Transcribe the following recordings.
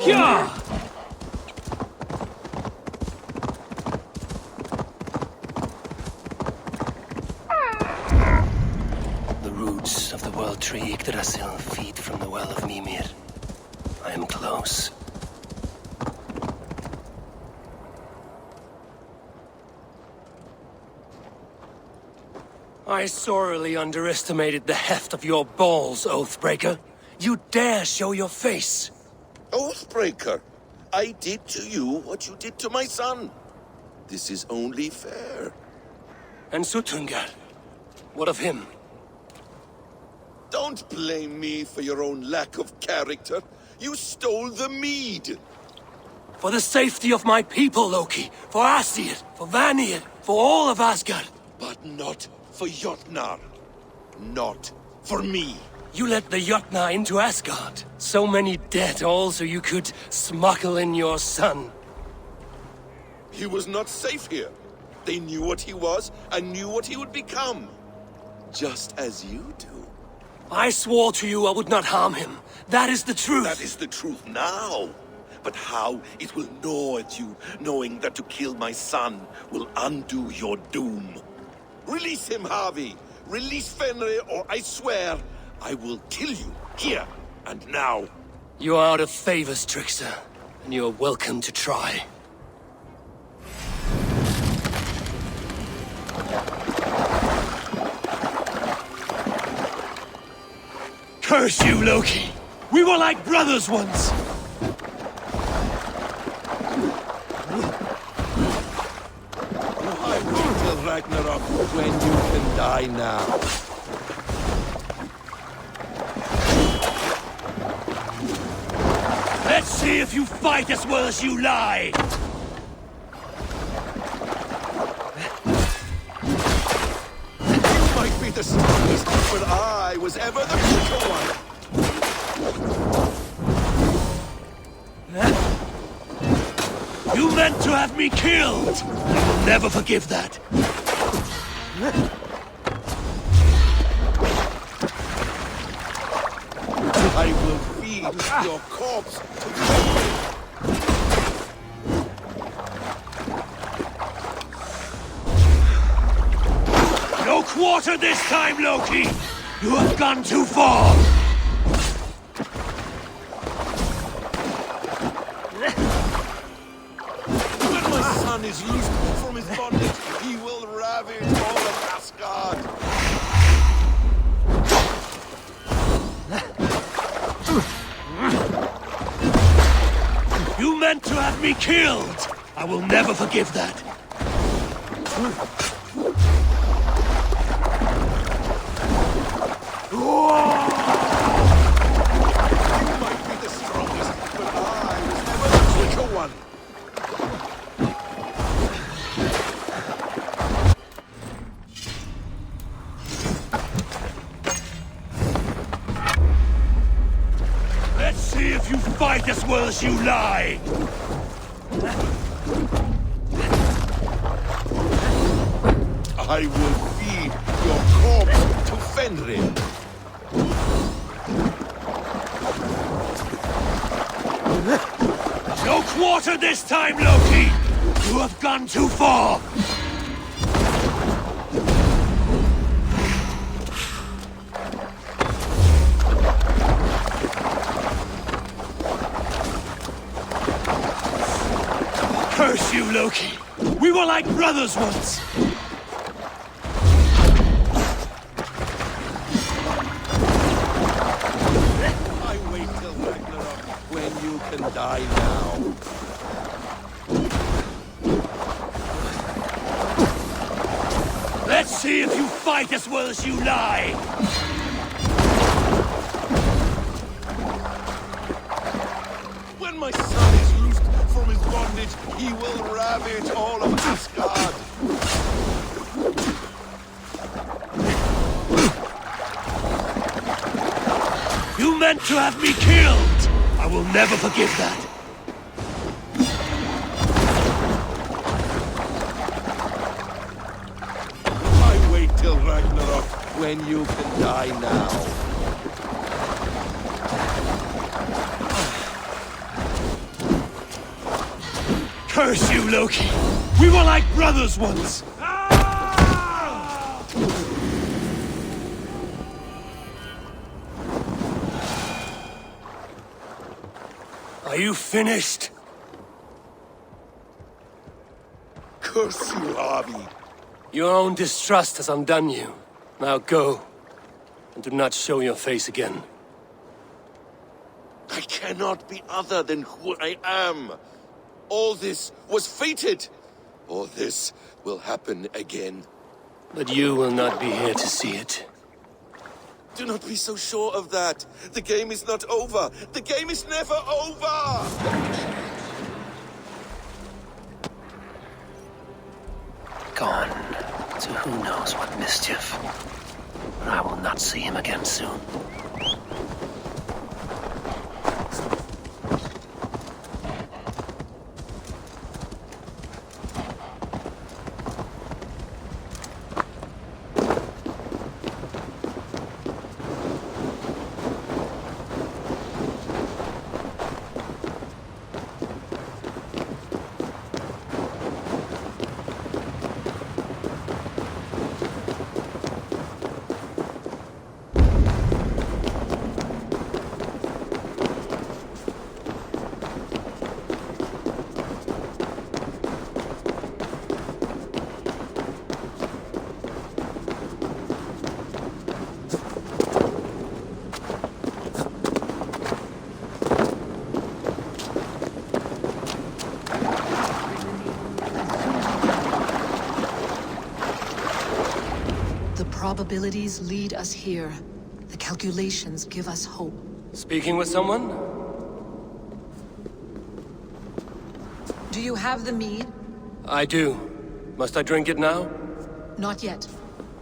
Yeah! The roots of the world tree Yggdrasil feed from the well of Mimir. I am close. I sorely underestimated the heft of your balls, Oathbreaker. You dare show your face! Oathbreaker, I did to you what you did to my son. This is only fair. And Sutungar? What of him? Don't blame me for your own lack of character. You stole the mead. For the safety of my people, Loki. For Aesir, for Vanir, for all of Asgard. But not for Jotnar. Not for me. You let the Jotnar into Asgard. So many dead, all so you could smuggle in your son. He was not safe here. They knew what he was and knew what he would become. Just as you do. I swore to you I would not harm him. That is the truth. That is the truth now. But how it will gnaw at you, knowing that to kill my son will undo your doom. Release him, Harvey. Release Fenrir, or I swear, I will kill you, here and now. You are out of favors, Trickster, and you are welcome to try. Curse you, Loki! We were like brothers once! I wait till Ragnarok when you can die now. Let's see if you fight as well as you lie! You might be the strongest, but I was ever the weaker one. You meant to have me killed! I will never forgive that. I will feed your corpse to No quarter this time, Loki! You have gone too far! When my son is loosed from his bondage, he will ravage all of Asgard. You meant to have me killed! I will never forgive that. You might be the strongest, but I was never the weaker one. Let's see if you fight as well as you lie! I will feed your corpse to Fenrir. No quarter this time, Loki! You have gone too far! Curse you, Loki! We were like brothers once! I wait till Ragnarok when you can die now. Let's see if you fight as well as you lie! When my son is loosed from his bondage, he will ravage all of Asgard. You meant to have me killed! I will never forgive that. I wait till Ragnarok when you can die now. Curse you, Loki! We were like brothers once! Are you finished? Curse you, Harvey. Your own distrust has undone you. Now go, and do not show your face again. I cannot be other than who I am. All this was fated. All this will happen again. But you will not be here to see it. Do not be so sure of that. The game is not over. The game is never over! Gone to who knows what mischief. But I will not see him again soon. Probabilities lead us here. The calculations give us hope. Speaking with someone? Do you have the mead? I do. Must I drink it now? Not yet.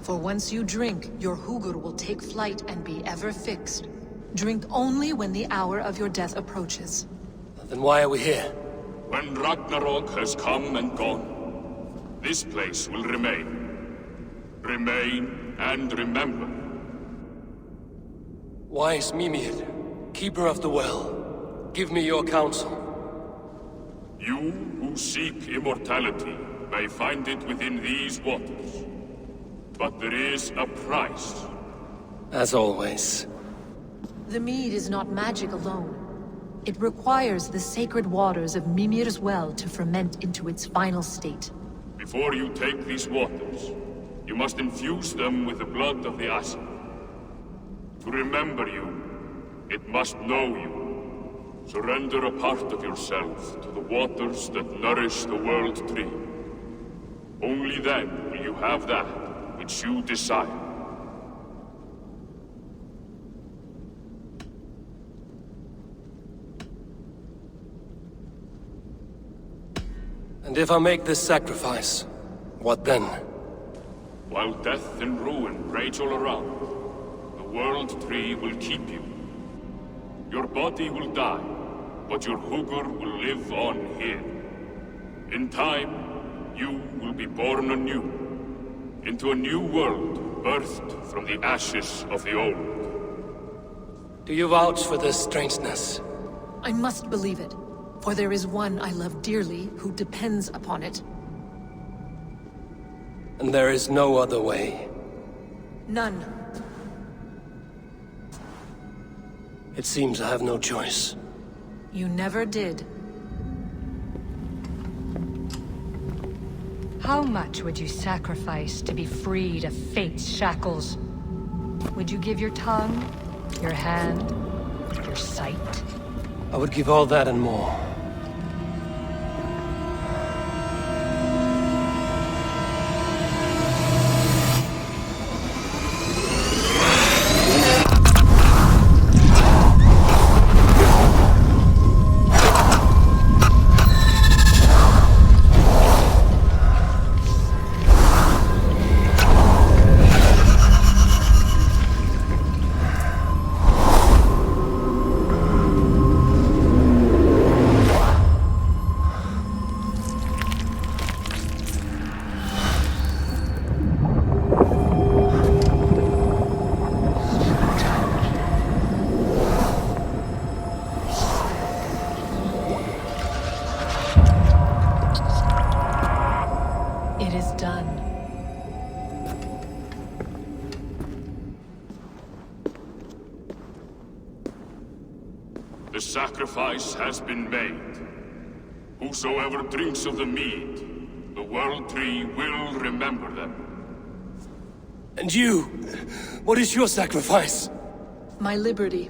For once you drink, your Hugur will take flight and be ever fixed. Drink only when the hour of your death approaches. Then why are we here? When Ragnarok has come and gone, this place will remain. Remain and remember. Wise Mimir, keeper of the well, give me your counsel. You who seek immortality may find it within these waters. But there is a price. As always. The mead is not magic alone. It requires the sacred waters of Mimir's well to ferment into its final state. Before you take these waters, you must infuse them with the blood of the Asa. To remember you, it must know you. Surrender a part of yourself to the waters that nourish the World Tree. Only then will you have that which you desire. And if I make this sacrifice, what then? While death and ruin rage all around, the World Tree will keep you. Your body will die, but your Hugur will live on here. In time, you will be born anew, into a new world birthed from the ashes of the old. Do you vouch for this strangeness? I must believe it, for there is one I love dearly who depends upon it. And there is no other way. None. It seems I have no choice. You never did. How much would you sacrifice to be freed of fate's shackles? Would you give your tongue, your hand, your sight? I would give all that and more. The sacrifice has been made. Whosoever drinks of the mead, the World Tree will remember them. And you? What is your sacrifice? My liberty.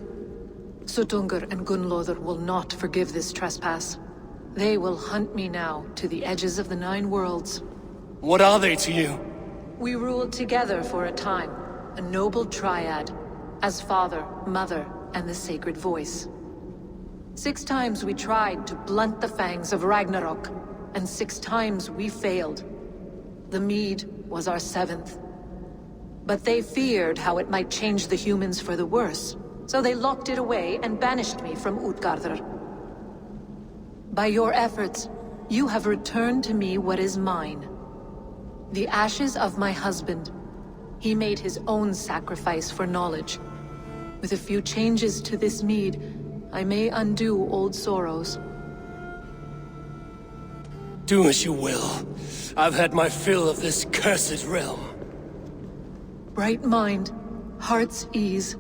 Sutungur and Gunlother will not forgive this trespass. They will hunt me now to the edges of the 9 worlds. What are they to you? We ruled together for a time, a noble triad, as father, mother, and the sacred voice. 6 times we tried to blunt the fangs of Ragnarok, and 6 times we failed. The mead was our 7th. But they feared how it might change the humans for the worse, so they locked it away and banished me from Utgardr. By your efforts, you have returned to me what is mine. The ashes of my husband. He made his own sacrifice for knowledge. With a few changes to this mead, I may undo old sorrows. Do as you will. I've had my fill of this cursed realm. Bright mind, heart's ease.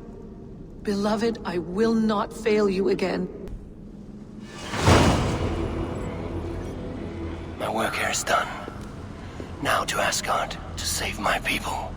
Beloved, I will not fail you again. My work here is done. Now to Asgard, to save my people.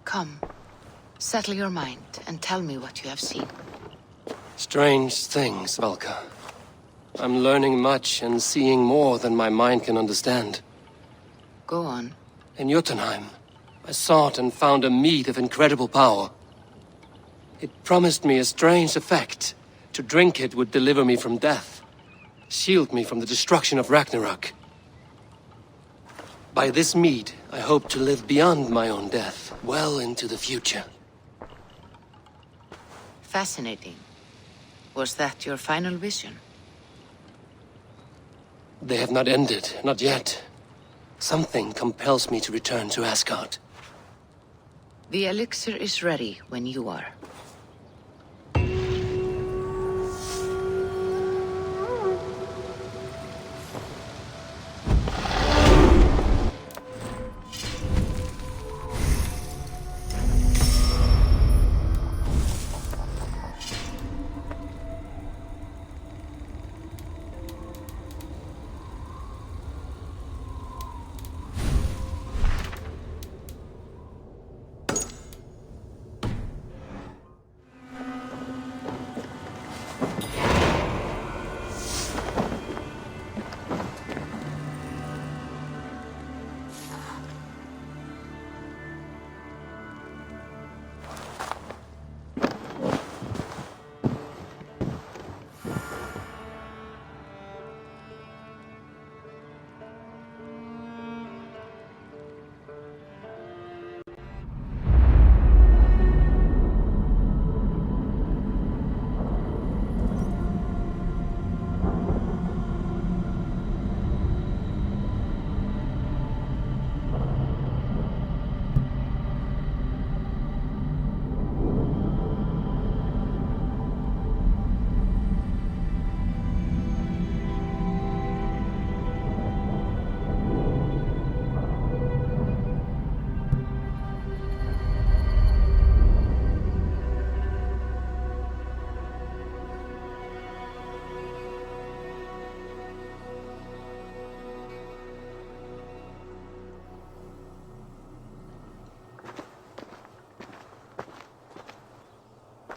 Come, settle your mind and tell me what you have seen. Strange things, Valka. I'm learning much and seeing more than my mind can understand. Go on. In Jotunheim, I sought and found a mead of incredible power. It promised me a strange effect. To drink it would deliver me from death, shield me from the destruction of Ragnarok. By this mead, I hope to live beyond my own death, well into the future. Fascinating. Was that your final vision? They have not ended, not yet. Something compels me to return to Asgard. The elixir is ready when you are.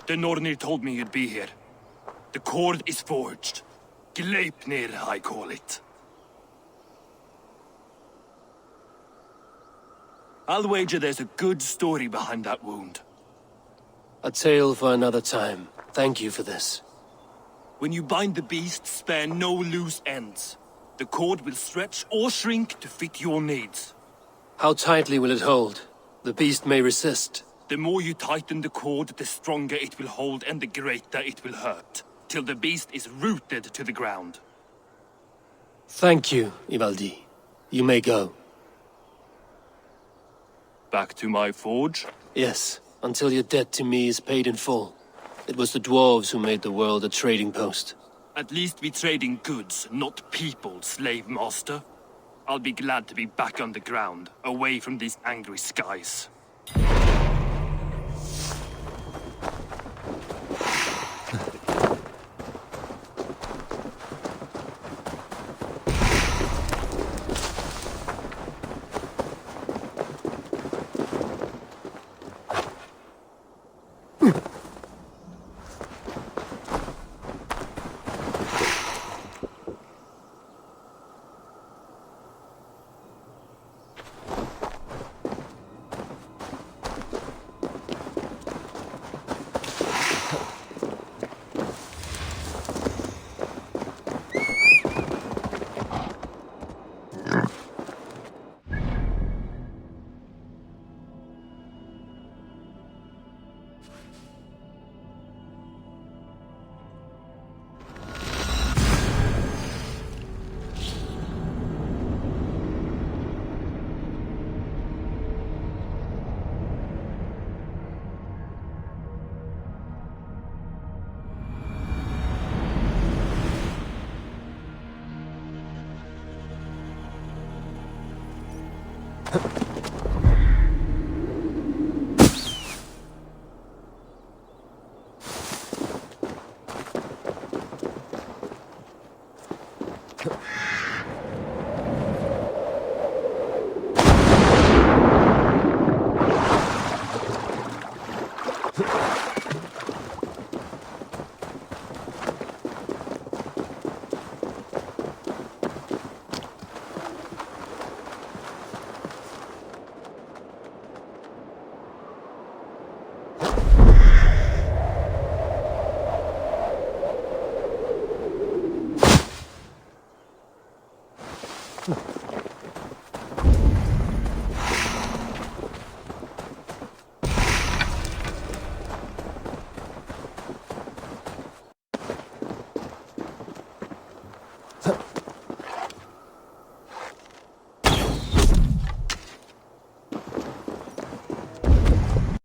The Nornir told me you'd be here. The cord is forged. Gleipnir, I call it. I'll wager there's a good story behind that wound. A tale for another time. Thank you for this. When you bind the beast, spare no loose ends. The cord will stretch or shrink to fit your needs. How tightly will it hold? The beast may resist. The more you tighten the cord, the stronger it will hold and the greater it will hurt, till the beast is rooted to the ground. Thank you, Ivaldi. You may go. Back to my forge? Yes, until your debt to me is paid in full. It was the dwarves who made the world a trading post. At least we trade in goods, not people, slave master. I'll be glad to be back on the ground, away from these angry skies.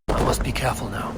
I must be careful now.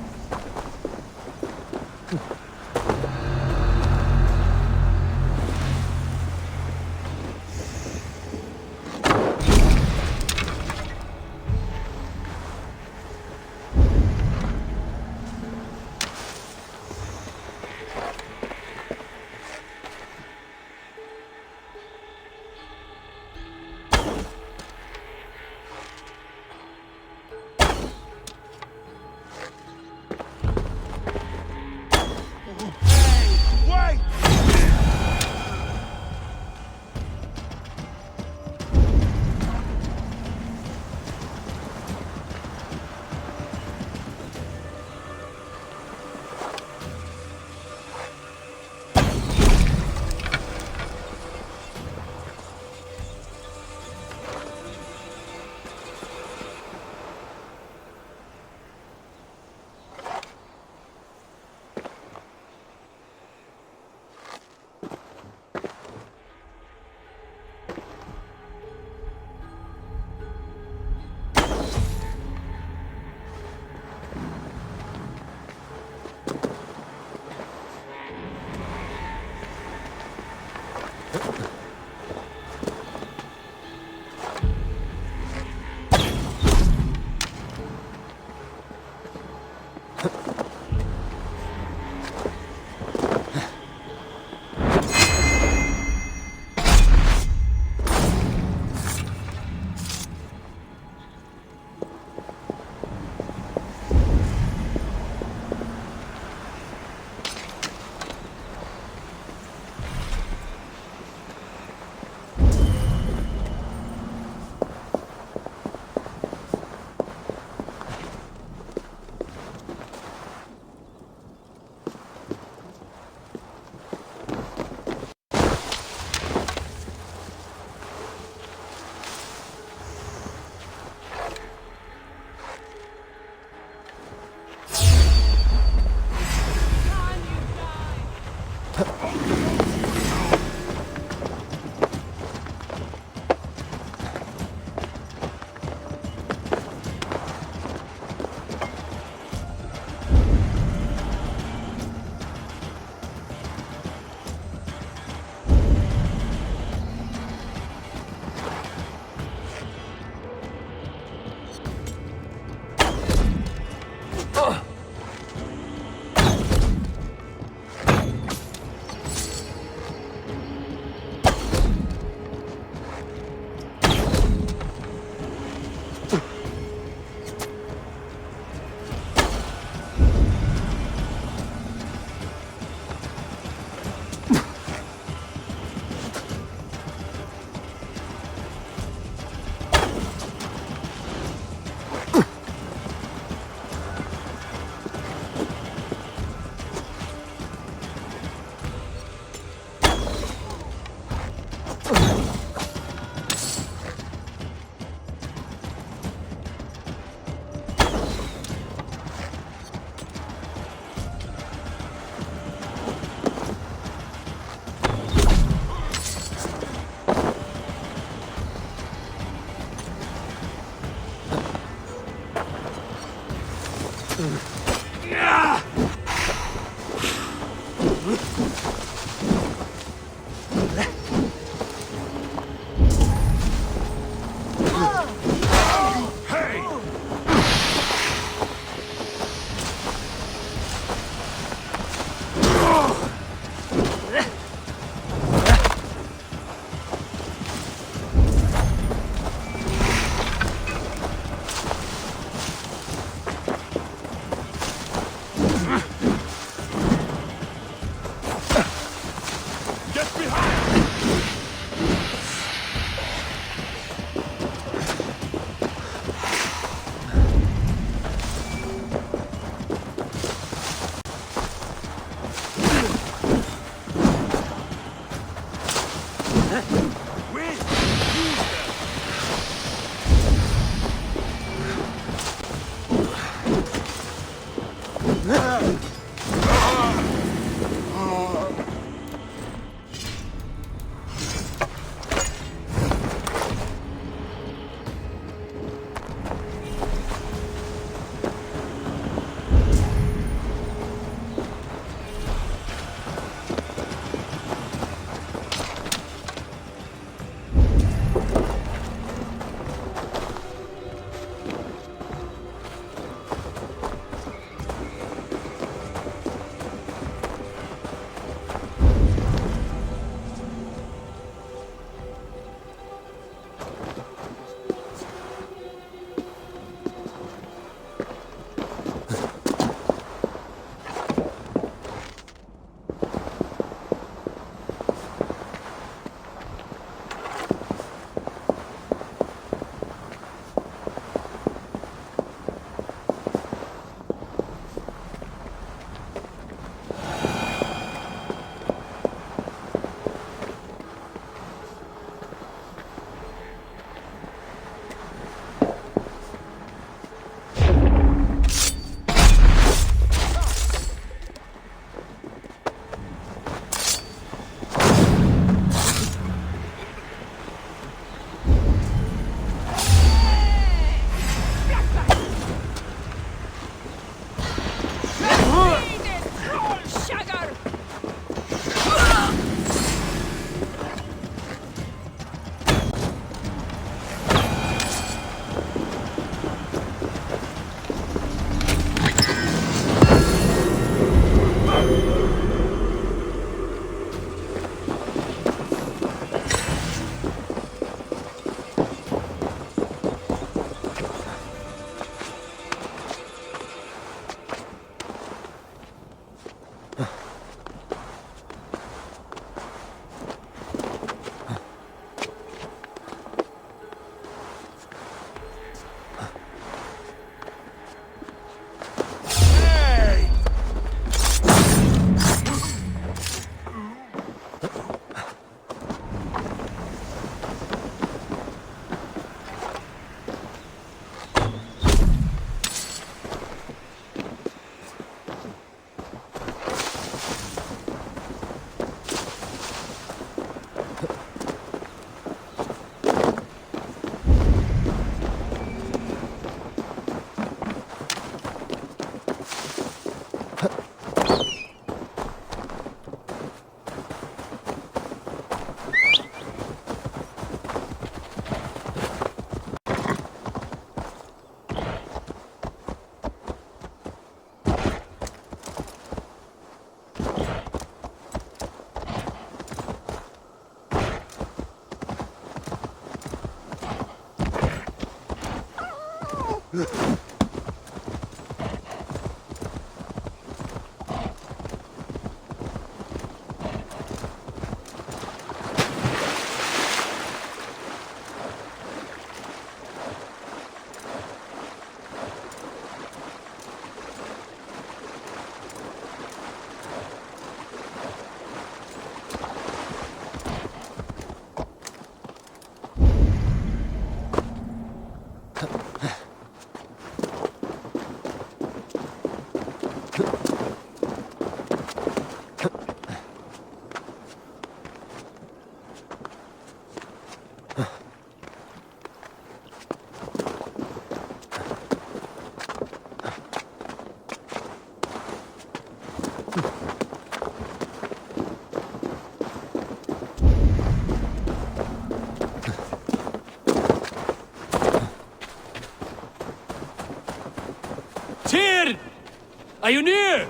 Tyr! Are you near?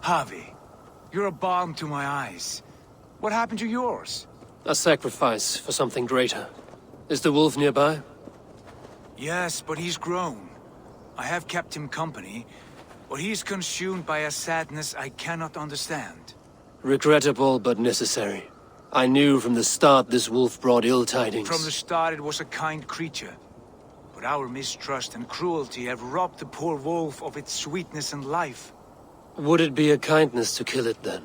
Javi, you're a balm to my eyes. What happened to yours? A sacrifice for something greater. Is the wolf nearby? Yes, but he's grown. I have kept him company, but he's consumed by a sadness I cannot understand. Regrettable, but necessary. I knew from the start this wolf brought ill tidings. From the start it was a kind creature. But our mistrust and cruelty have robbed the poor wolf of its sweetness and life. Would it be a kindness to kill it, then?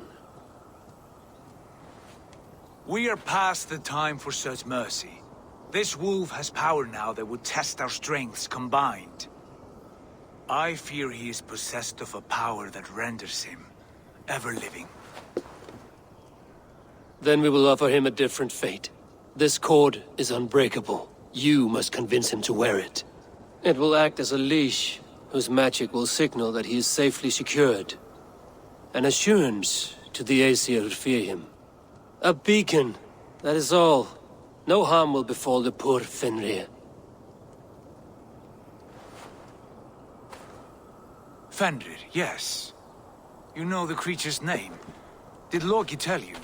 We are past the time for such mercy. This wolf has power now that would test our strengths combined. I fear he is possessed of a power that renders him ever-living. Then we will offer him a different fate. This cord is unbreakable. You must convince him to wear it. It will act as a leash, whose magic will signal that he is safely secured. An assurance to the Aesir who fear him. A beacon, that is all. No harm will befall the poor Fenrir. Fenrir, yes. You know the creature's name. Did Loki tell you?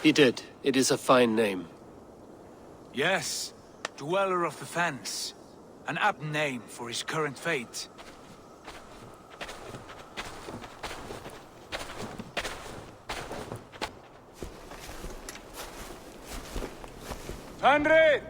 He did. It is a fine name. Yes. Dweller of the Fens. An apt name for his current fate. Fenrir!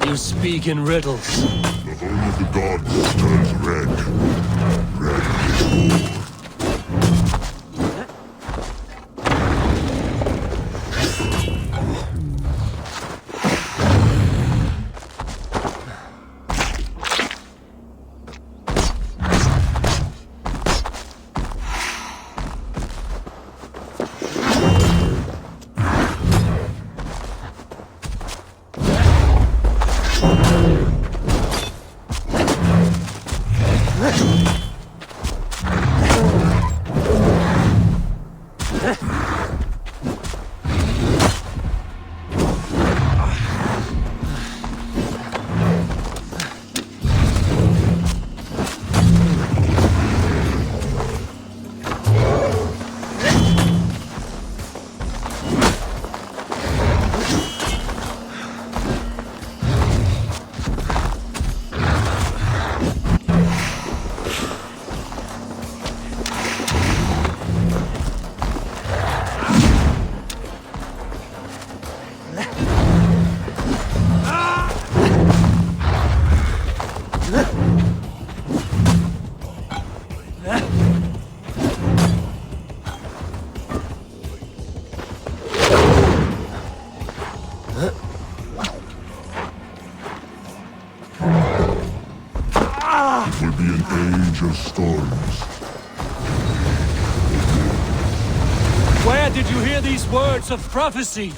You speak in riddles. The home of the gods turns red. Red is war. your storms. Where did you hear these words of prophecy?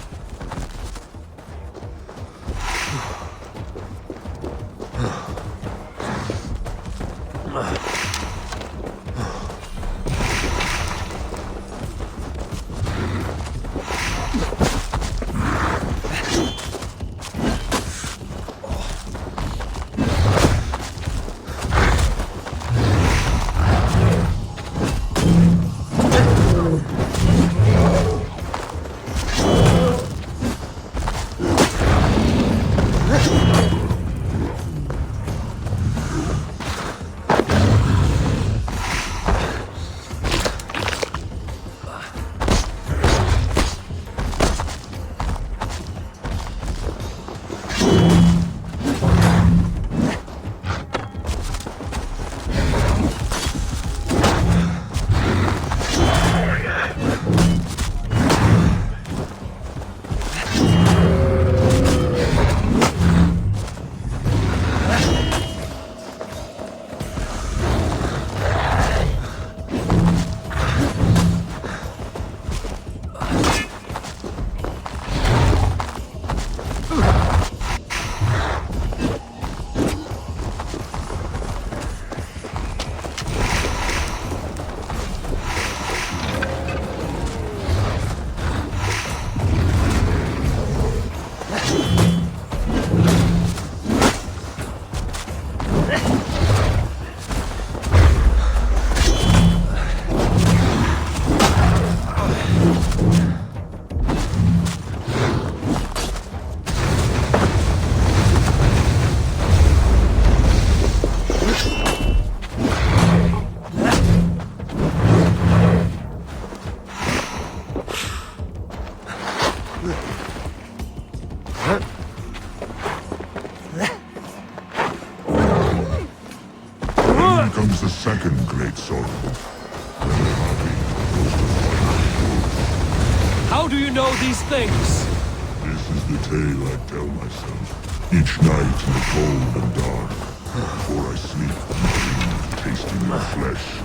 Then comes the second great sorrow. How do you know these things? This is the tale I tell myself. Each night in the cold and dark. Before I sleep, I dream of tasting your flesh.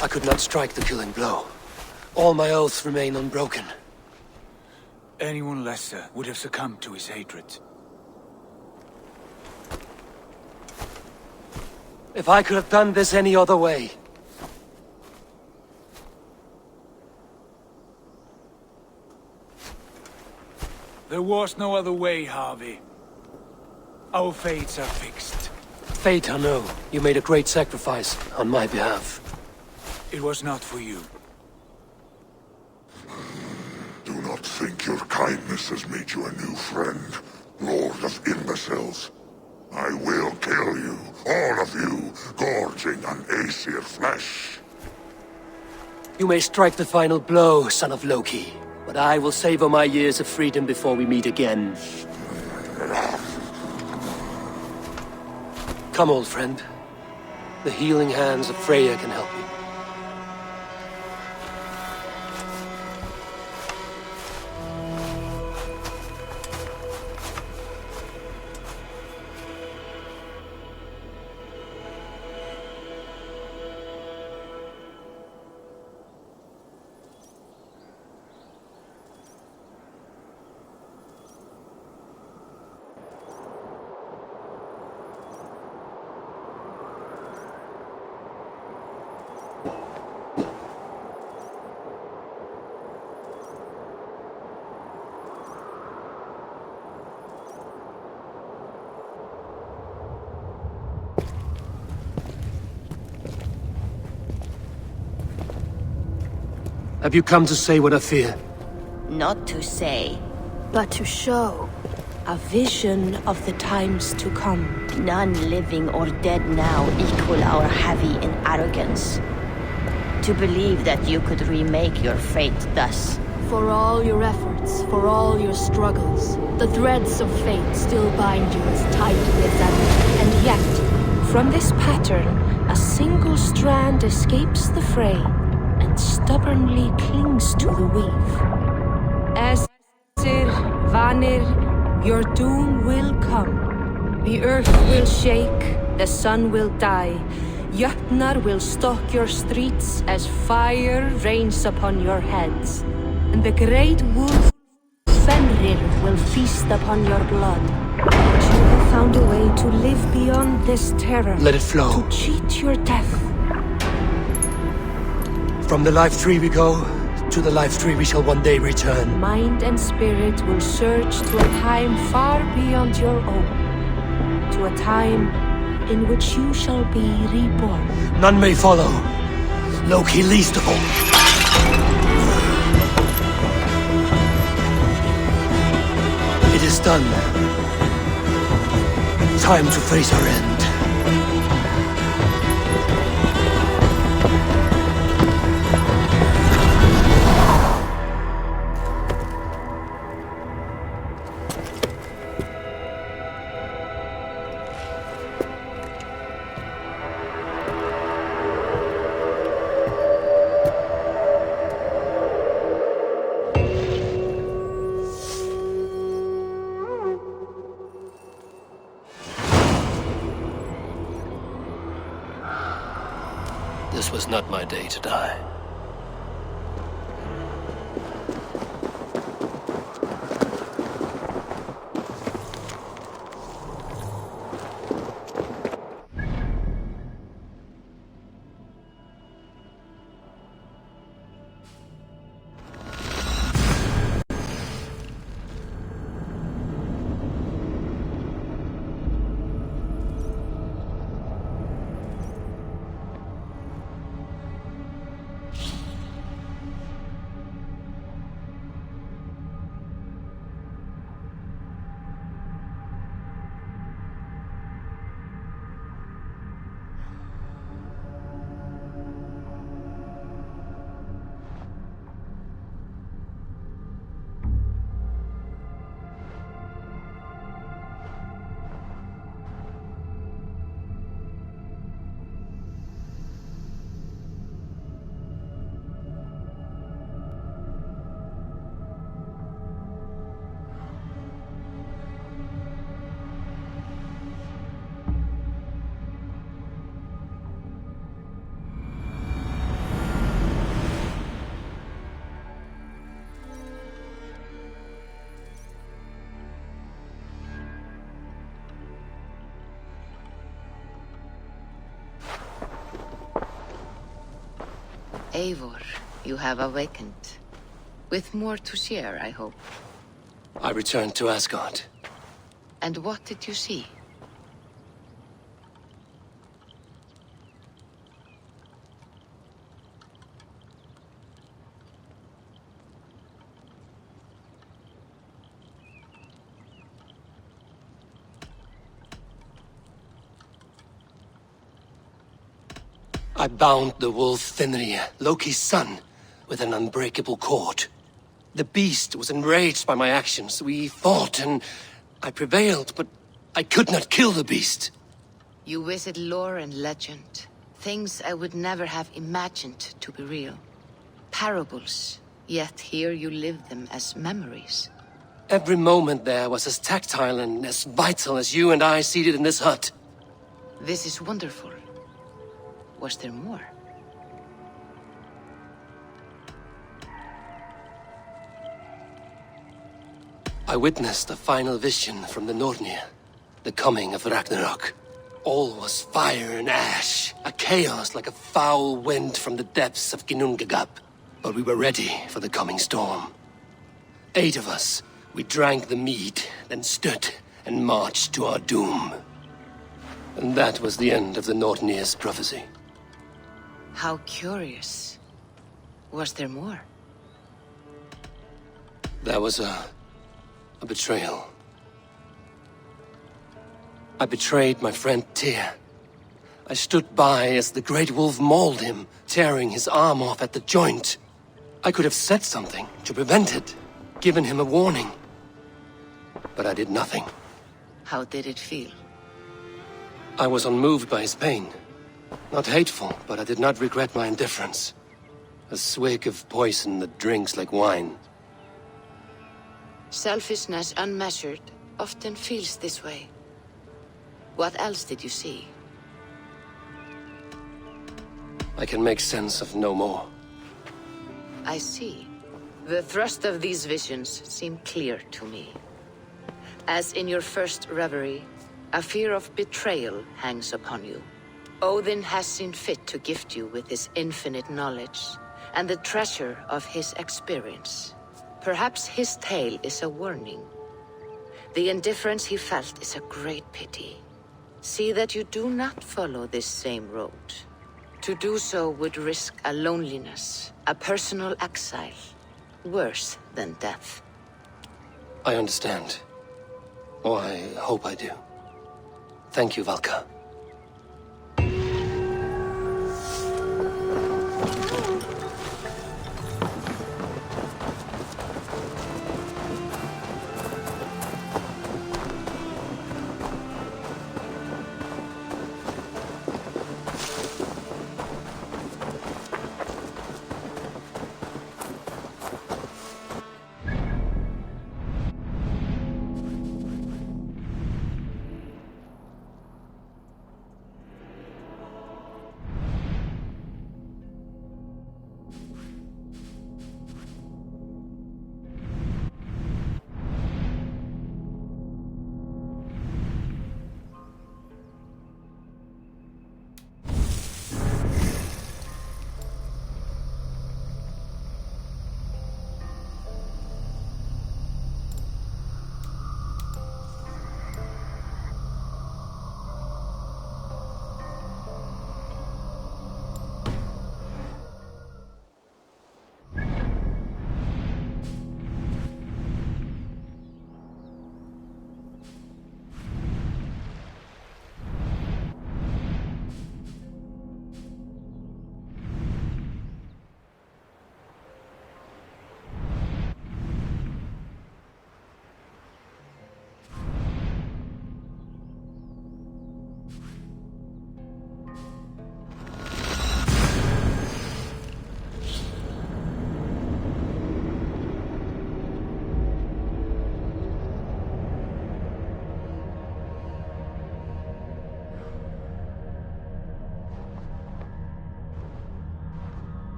I could not strike the killing blow. All my oaths remain unbroken. Anyone lesser would have succumbed to his hatred. If I could have done this any other way... There was no other way, Harvey. Our fates are fixed. Fate, I know. You made a great sacrifice on my behalf. It was not for you. Do not think your kindness has made you a new friend, Lord of Imbeciles. I will kill you, all of you, gorging on Aesir flesh. You may strike the final blow, son of Loki, but I will savor my years of freedom before we meet again. Come, old friend. The healing hands of Freya can help you. Have you come to say what I fear? Not to say, but to show a vision of the times to come. None living or dead now equal our heavy in arrogance. To believe that you could remake your fate thus. For all your efforts, for all your struggles, the threads of fate still bind you as tightly as ever. And yet, from this pattern, a single strand escapes the fray and stubbornly clings to the weave. Aesir, Vanir, your doom will come. The earth will shake, the sun will die. Jötnar will stalk your streets as fire rains upon your heads. And the great wolf Fenrir will feast upon your blood. But you have found a way to live beyond this terror. Let it flow. To cheat your death. From the life tree we go, to the life tree we shall one day return. Mind and spirit will surge to a time far beyond your own. To a time in which you shall be reborn. None may follow. Loki least of all. It is done. Time to face our end. This was not my day to die. Eivor, you have awakened. With more to share, I hope. I returned to Asgard. And what did you see? I bound the wolf Fenrir, Loki's son, with an unbreakable cord. The beast was enraged by my actions. We fought and I prevailed, but I could not kill the beast. You visit lore and legend. Things I would never have imagined to be real. Parables, yet here you live them as memories. Every moment there was as tactile and as vital as you and I seated in this hut. This is wonderful. Was there more? I witnessed a final vision from the Nornir, the coming of Ragnarok. All was fire and ash, a chaos like a foul wind from the depths of Ginnungagap. But we were ready for the coming storm. 8 of us, we drank the mead, then stood and marched to our doom. And that was the end of the Nornir's prophecy. How curious. Was there more? There was a betrayal. I betrayed my friend Tyr. I stood by as the Great Wolf mauled him, tearing his arm off at the joint. I could have said something to prevent it, given him a warning. But I did nothing. How did it feel? I was unmoved by his pain. Not hateful, but I did not regret my indifference. A swig of poison that drinks like wine. Selfishness unmeasured often feels this way. What else did you see? I can make sense of no more. I see. The thrust of these visions seem clear to me. As in your first reverie, a fear of betrayal hangs upon you. Odin has seen fit to gift you with his infinite knowledge, and the treasure of his experience. Perhaps his tale is a warning. The indifference he felt is a great pity. See that you do not follow this same road. To do so would risk a loneliness, a personal exile, worse than death. I understand. Or I hope I do. Thank you, Valka.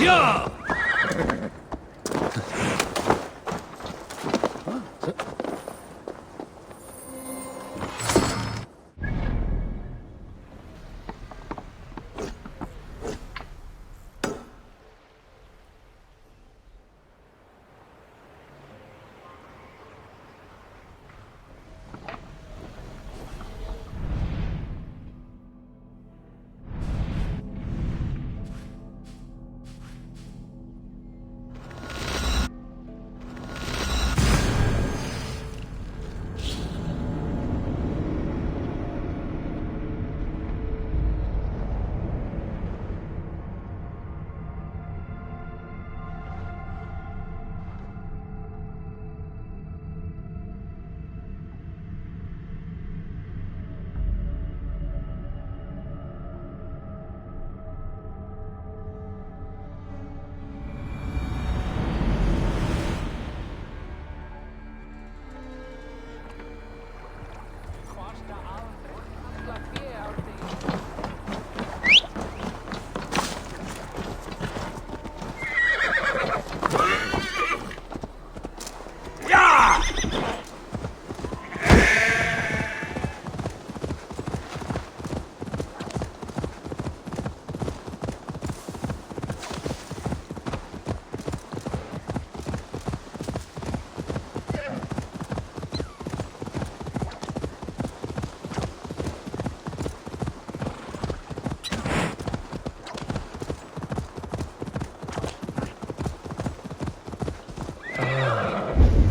Yeah!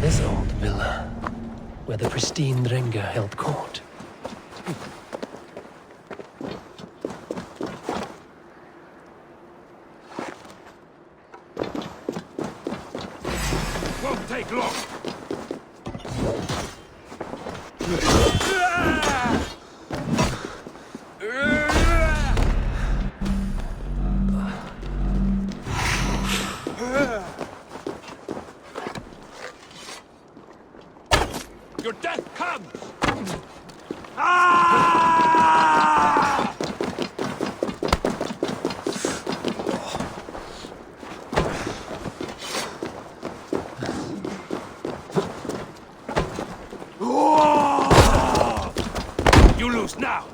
This old villa, where the pristine Drenga held court. Won't take long. Your death comes! You lose now!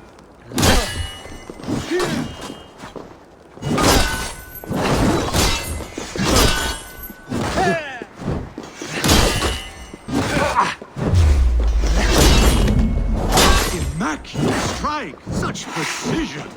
Immaculate strike! Such precision!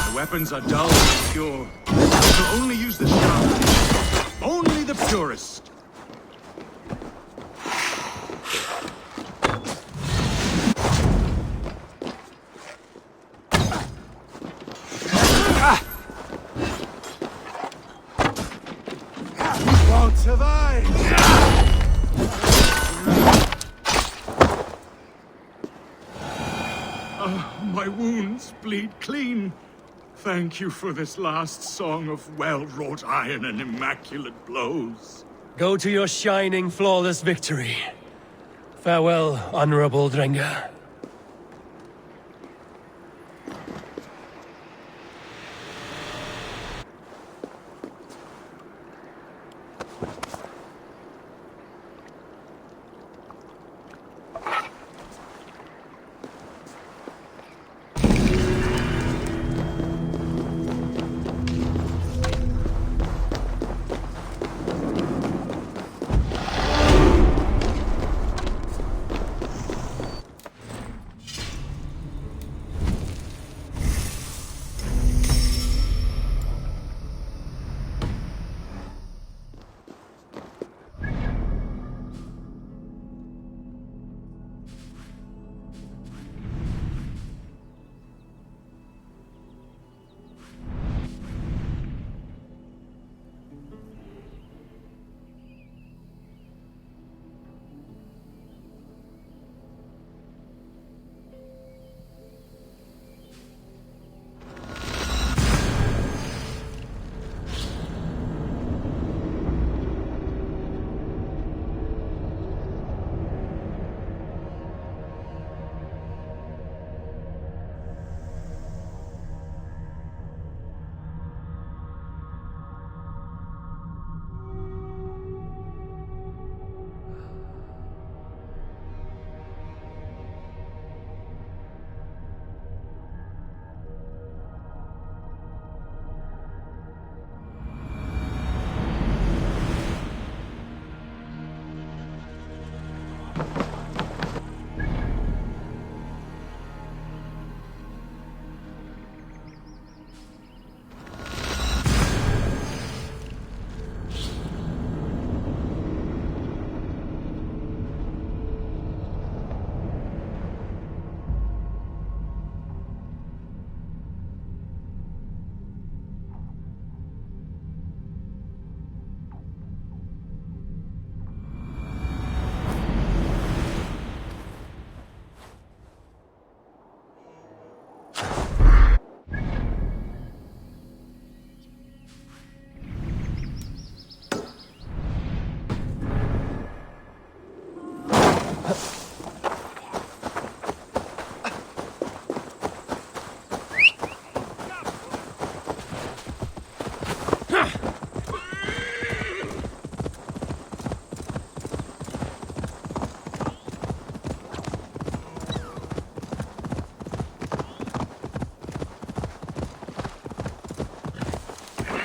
The weapons are dull and impure. So only use the sharp. Only the purest. Won't survive! My wounds bleed clean. Thank you for this last song of well-wrought iron and immaculate blows. Go to your shining, flawless victory. Farewell, honorable Drenga.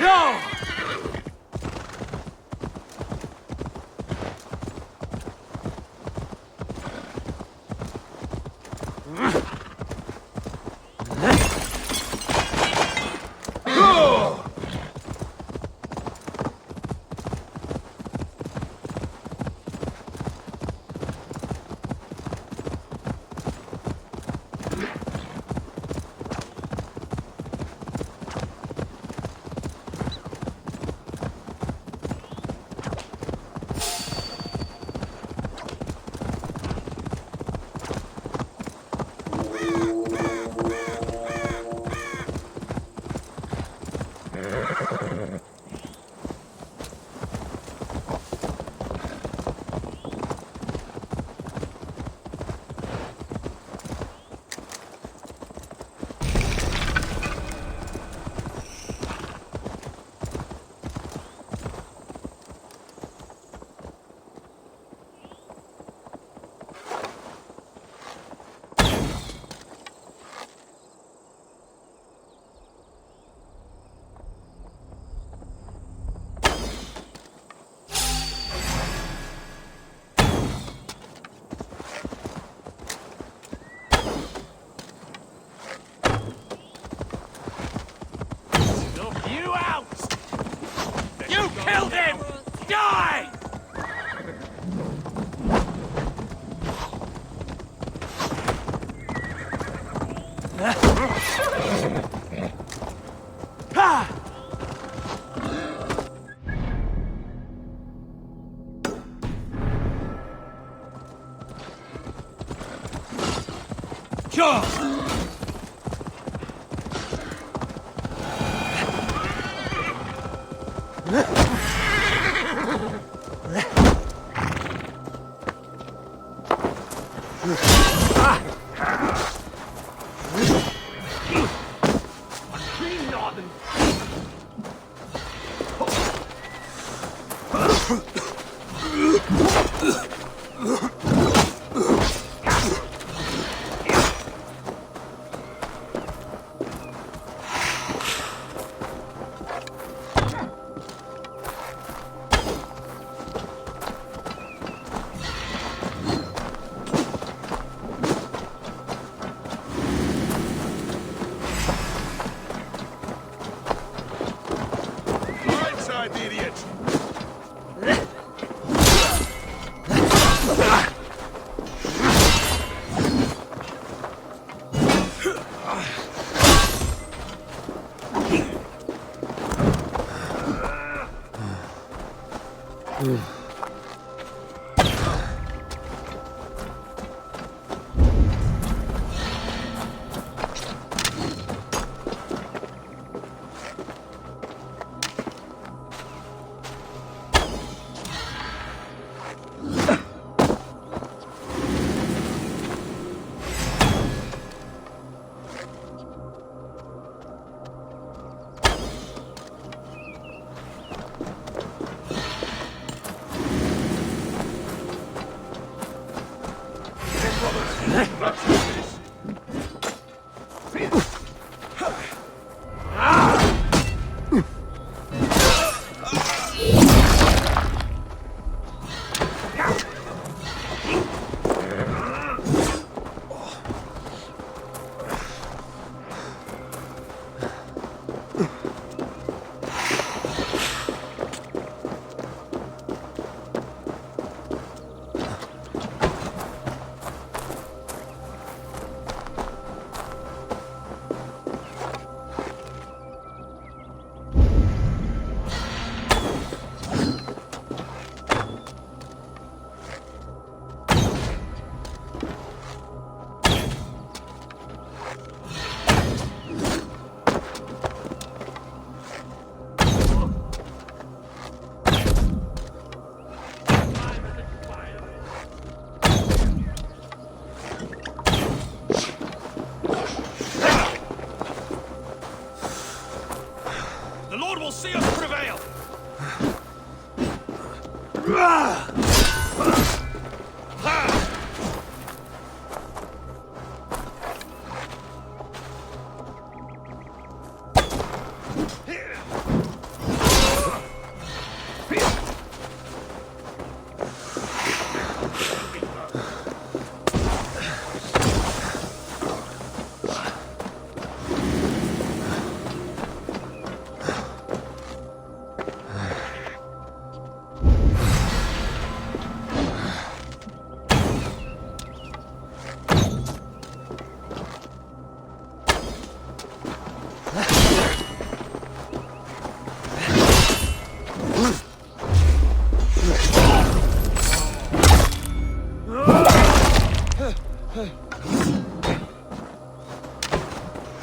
No!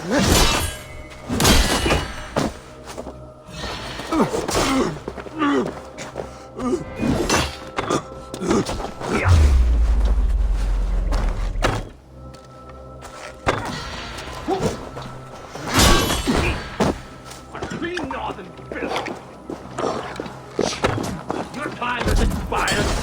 Clean northern filth! Your time has expired!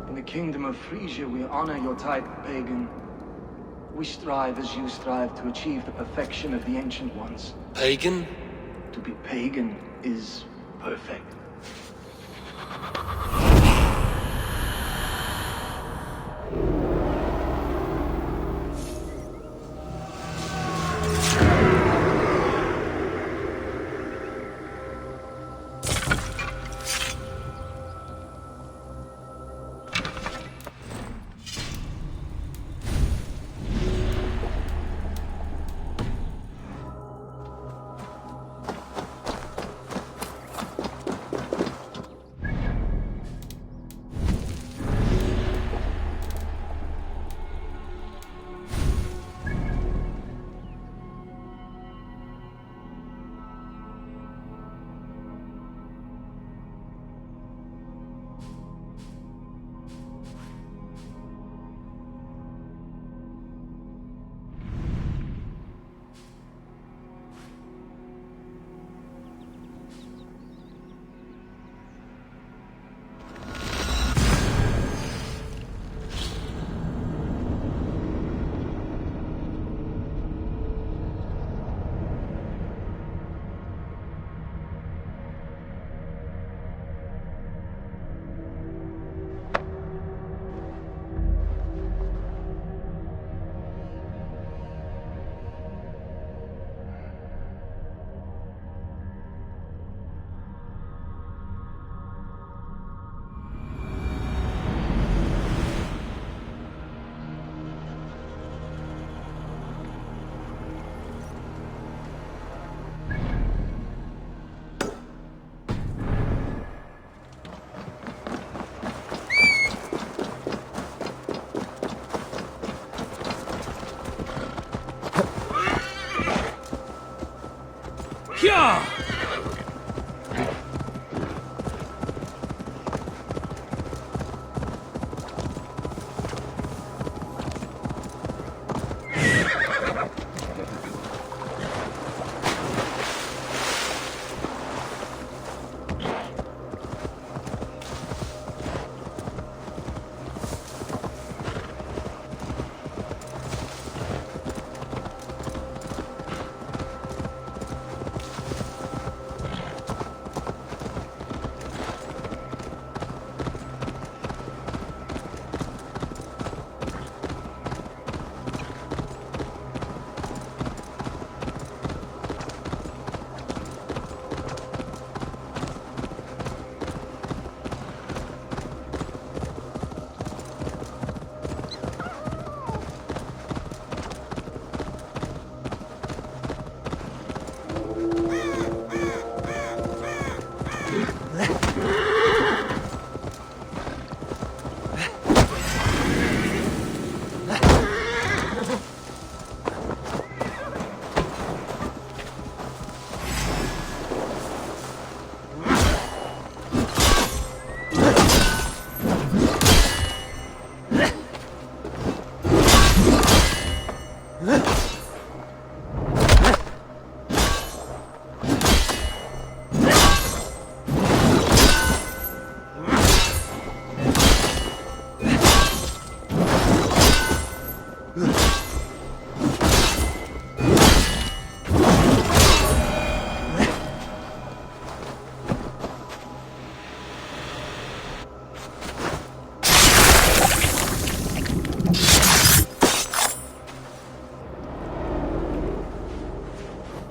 In the kingdom of Frisia, we honor your type, pagan. We strive as you strive to achieve the perfection of the Ancient Ones. Pagan? To be pagan is perfect.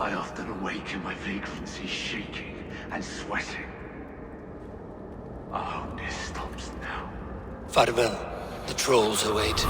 I often awake in my vagrancy, shaking and sweating. I hope this stops now. Farewell. The trolls await.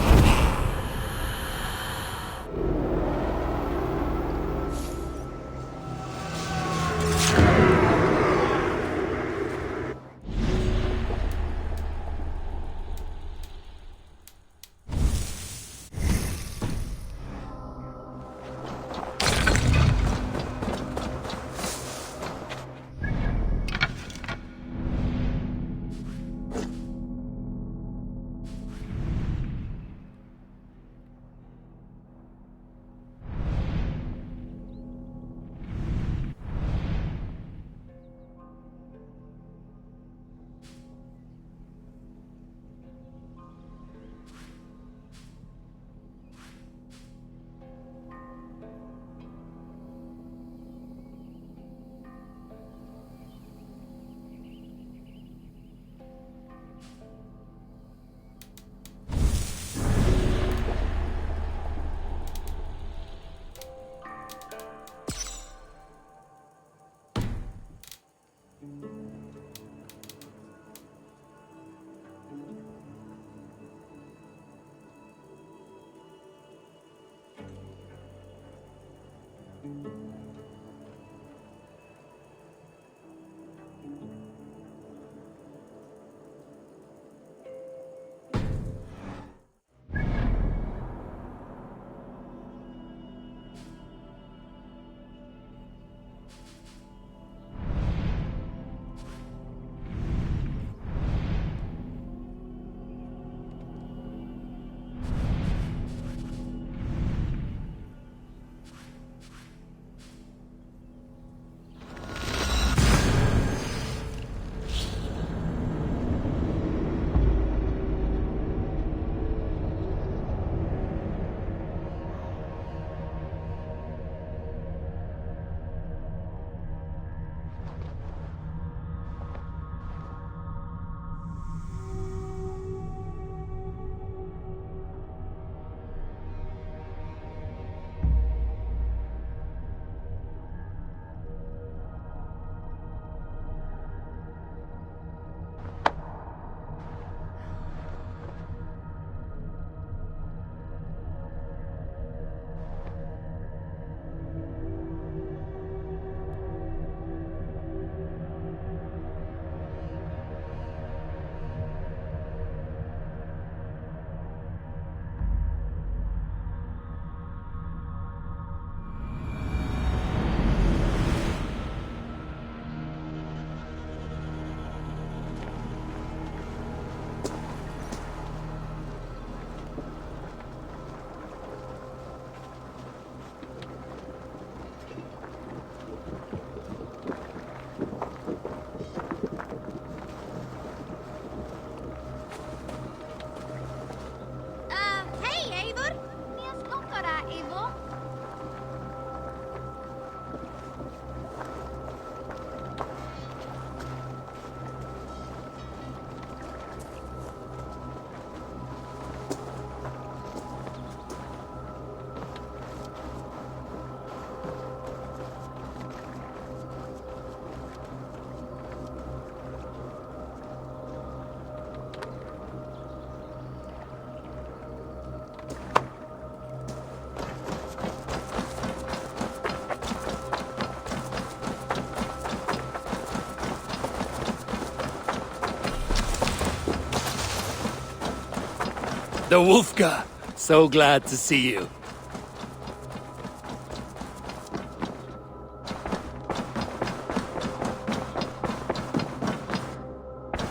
The Wolfka! So glad to see you.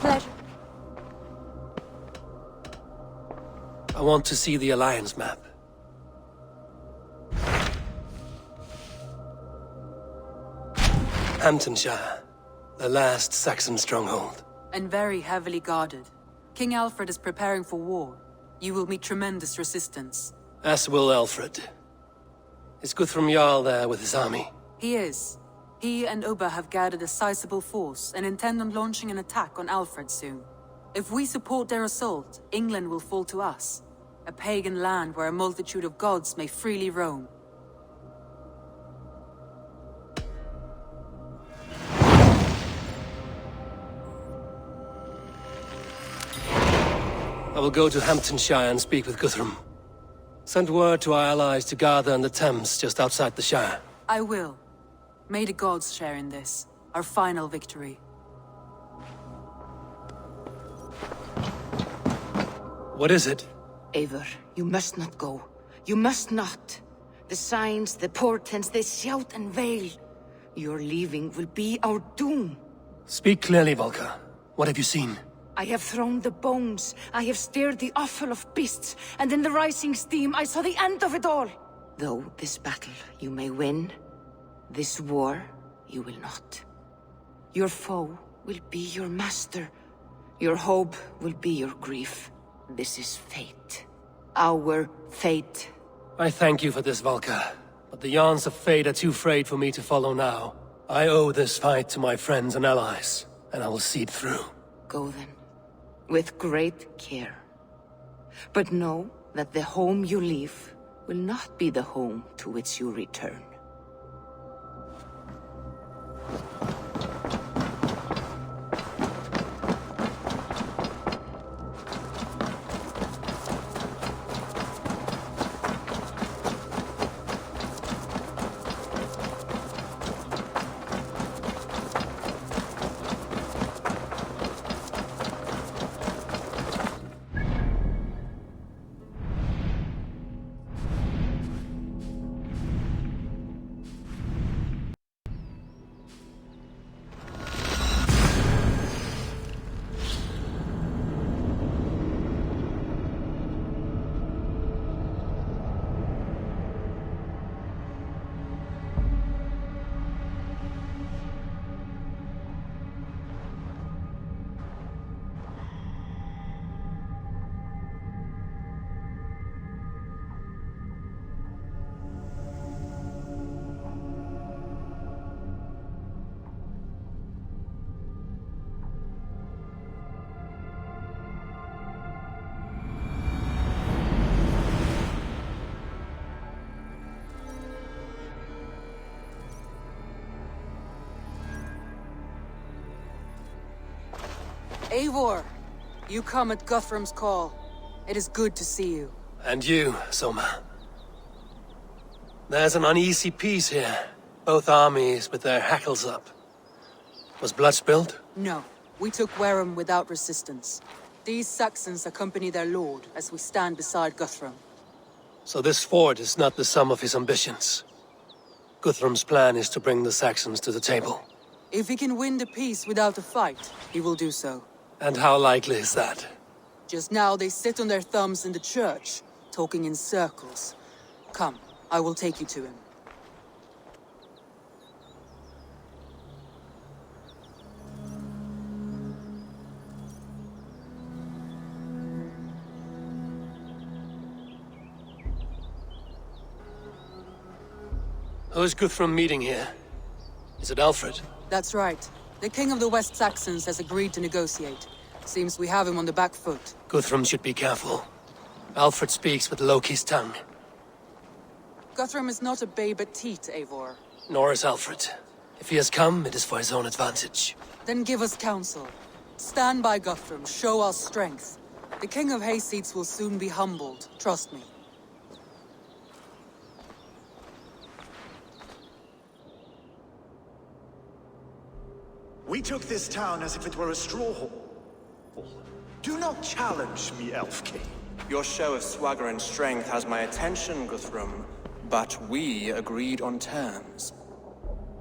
Pleasure. I want to see the Alliance map. Hamptonshire, the last Saxon stronghold. And very heavily guarded. King Alfred is preparing for war. You will meet tremendous resistance. As will Alfred. Is Guthrum Jarl there with his army? He is. He and Ubba have gathered a sizable force and intend on launching an attack on Alfred soon. If we support their assault, England will fall to us. A pagan land where a multitude of gods may freely roam. will go to Hamptonshire and speak with Guthrum. Send word to our allies to gather in the Thames just outside the Shire. I will. May the gods share in this, our final victory. What is it? Eivor, you must not go. You must not. The signs, the portents, they shout and wail. Your leaving will be our doom. Speak clearly, Volker. What have you seen? I have thrown the bones. I have stirred the offal of beasts. And in the rising steam, I saw the end of it all. Though this battle you may win, this war you will not. Your foe will be your master. Your hope will be your grief. This is fate. Our fate. I thank you for this, Volker. But the yarns of fate are too frayed for me to follow now. I owe this fight to my friends and allies, and I will see it through. Go then, with great care. But know that the home you leave will not be the home to which you return. Eivor, you come at Guthrum's call. It is good to see you. And you, Soma. There's an uneasy peace here. Both armies with their hackles up. Was blood spilled? No, we took Wareham without resistance. These Saxons accompany their lord as we stand beside Guthrum. So this fort is not the sum of his ambitions. Guthrum's plan is to bring the Saxons to the table. If he can win the peace without a fight, he will do so. And how likely is that? Just now they sit on their thumbs in the church, talking in circles. Come, I will take you to him. Who is Guthrum meeting here? Is it Alfred? That's right. The King of the West Saxons has agreed to negotiate. Seems we have him on the back foot. Guthrum should be careful. Alfred speaks with Loki's tongue. Guthrum is not a babe at teat, Eivor. Nor is Alfred. If he has come, it is for his own advantage. Then give us counsel. Stand by Guthrum, show our strength. The King of Hayseeds will soon be humbled, trust me. We took this town as if it were a straw hall. Do not challenge me, Elf King. Your show of swagger and strength has my attention, Guthrum, but we agreed on terms.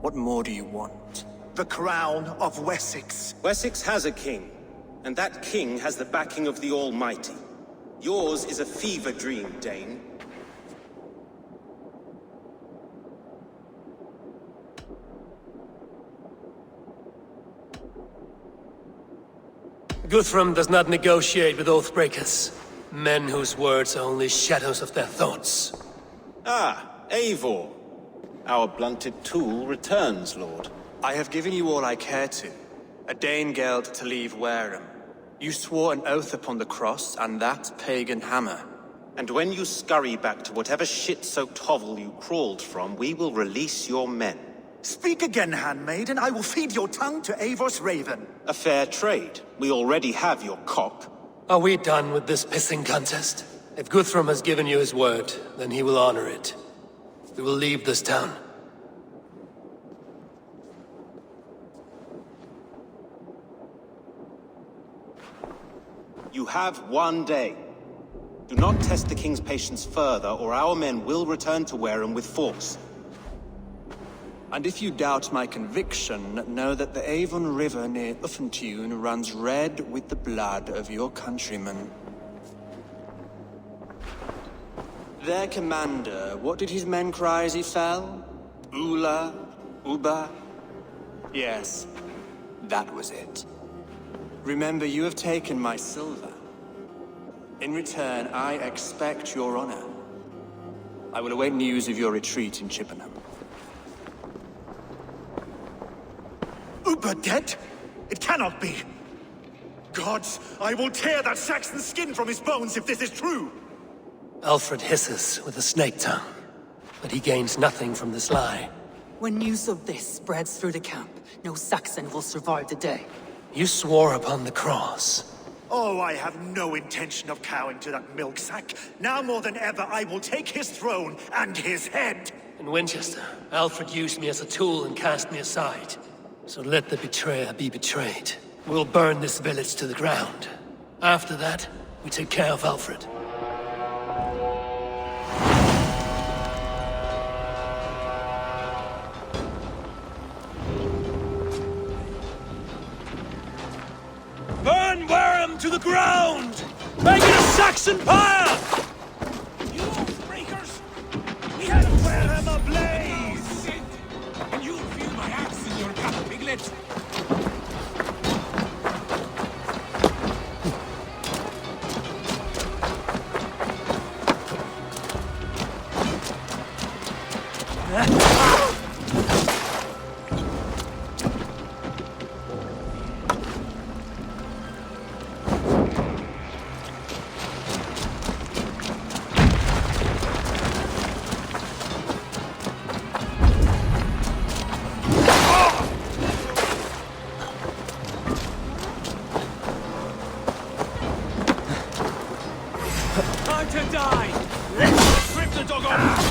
What more do you want? The crown of Wessex. Wessex has a king, and that king has the backing of the Almighty. Yours is a fever dream, Dane. Guthrum does not negotiate with oathbreakers. Men whose words are only shadows of their thoughts. Ah, Eivor. Our blunted tool returns, Lord. I have given you all I care to. A Danegeld to leave Wareham. You swore an oath upon the cross, and that pagan hammer. And when you scurry back to whatever shit-soaked hovel you crawled from, we will release your men. Speak again, handmaid, and I will feed your tongue to Eivor's raven. A fair trade. We already have your cock. Are we done with this pissing contest? If Guthrum has given you his word, then he will honor it. We will leave this town. You have 1 day. Do not test the King's patience further, or our men will return to Wareham with force. And if you doubt my conviction, know that the Avon River near Uffentune runs red with the blood of your countrymen. Their commander, what did his men cry as he fell? Ula? Uba? Yes, that was it. Remember, you have taken my silver. In return, I expect your honor. I will await news of your retreat in Chippenham. Uber dead? It cannot be. Gods, I will tear that Saxon's skin from his bones if this is true. Alfred hisses with a snake tongue, but he gains nothing from this lie. When news of this spreads through the camp, no Saxon will survive the day. You swore upon the cross. Oh, I have no intention of cowing to that milksack. Now more than ever, I will take his throne and his head. In Winchester, Alfred used me as a tool and cast me aside. So let the betrayer be betrayed. We'll burn this village to the ground. After that, we take care of Alfred. Burn Wareham to the ground! Make it a Saxon pyre! You oath-breakers! We have Wareham ablaze! And you'll feel my axe in your gut, piglet! Time to die! Rip the dog off!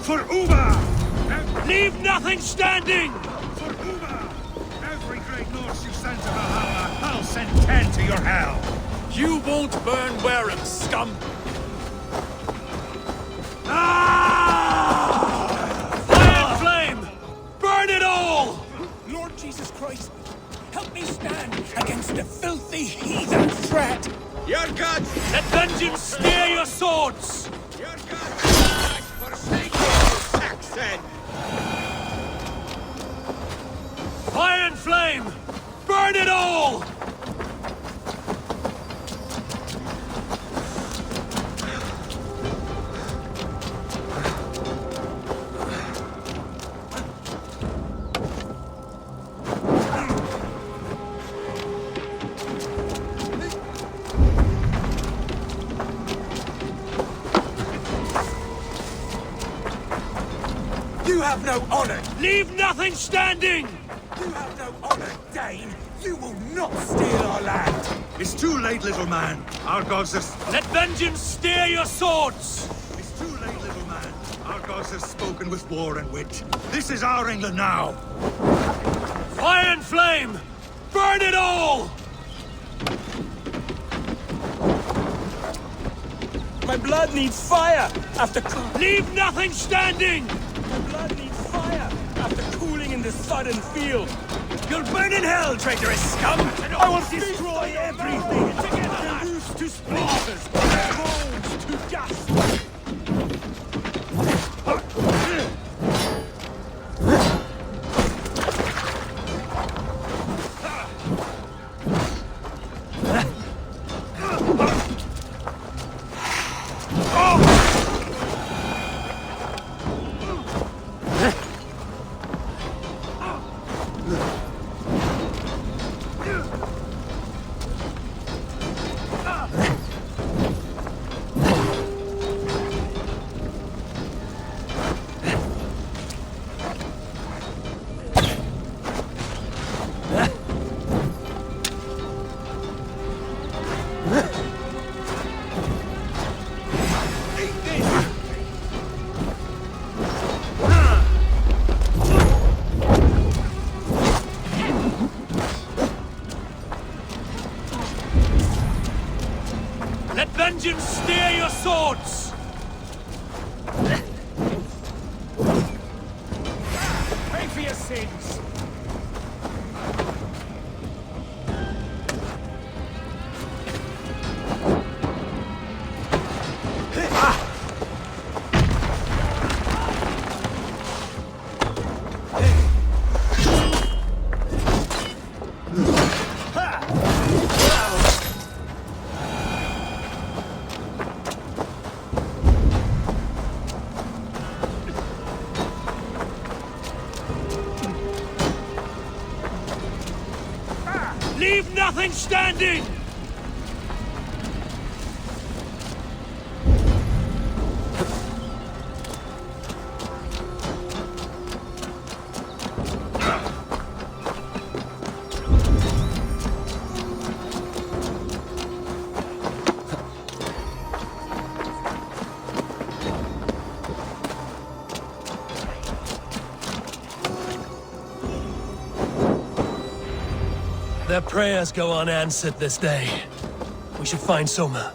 For Uber! Leave nothing standing! For Uber! Every great Norse you send to Valhalla, I'll send 10 to your hell! You won't burn Wareham, scum! Fire and flame! Burn it all! Lord Jesus Christ, help me stand against the filthy heathen threat! Your gods! Let vengeance steer your swords! Your gods! Forsake you, Saxon! Fire and flame! Burn it all! You have no honor! Leave nothing standing! You have no honor, Dane! You will not steal our land! It's too late, little man. Our gods have... Let vengeance steer your swords! It's too late, little man. Our gods have spoken with war and wit. This is our England now. Fire and flame! Burn it all! My blood needs fire after Leave nothing standing! My blood needs fire after cooling in the sodden field. You'll burn in hell, traitorous scum! I will destroy everything! Reduce to splinters! Bones to dust! swords! Pay for your sins! Leave nothing standing! Their prayers go unanswered this day. We should find Soma.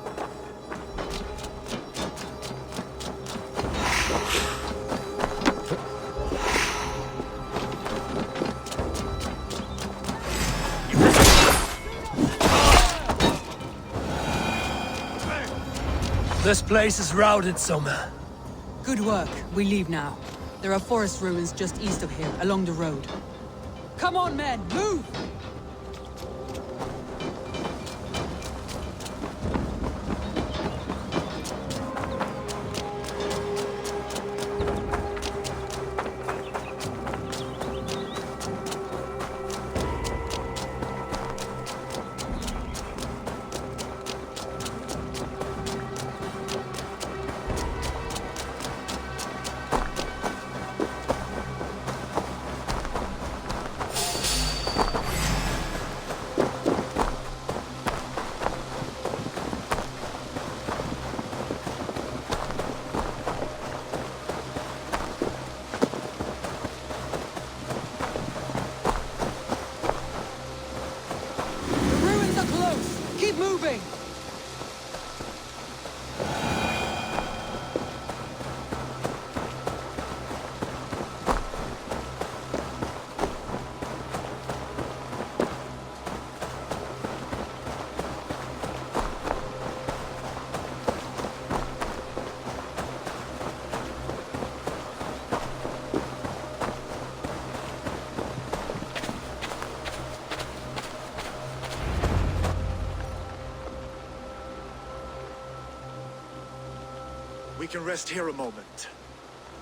This place is routed, Soma. Good work. We leave now. There are forest ruins just east of here, along the road. Come on, men! Move! Keep moving! We can rest here a moment.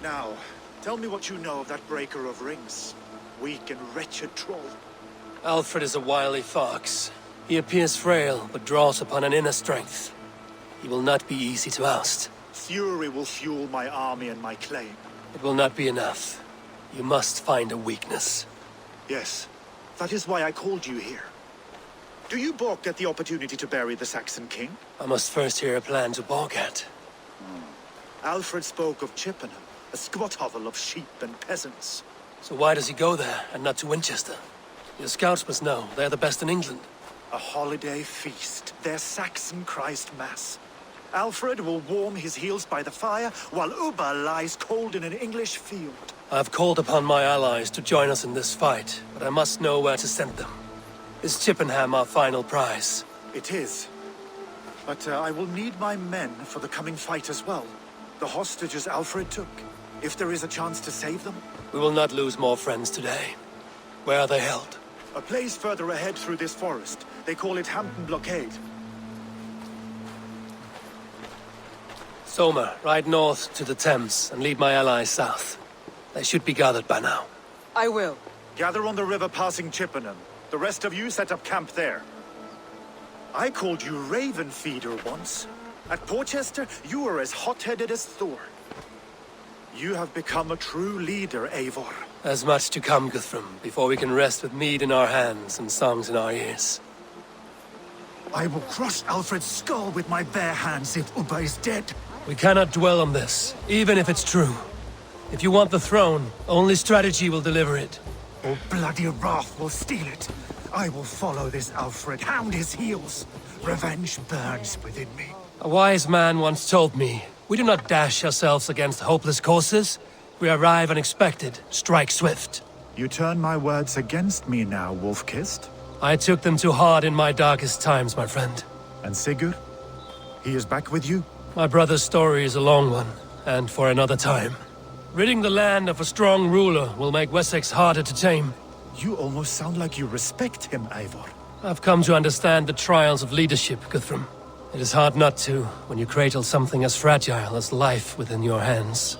Now, tell me what you know of that breaker of rings. Weak and wretched troll. Alfred is a wily fox. He appears frail, but draws upon an inner strength. He will not be easy to oust. Fury will fuel my army and my claim. It will not be enough. You must find a weakness. Yes, that is why I called you here. Do you balk at the opportunity to bury the Saxon king? I must first hear a plan to balk at. Alfred spoke of Chippenham, a squat hovel of sheep and peasants. So why does he go there, and not to Winchester? Your scouts must know, they're the best in England. A holiday feast, their Saxon Christ Mass. Alfred will warm his heels by the fire, while Uba lies cold in an English field. I have called upon my allies to join us in this fight, but I must know where to send them. Is Chippenham our final prize? It is. But I will need my men for the coming fight as well. The hostages Alfred took. If there is a chance to save them. We will not lose more friends today. Where are they held? A place further ahead through this forest. They call it Hampton Blockade. Soma, ride north to the Thames and lead my allies south. They should be gathered by now. I will. Gather on the river passing Chippenham. The rest of you set up camp there. I called you Raven Feeder once. At Porchester, you were as hot-headed as Thor. You have become a true leader, Eivor. There's much to come, Guthrum, before we can rest with mead in our hands and songs in our ears. I will crush Alfred's skull with my bare hands if Uba is dead. We cannot dwell on this, even if it's true. If you want the throne, only strategy will deliver it. Or bloody wrath will steal it. I will follow this Alfred, hound his heels. Revenge burns within me. A wise man once told me, we do not dash ourselves against hopeless courses. We arrive unexpected, strike swift. You turn my words against me now, Wolf-Kissed? I took them too hard in my darkest times, my friend. And Sigurd? He is back with you? My brother's story is a long one, and for another time. Ridding the land of a strong ruler will make Wessex harder to tame. You almost sound like you respect him, Eivor. I've come to understand the trials of leadership, Guthrum. It is hard not to, when you cradle something as fragile as life within your hands.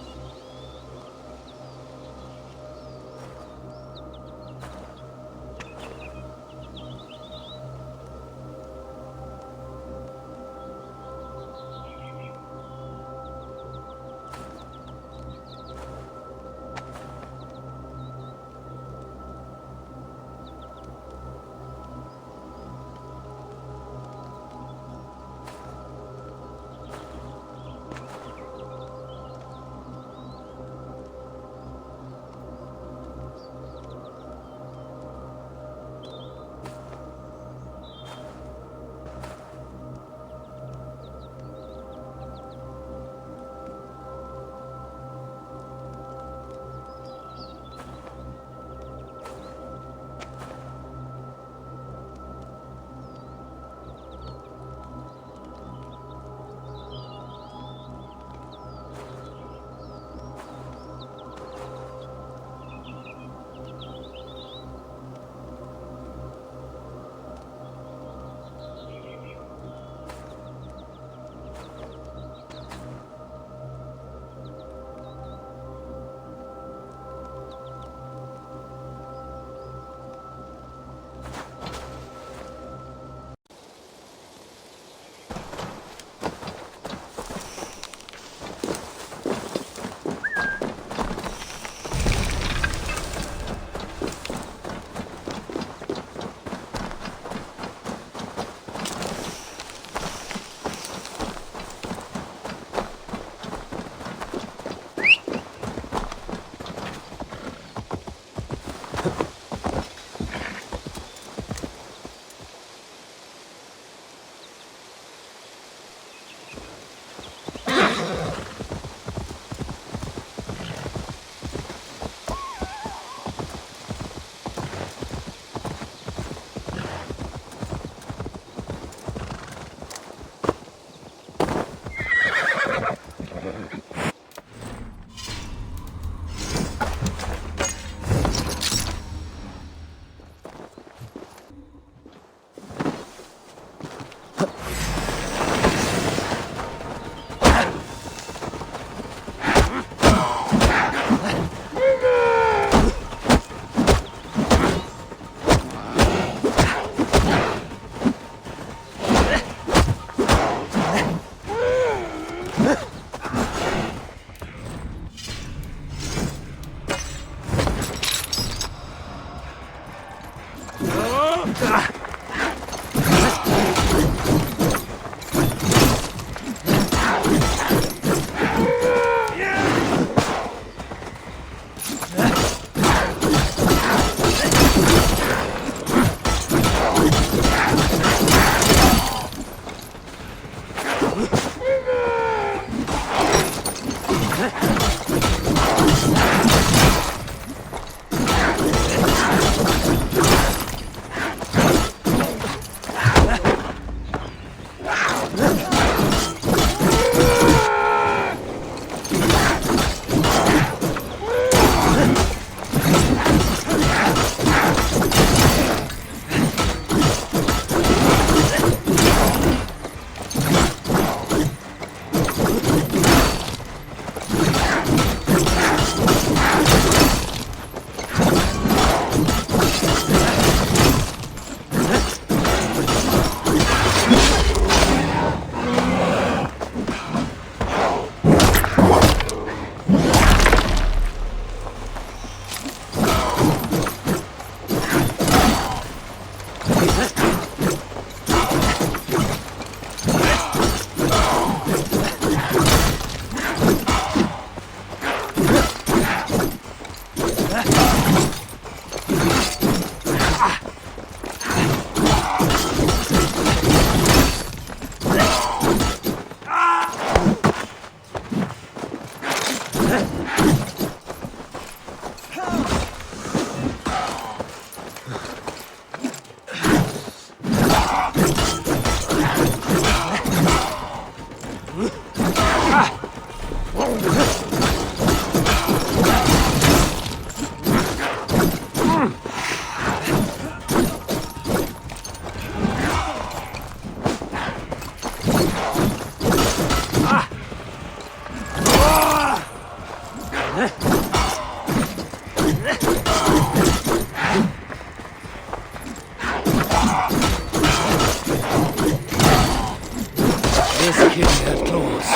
This king had claws.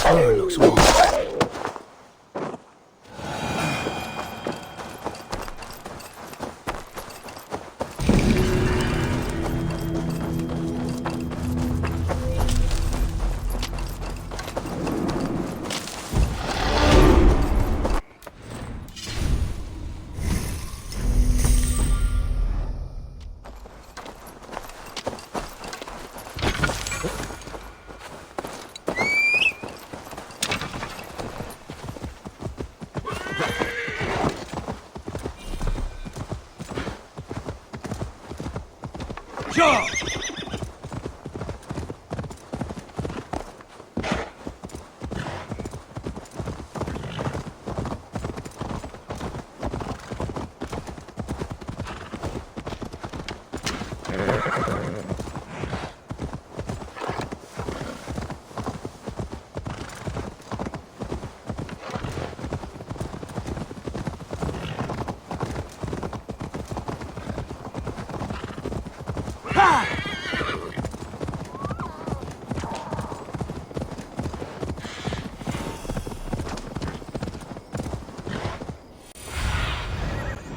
Fur looks warm. Sure!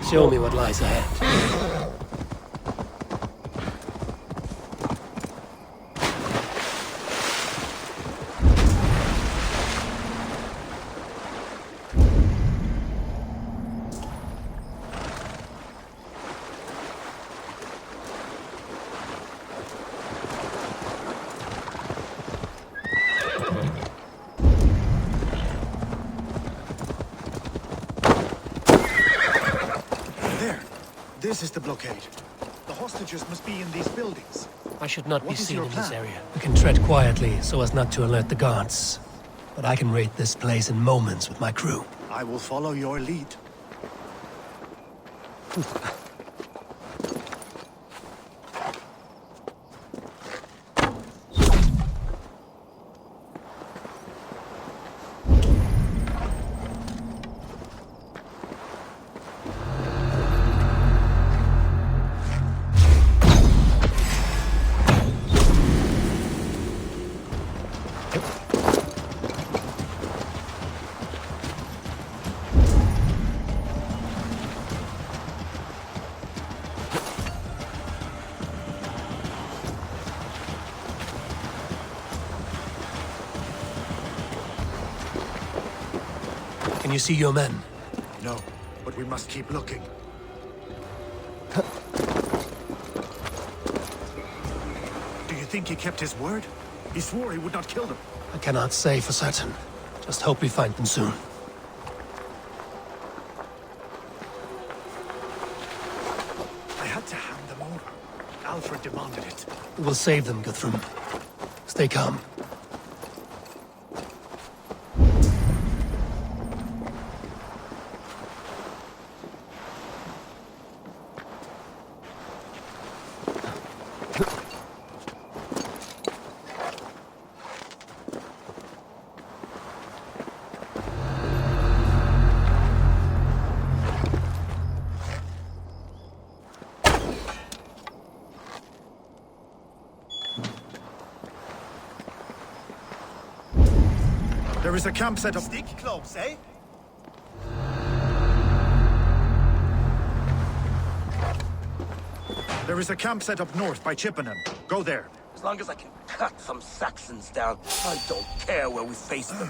Show me what lies ahead. This is the blockade. The hostages must be in these buildings. I should not be What is seen your in this plan? area. We can tread quietly so as not to alert the guards. But I can raid this place in moments with my crew. I will follow your lead. Can you see your men? No, but we must keep looking. Do you think he kept his word? He swore he would not kill them. I cannot say for certain. Just hope we find them soon. I had to hand them over. Alfred demanded it. We will save them, Guthrum. Stay calm. There is a camp set up. Stick clubs, eh? There is a camp set up north by Chippenham. Go there. As long as I can cut some Saxons down, I don't care where we face them.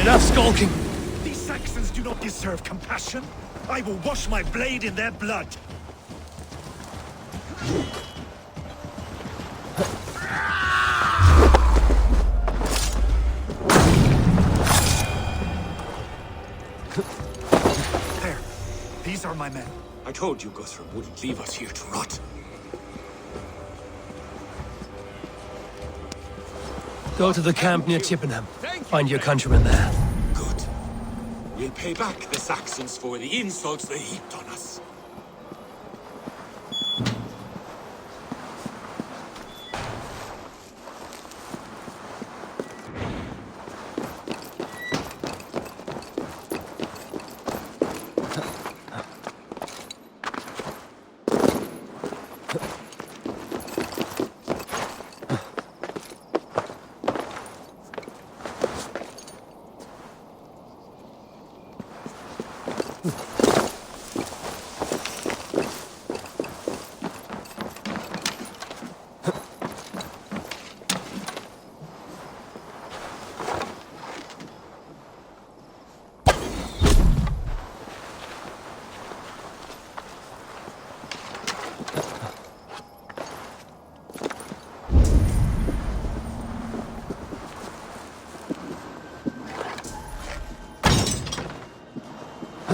Enough skulking! These Saxons do not deserve compassion. I will wash my blade in their blood. There. These are my men. I told you Guthrum wouldn't leave us here to rot. Go to the camp near Chippenham. Find your countrymen there. Good. We'll pay back the Saxons for the insults they heaped on us.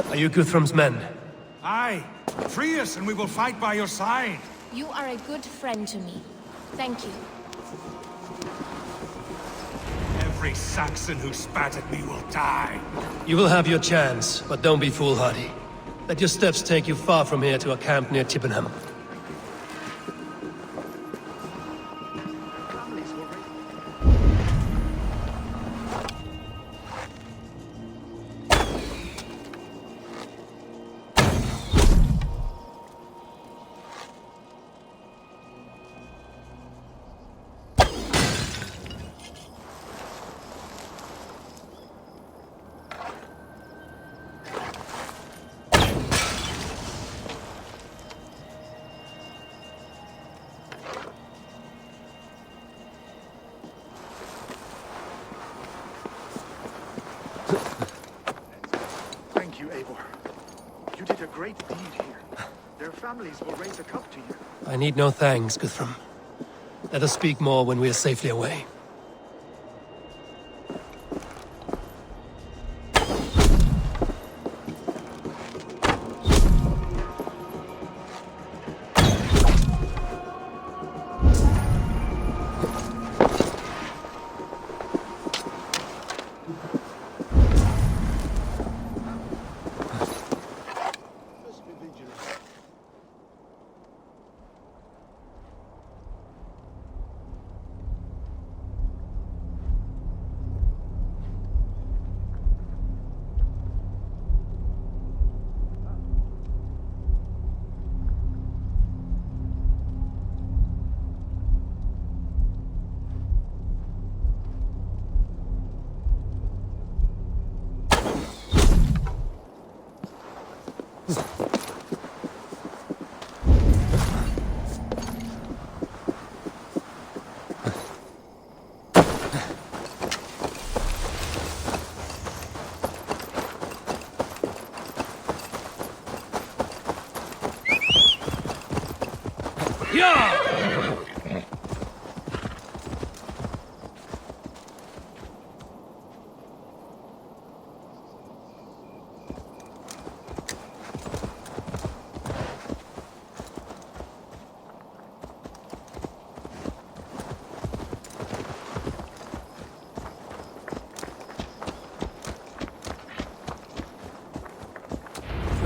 Are you Guthrum's men? Aye. Free us and we will fight by your side. You are a good friend to me. Thank you. Every Saxon who spat at me will die. You will have your chance, but don't be foolhardy. Let your steps take you far from here to a camp near Chippenham. Thank you, Eivor. You did a great deed here. Their families will raise a cup to you. I need no thanks, Guthrum. Let us speak more when we are safely away.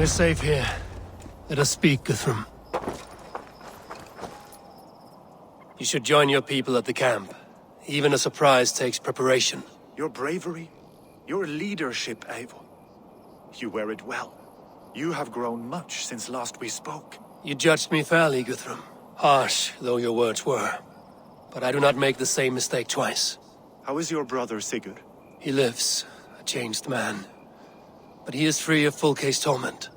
We're safe here. Let us speak, Guthrum. You should join your people at the camp. Even a surprise takes preparation. Your bravery, your leadership, Eivor. You wear it well. You have grown much since last we spoke. You judged me fairly, Guthrum. Harsh though your words were. But I do not make the same mistake twice. How is your brother, Sigurd? He lives, a changed man. But he is free of full case torment.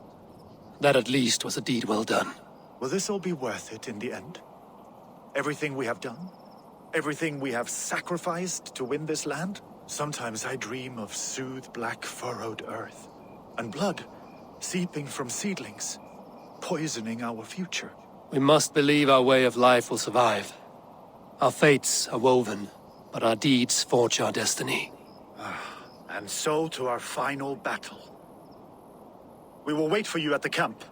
That at least was a deed well done. Will this all be worth it in the end? Everything we have done? Everything we have sacrificed to win this land? Sometimes I dream of soothed black furrowed earth, and blood seeping from seedlings, poisoning our future. We must believe our way of life will survive. Our fates are woven, but our deeds forge our destiny. And so to our final battle. We will wait for you at the camp.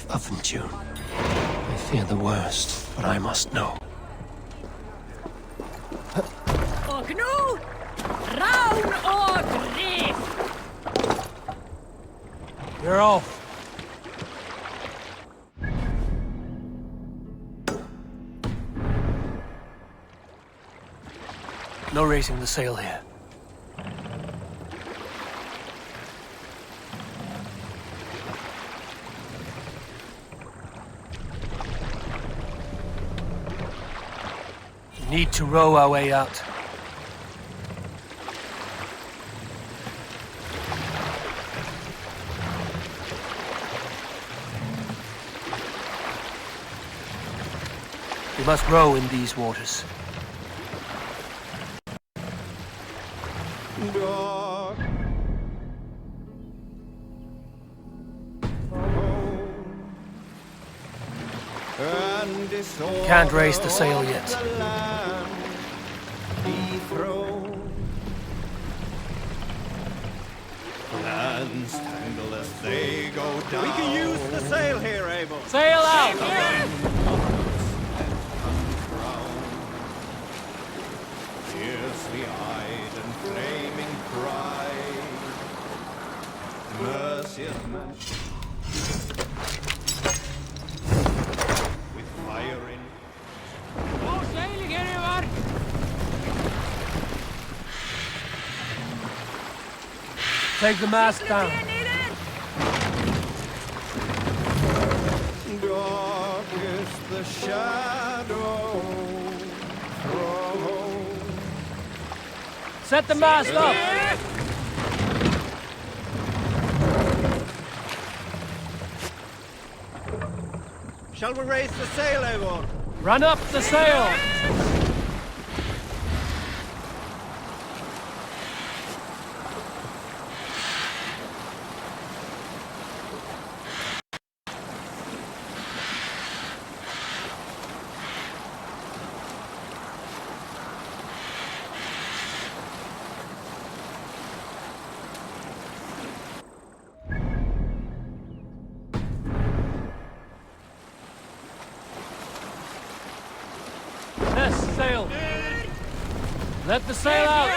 Aventune. I fear the worst, but I must know. Og nú, rán og grif! You're off. No raising the sail here. We need to row our way out. We must row in these waters. Can't raise the sail yet. Lands tangle as they go down. We can use the sail here, Abel. Sail out! Fiercely eyed and flaming cry. Mercious man. With fire in. Oh, sailing anywhere! Take the mast down. Dark is the shadow. Set the mast up! Shall we raise the sail, Eivor? Run up the sail! Sail! Let the sail out!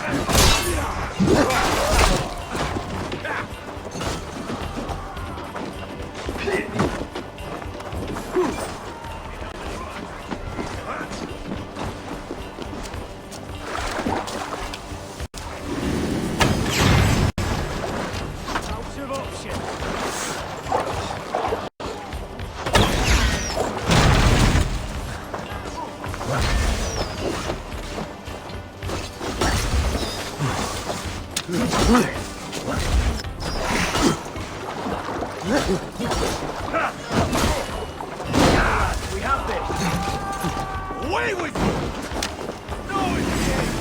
We have this! Away with you! No escape!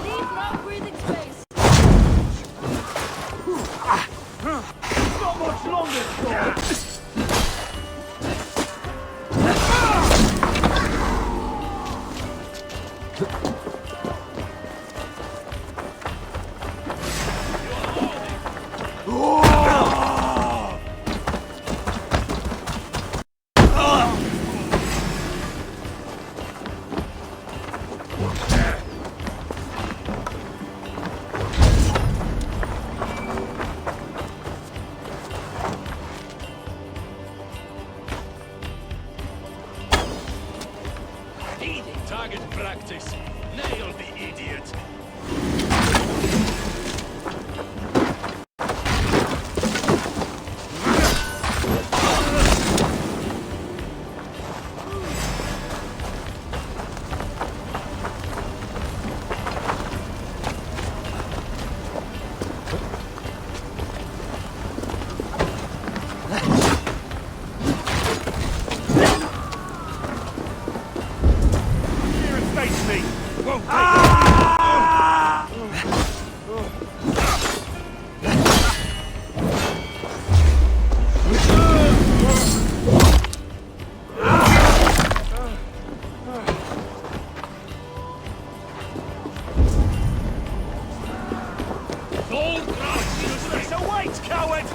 Leave no breathing space. Not much longer, Thor! Target practice. Nail the idiot. Face me! Won't Thor, It's a wait, coward!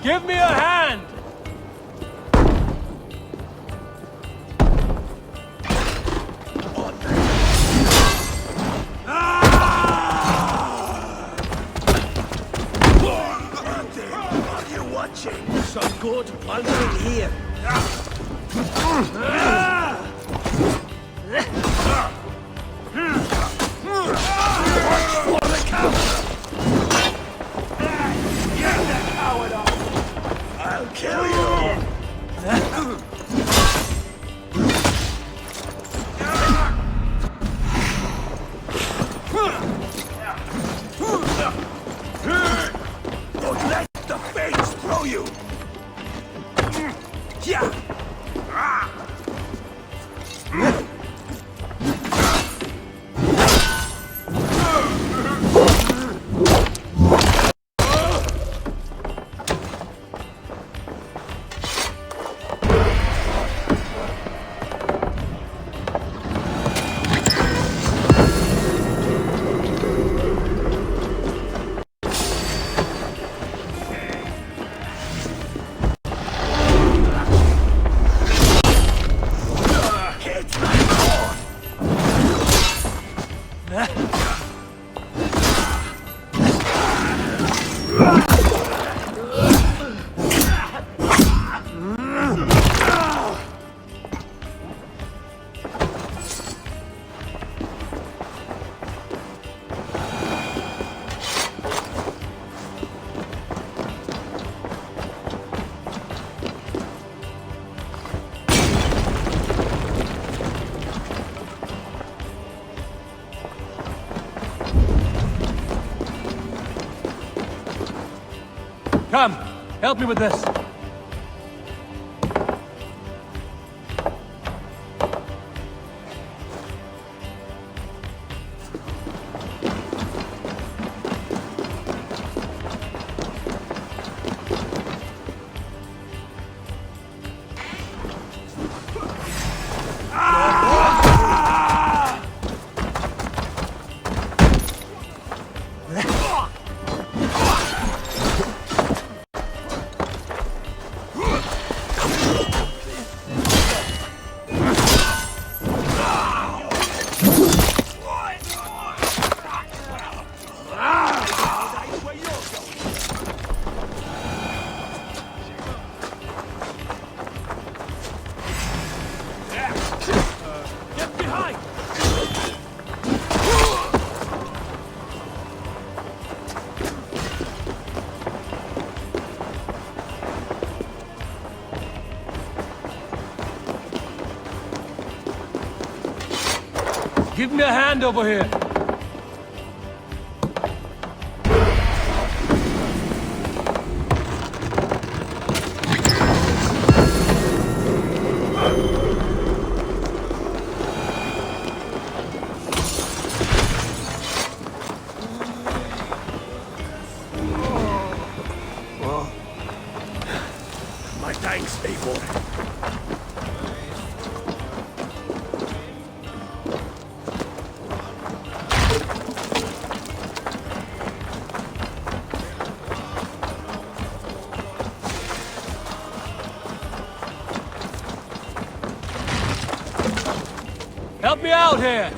Give me a hand! Are you watching? So good, while we're here. Watch for the counter! Get that coward off! I'll kill you! Don't let the fates throw you! Yeah! Help me with this. Give me a hand over here. My thanks, Eivor. Help me out here!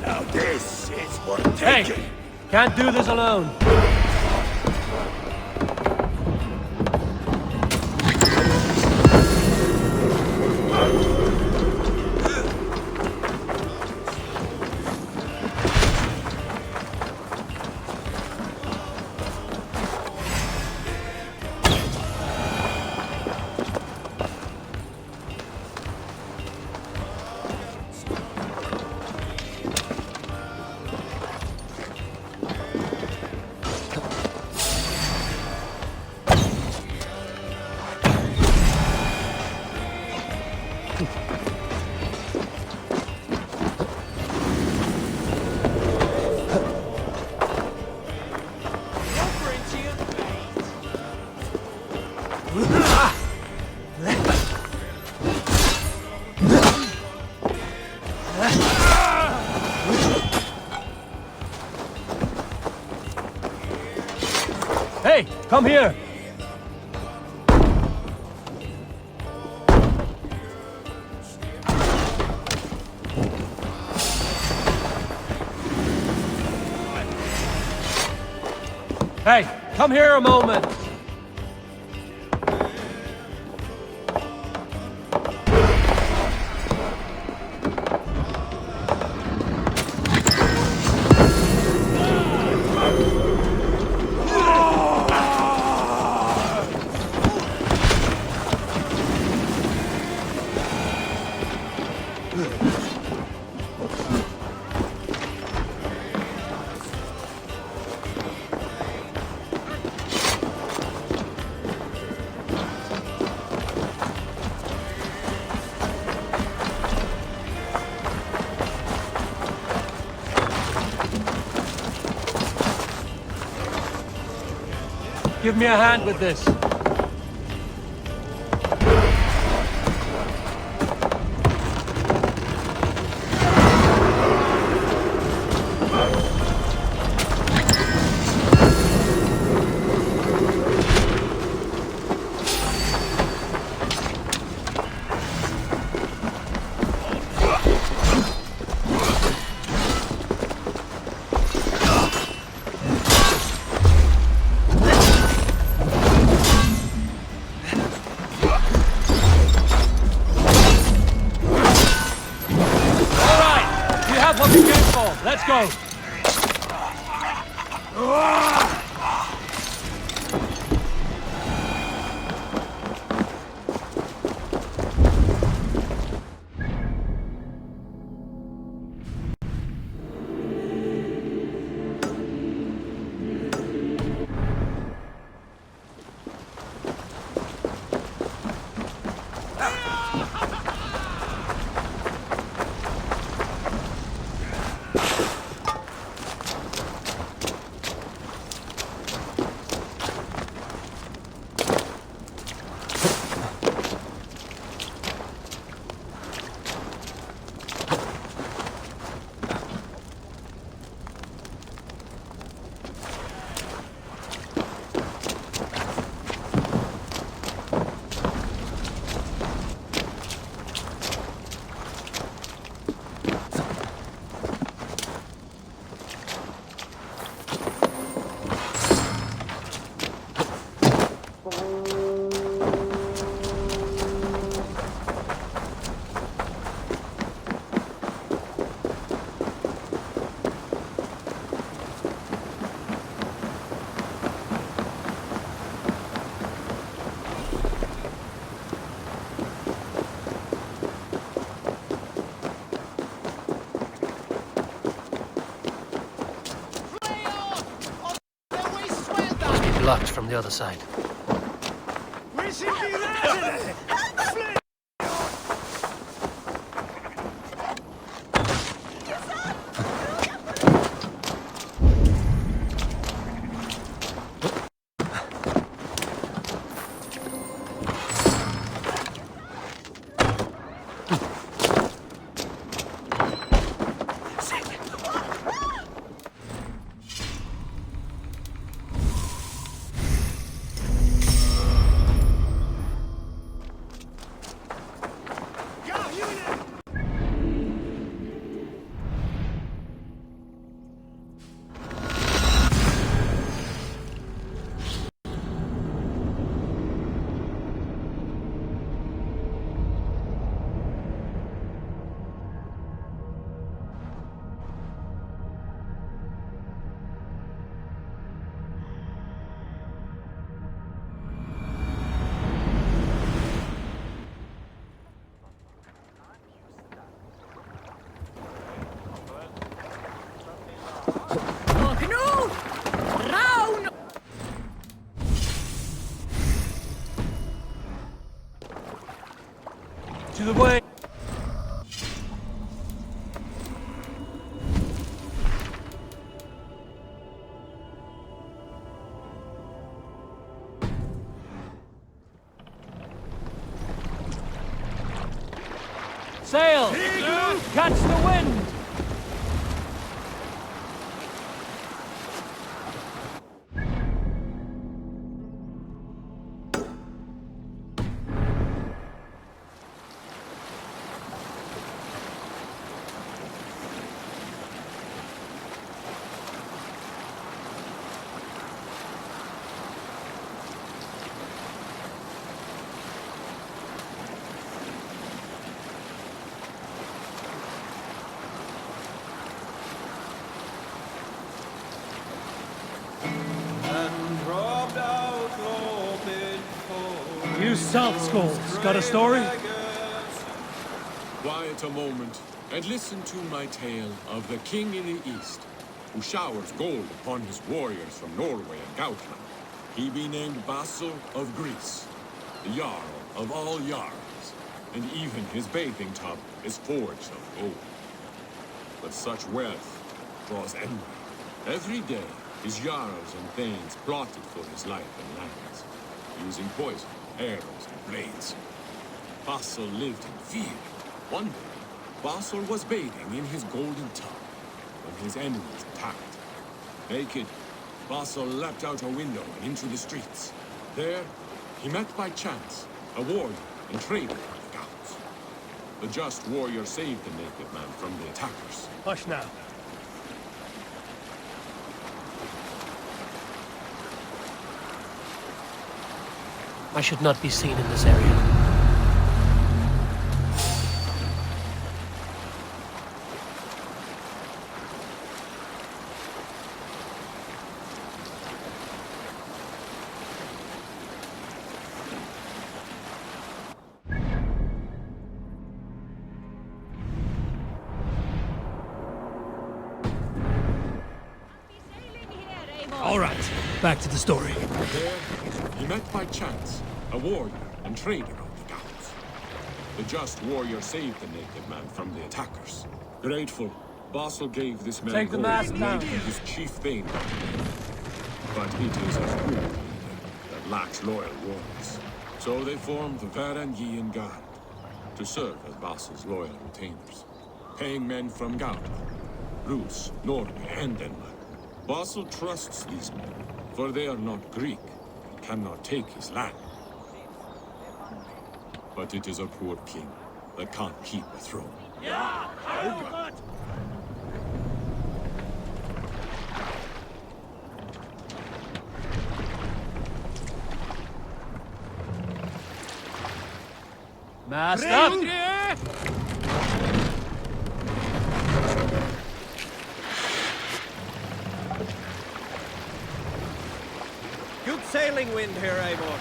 Now this is worth taking. Hey! Can't do this alone. Hey, come here! Hey, come here a moment! Give me a hand with this. Let's go! locked from the other side. We should be ready! Flee! To the way! Sail! Catch the wind! You salt skulls, got a story? Quiet a moment, and listen to my tale of the king in the east, who showers gold upon his warriors from Norway and Gautland. He be named Vassal of Greece, the Jarl of all Jarls, and even his bathing tub is forged of gold. But such wealth draws envy. Every day, his Jarls and Thanes plotted for his life and lands, using poison, arrows, and blades. Vassal lived in fear. One day, Vassal was bathing in his golden tub when his enemies attacked. Naked, Vassal leapt out a window and into the streets. There, he met by chance a warrior and trader of the Gauts. The just warrior saved the naked man from the attackers. Hush now. I should not be seen in this area. All right, back to the story. There, he met by chance a warrior and trader of the Gauts. The just warrior saved the naked man from the attackers. Grateful, Vassal gave this man Take the mask down. his chief fame. But it is a cruel leader that lacks loyal warriors. So they formed the Varangian Guard to serve as Vassal's loyal retainers, paying men from Gautland, Rus, Norway, and Denmark. Vassal trusts these men, for they are not Greek, and cannot take his land. But it is a poor king that can't keep a throne. Yeah! Mask up! Good sailing wind here, Eivor.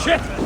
Shit!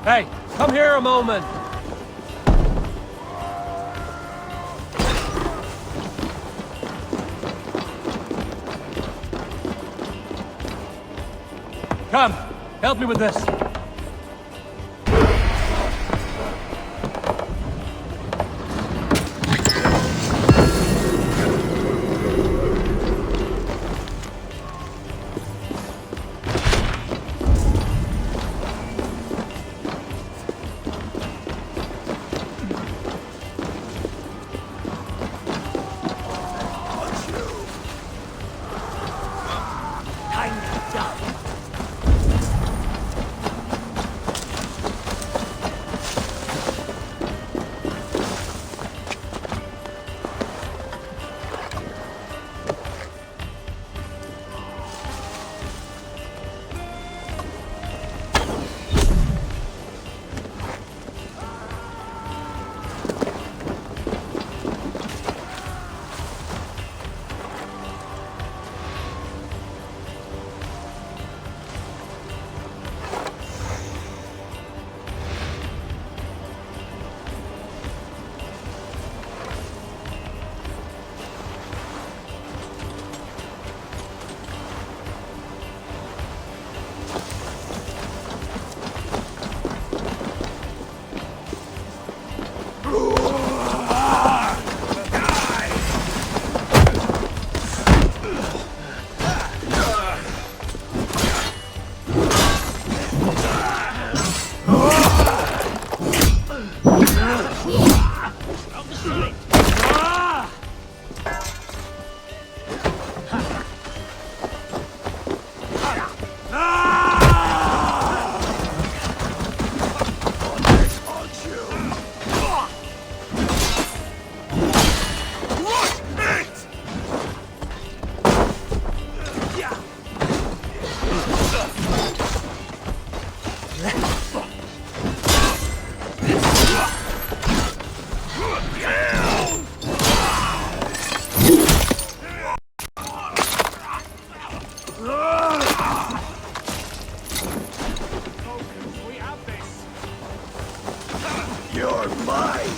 Hey, come here a moment! Come, help me with this. You're mine!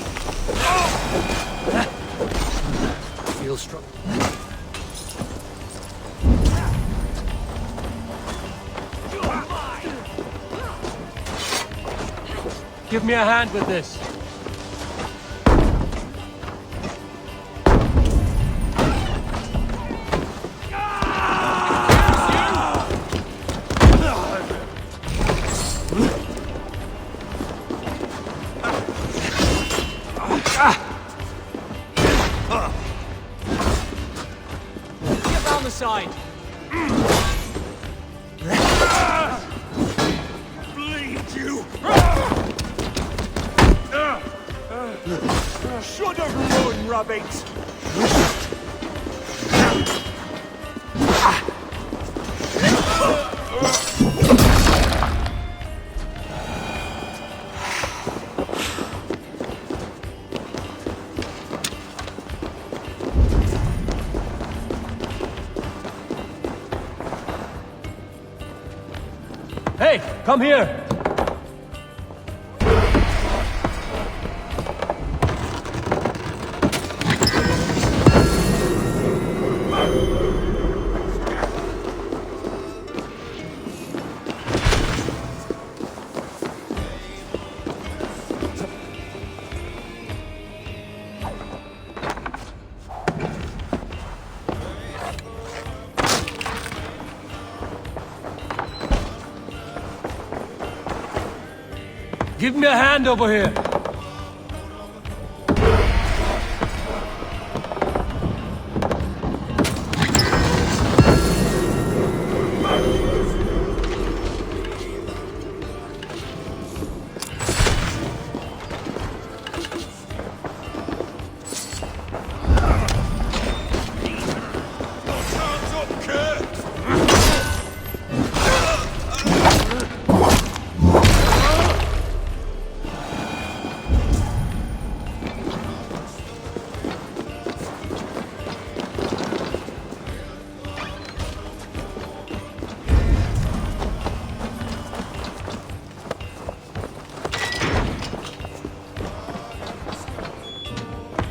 Feel strong. Give me a hand with this. Moon rubbings! Hey, come here! Give me a hand over here!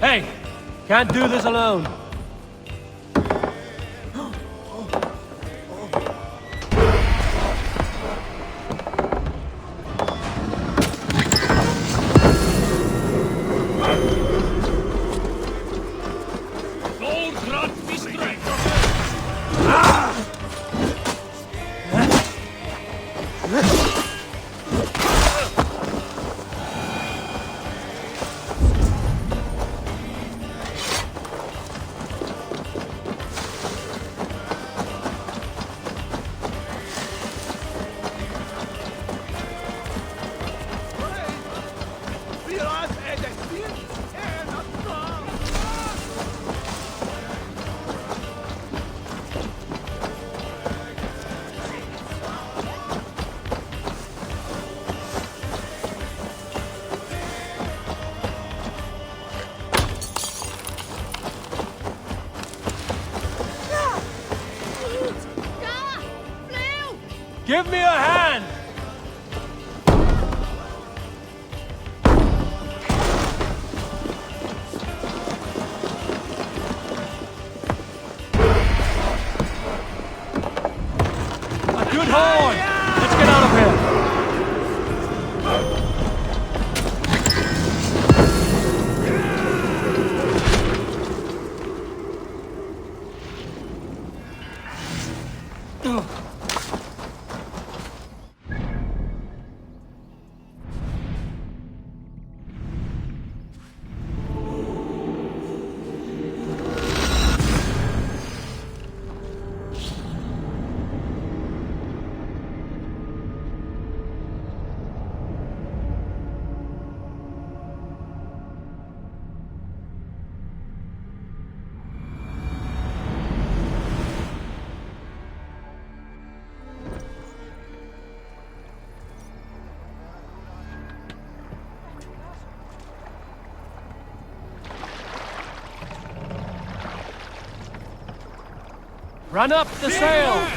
Hey! Can't do this alone! Give me a hand! A good horn! Let's get out of here! Run up the sail!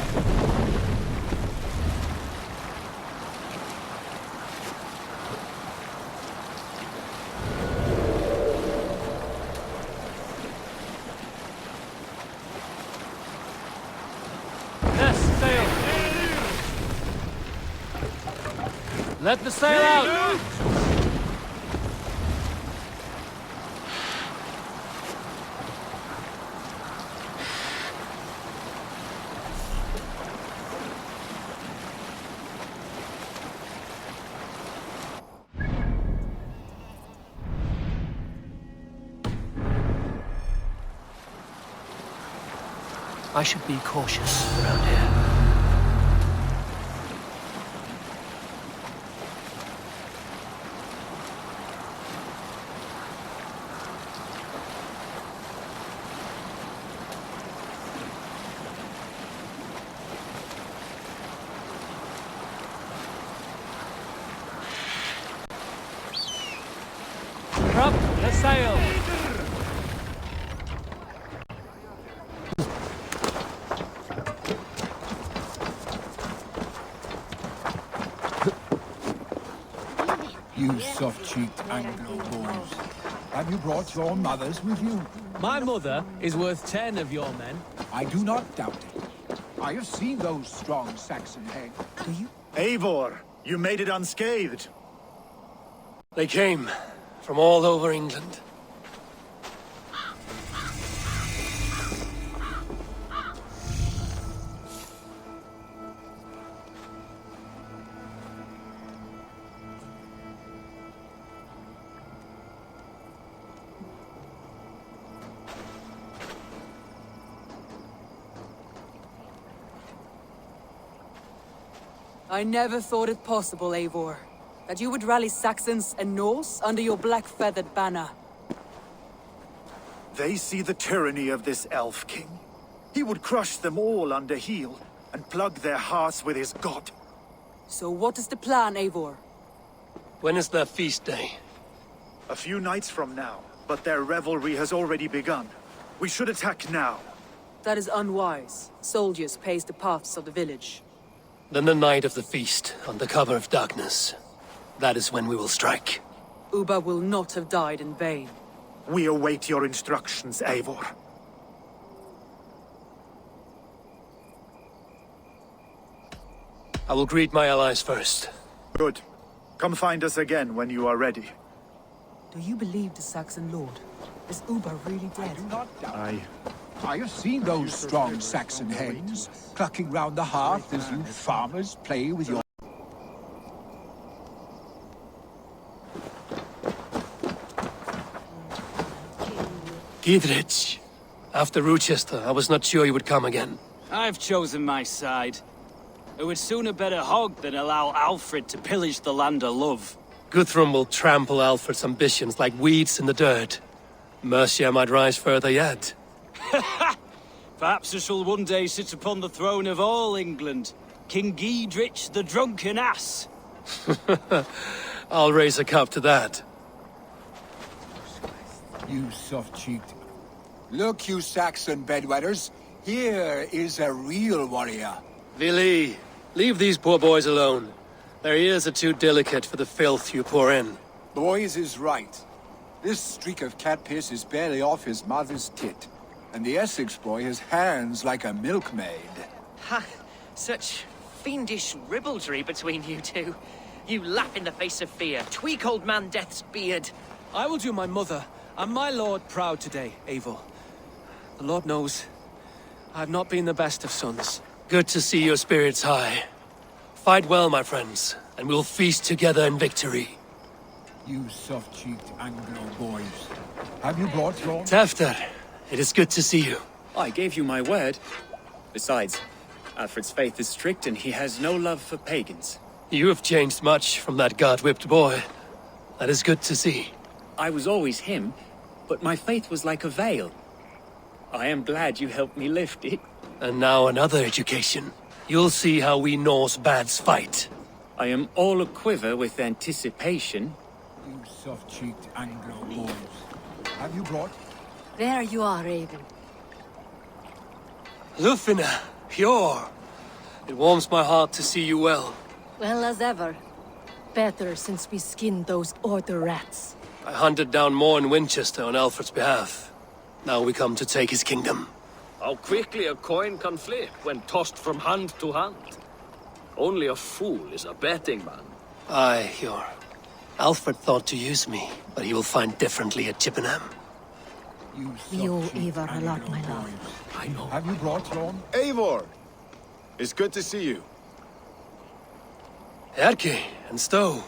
Yes, sail! Let the sail out! I should be cautious around here. Let's sail! You soft-cheeked Anglo boys. Have you brought your mothers with you? My mother is worth 10 of your men. I do not doubt it. I have seen those strong Saxon heads. Do you? Eivor, you made it unscathed. They came from all over England. I never thought it possible, Eivor, that you would rally Saxons and Norse under your black-feathered banner. They see the tyranny of this elf king. He would crush them all under heel and plug their hearts with his god. So what is the plan, Eivor? When is their feast day? A few nights from now, but their revelry has already begun. We should attack now. That is unwise. Soldiers pace the paths of the village. Then the night of the feast, under cover of darkness. That is when we will strike. Ubba will not have died in vain. We await your instructions, Eivor. I will greet my allies first. Good. Come find us again when you are ready. Do you believe the Saxon lord? Is Ubba really dead? I have seen those strong Saxon hens clucking round the hearth as you farmers play with your... Gidrich, after Rochester, I was not sure you would come again. I've chosen my side. I would sooner bet a hog than allow Alfred to pillage the land of love. Guthrum will trample Alfred's ambitions like weeds in the dirt. Mercia might rise further yet. Perhaps I shall one day sit upon the throne of all England. King Giedrich the drunken ass. I'll raise a cup to that. You soft-cheeked... Look, you Saxon bedwetters. Here is a real warrior. Vili, leave these poor boys alone. Their ears are too delicate for the filth you pour in. Boys is right. This streak of cat piss is barely off his mother's tit. And the Essex boy has hands like a milkmaid. Ha! Such fiendish ribaldry between you two. You laugh in the face of fear. Tweak old man Death's beard. I will do my mother and my lord proud today, Eivor. The Lord knows, I have not been the best of sons. Good to see your spirits high. Fight well, my friends, and we'll feast together in victory. You soft-cheeked Anglo boys. Have you brought your... Tafter, it is good to see you. I gave you my word. Besides, Alfred's faith is strict and he has no love for pagans. You have changed much from that god-whipped boy. That is good to see. I was always him, but my faith was like a veil. I am glad you helped me lift it. And now another education. You'll see how we Norse bads fight. I am all a-quiver with anticipation. You soft-cheeked Anglo boys. Have you brought... There you are, Raven. Lufina, pure. It warms my heart to see you well. Well as ever. Better since we skinned those order rats. I hunted down more in Winchester on Alfred's behalf. Now we come to take his kingdom. How quickly a coin can flip when tossed from hand to hand. Only a fool is a betting man. Aye, Hjor. Alfred thought to use me, but he will find differently at Chippenham. We owe Eivor a lot, my love. I know. Have you brought your... Eivor! It's good to see you. Erke and Stowe.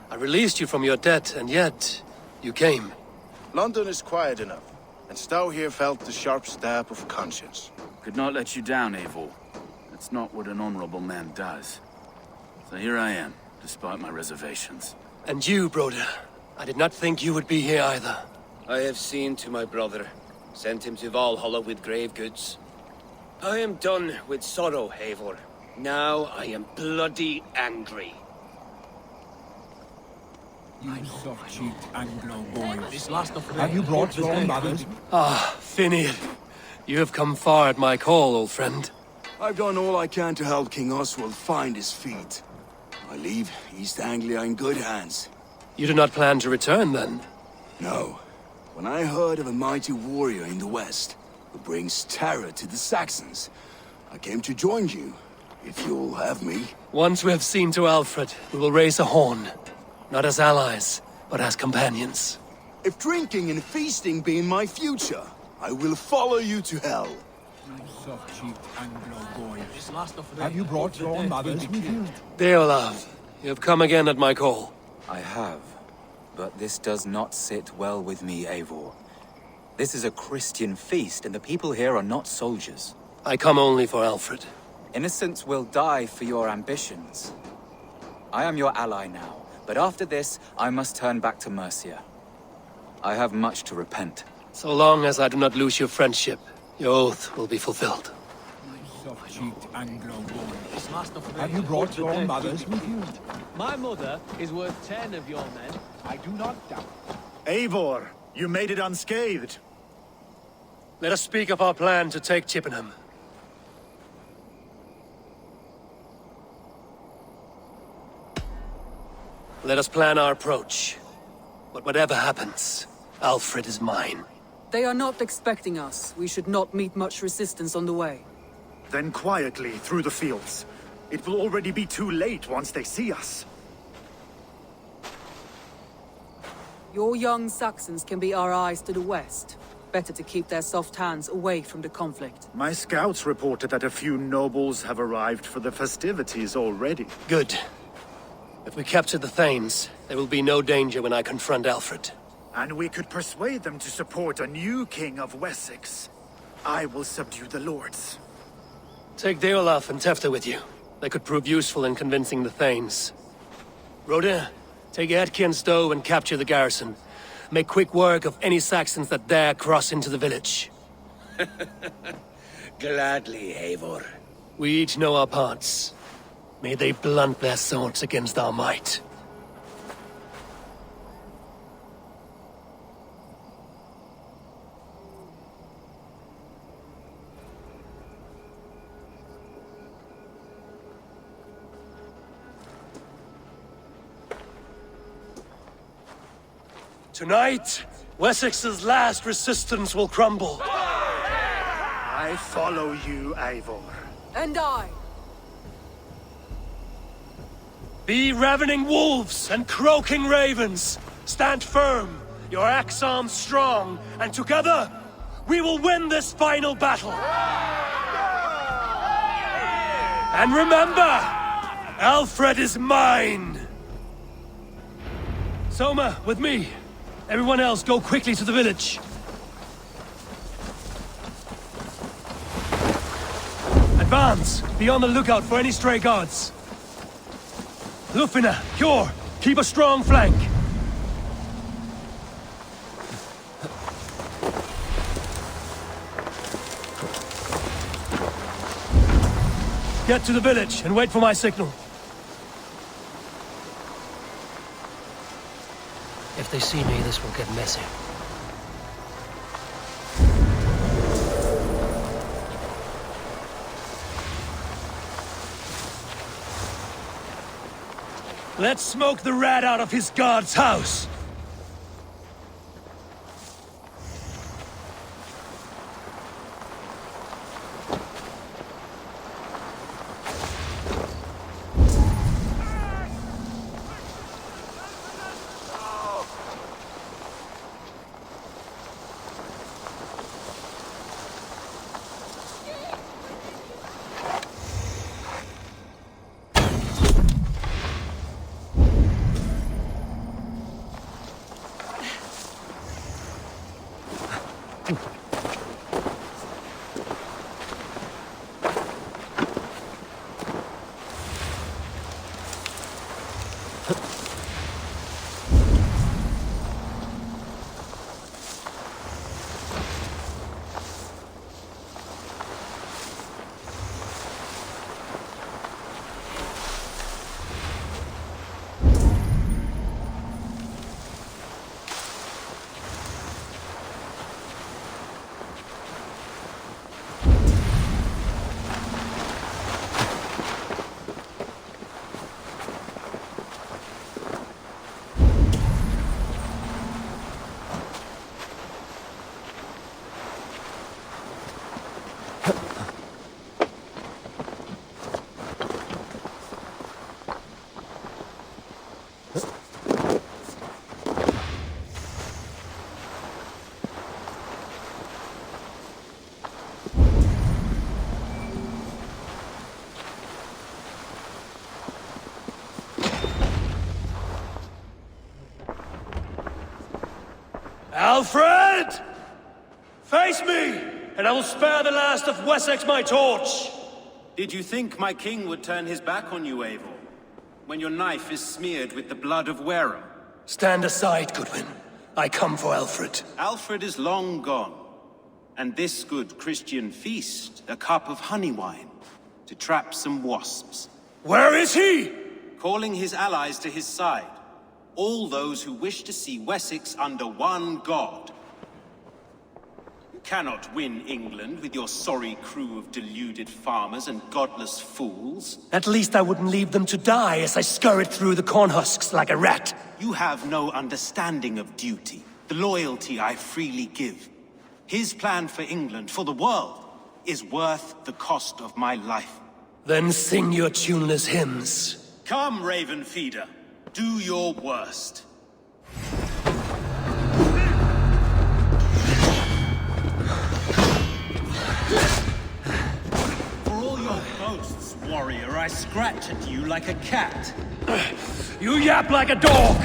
I released you from your debt, and yet you came. London is quiet enough, and Stowe here felt the sharp stab of conscience. Could not let you down, Eivor. That's not what an honorable man does. So here I am, despite my reservations. And you, Broder. I did not think you would be here either. I have seen to my brother, sent him to Valhalla with grave goods. I am done with sorrow, Eivor. Now I am bloody angry. You soft-cheeked Anglo boy. This last of Have you brought your own mothers? Ah, Finnear. You have come far at my call, old friend. I've done all I can to help King Oswald find his feet. I leave East Anglia in good hands. You do not plan to return, then? No. When I heard of a mighty warrior in the west who brings terror to the Saxons, I came to join you, if you'll have me. Once we have seen to Alfred, we will raise a horn. Not as allies, but as companions. If drinking and feasting be in my future, I will follow you to hell. You soft-cheeked Anglo boy. Have you brought your own mothers with you? Deolav, you have come again at my call. I have, but this does not sit well with me, Eivor. This is a Christian feast, and the people here are not soldiers. I come only for Alfred. Innocents will die for your ambitions. I am your ally now, but after this, I must turn back to Mercia. I have much to repent. So long as I do not lose your friendship, your oath will be fulfilled. Soft-cheeked Anglo boy. Have you brought your own mothers with you? My mother is worth 10 of your men. I do not doubt. Eivor, you made it unscathed. Let us speak of our plan to take Chippenham. Let us plan our approach. But whatever happens, Alfred is mine. They are not expecting us. We should not meet much resistance on the way. Then quietly through the fields. It will already be too late once they see us. Your young Saxons can be our eyes to the west. Better to keep their soft hands away from the conflict. My scouts reported that a few nobles have arrived for the festivities already. Good. If we capture the Thanes, there will be no danger when I confront Alfred. And we could persuade them to support a new king of Wessex. I will subdue the lords. Take Deolaf and Tefta with you. They could prove useful in convincing the Thanes. Rodin, take Edki and Stowe and capture the garrison. Make quick work of any Saxons that dare cross into the village. Gladly, Eivor. We each know our parts. May they blunt their swords against our might. Tonight, Wessex's last resistance will crumble. I follow you, Eivor. And I. Be ravening wolves and croaking ravens. Stand firm, your axe arms strong, and together, we will win this final battle. And remember, Alfred is mine. Soma, with me. Everyone else, go quickly to the village. Advance! Be on the lookout for any stray guards. Lufina, Kjor, keep a strong flank. Get to the village and wait for my signal. If they see me, this will get messy. Let's smoke the rat out of his guard's house! Alfred! Face me, and I will spare the last of Wessex my torch! Did you think my king would turn his back on you, Eivor? When your knife is smeared with the blood of Wareham? Stand aside, Goodwin. I come for Alfred. Alfred is long gone. And this good Christian feast, a cup of honey wine, to trap some wasps. Where is he? Calling his allies to his side. All those who wish to see Wessex under one god. You cannot win England with your sorry crew of deluded farmers and godless fools. At least I wouldn't leave them to die as I scurried through the corn husks like a rat. You have no understanding of duty, the loyalty I freely give. His plan for England, for the world, is worth the cost of my life. Then sing your tuneless hymns. Come, Raven Feeder. Do your worst. For all your boasts, warrior, I scratch at you like a cat. You yap like a dog!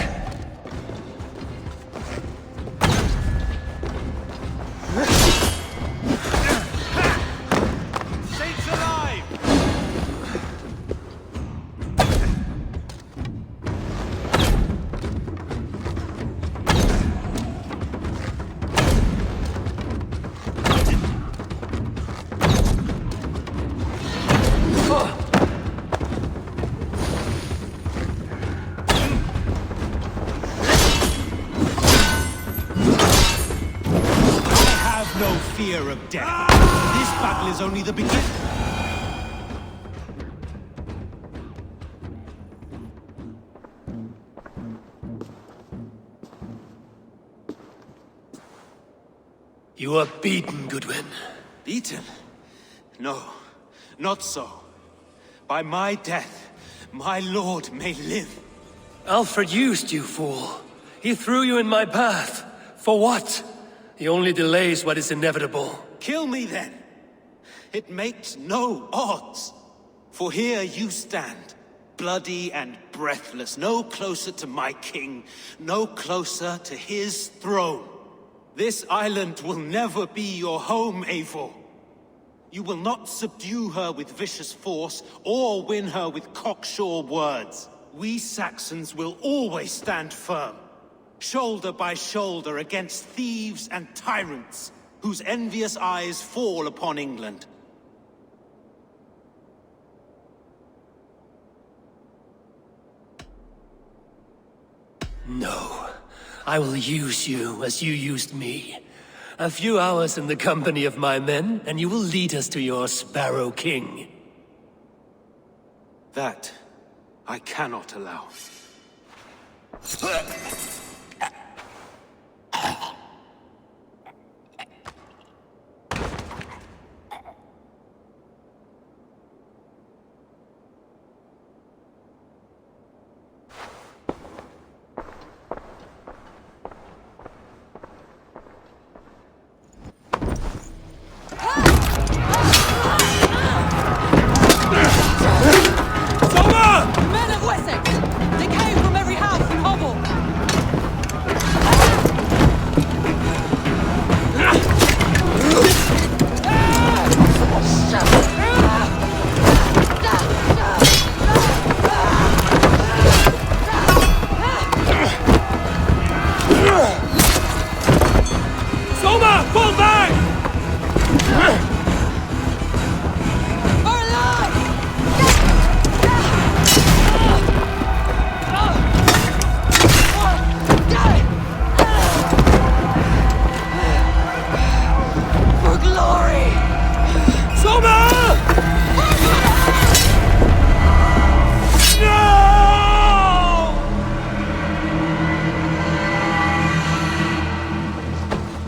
Saints alive! No fear of death. This battle is only the beginning. You are beaten, Goodwin. Beaten? No, not so. By my death, my lord may live. Alfred used you, fool. He threw you in my path. For what? He only delays what is inevitable. Kill me then. It makes no odds. For here you stand, bloody and breathless, no closer to my king, no closer to his throne. This island will never be your home, Eivor. You will not subdue her with vicious force, or win her with cocksure words. We Saxons will always stand firm, shoulder by shoulder against thieves and tyrants, whose envious eyes fall upon England. No. I will use you as you used me. A few hours in the company of my men, and you will lead us to your Sparrow King. That I cannot allow. Men of Wessex! They came from every house and hovel! Soma! Fall back! For glory! Soma! No!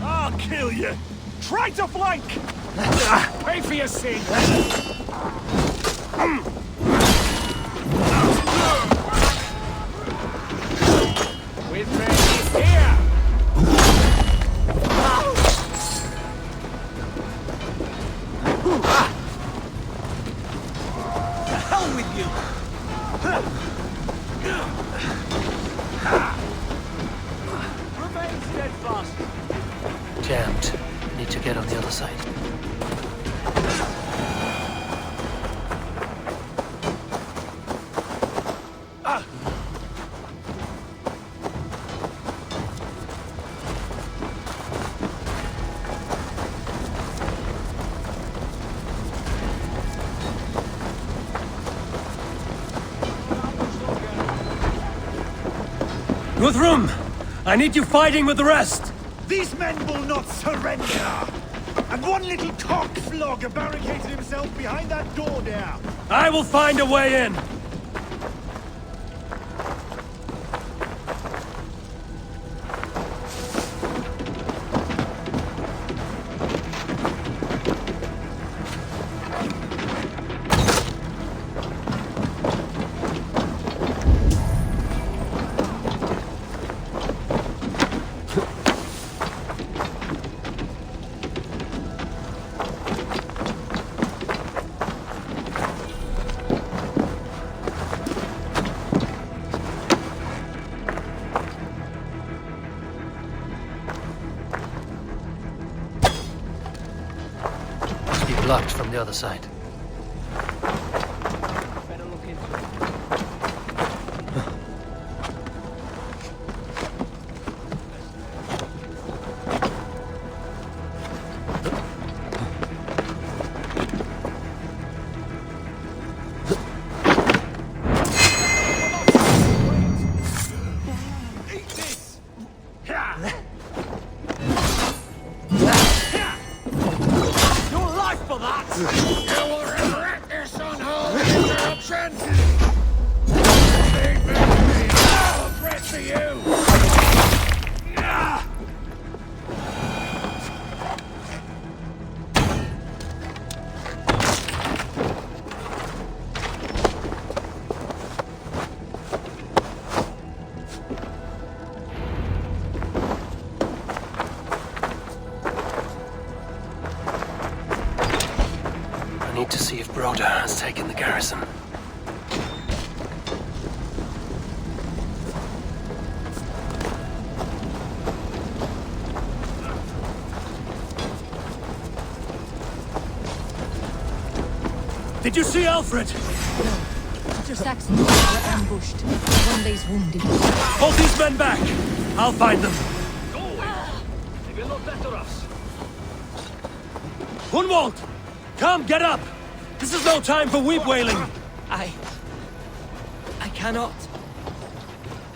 I'll kill you! Try to flank! Pay for your sins! With me here! The hell with you! Revenge Remain steadfast. Jammed. Need to get on the other side. Guthrum! I need you fighting with the rest! These men will not surrender! And one little cockflogger barricaded himself behind that door there! I will find a way in! Blocked from the other side. Better look into it. Eat this! Your life for that! You will regret this unholy interruption! Leave me to me! I'll threat to you! I need to see if Broder has taken the garrison. Did you see Alfred? The Saxons were ambushed. One day's wounded. Hold these men back! I'll find them. Go away! They will not better us. Hunwald! Come, get up! This is no time for weep wailing! I cannot.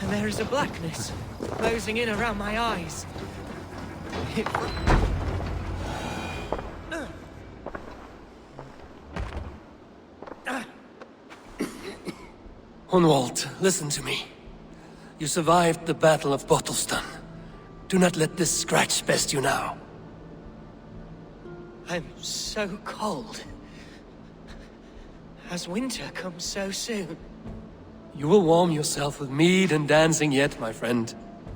And there is a blackness closing in around my eyes. It... Hunwald, listen to me. You survived the Battle of Bottleston. Do not let this scratch best you now. I'm so cold. Has winter come so soon? You will warm yourself with mead and dancing yet, my friend.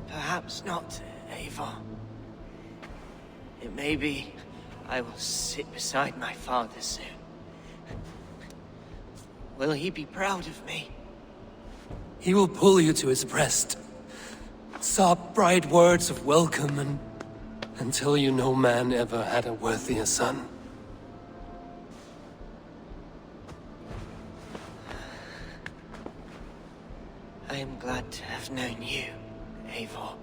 Perhaps not, Eivor. It may be I will sit beside my father soon. Will he be proud of me? He will pull you to his breast. Sob bright words of welcome and until you no man ever had a worthier son. I am glad to have known you, Eivor.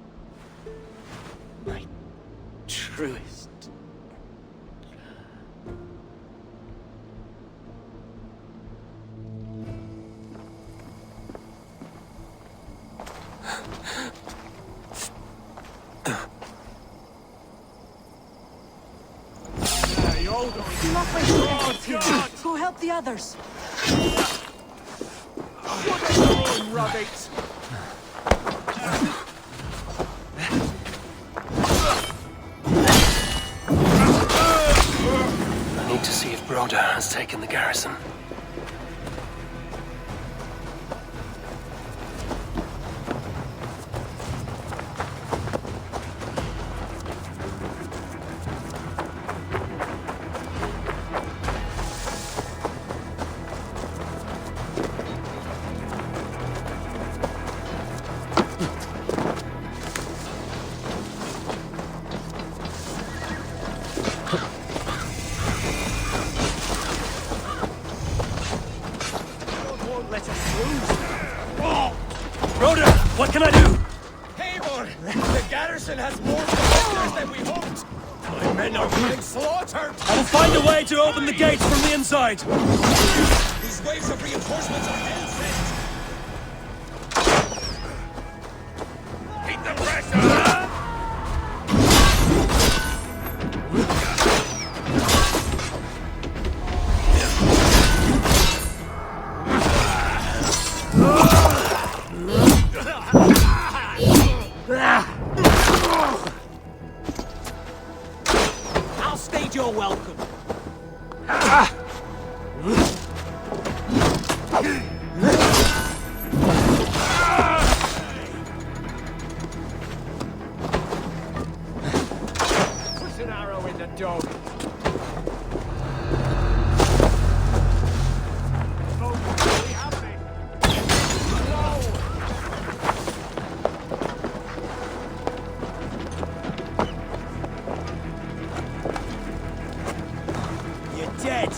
My truest. Go help the others. Rabbit! I need to see if Broder has taken the garrison. Rhoda, what can I do? Eivor! The garrison has more defenders than we hoped! My men are being slaughtered! I will find a way to open the gates from the inside! These waves of reinforcements are hell-sent! Beat the pressure! I'll stage your welcome. Push an arrow in the dog. You're dead.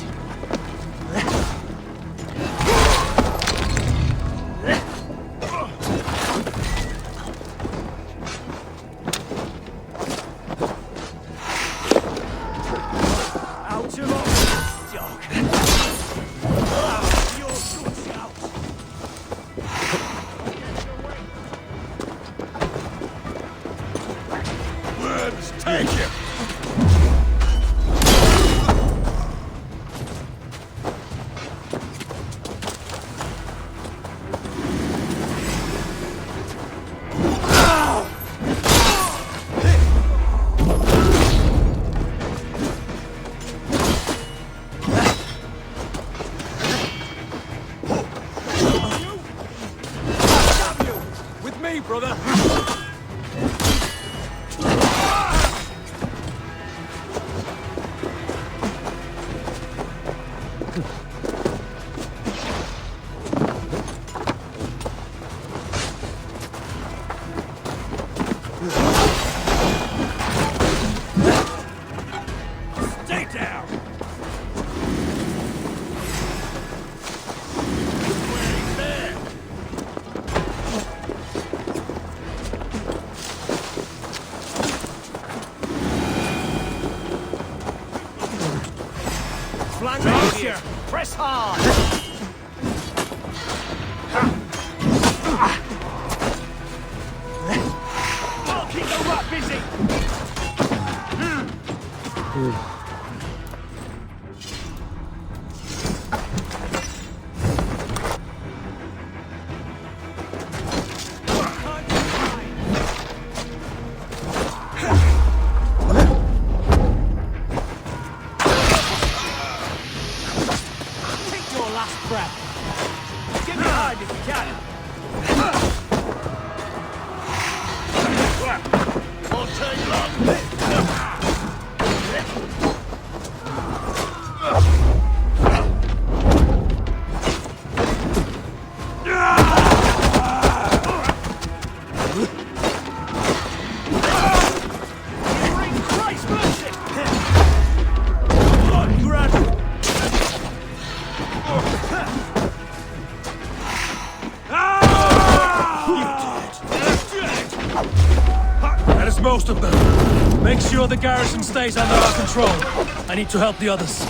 Out of office, dog. You're good shout. Words take you! With me, brother. Stay down! Flank Joshua! here. Press hard. I'll keep the rat busy. Take your last breath. Get behind if you can. Won't take long! Bring Christ mercy. Come on, grab him. That is most of them. Make sure the garrison stays under our control. I need to help the others.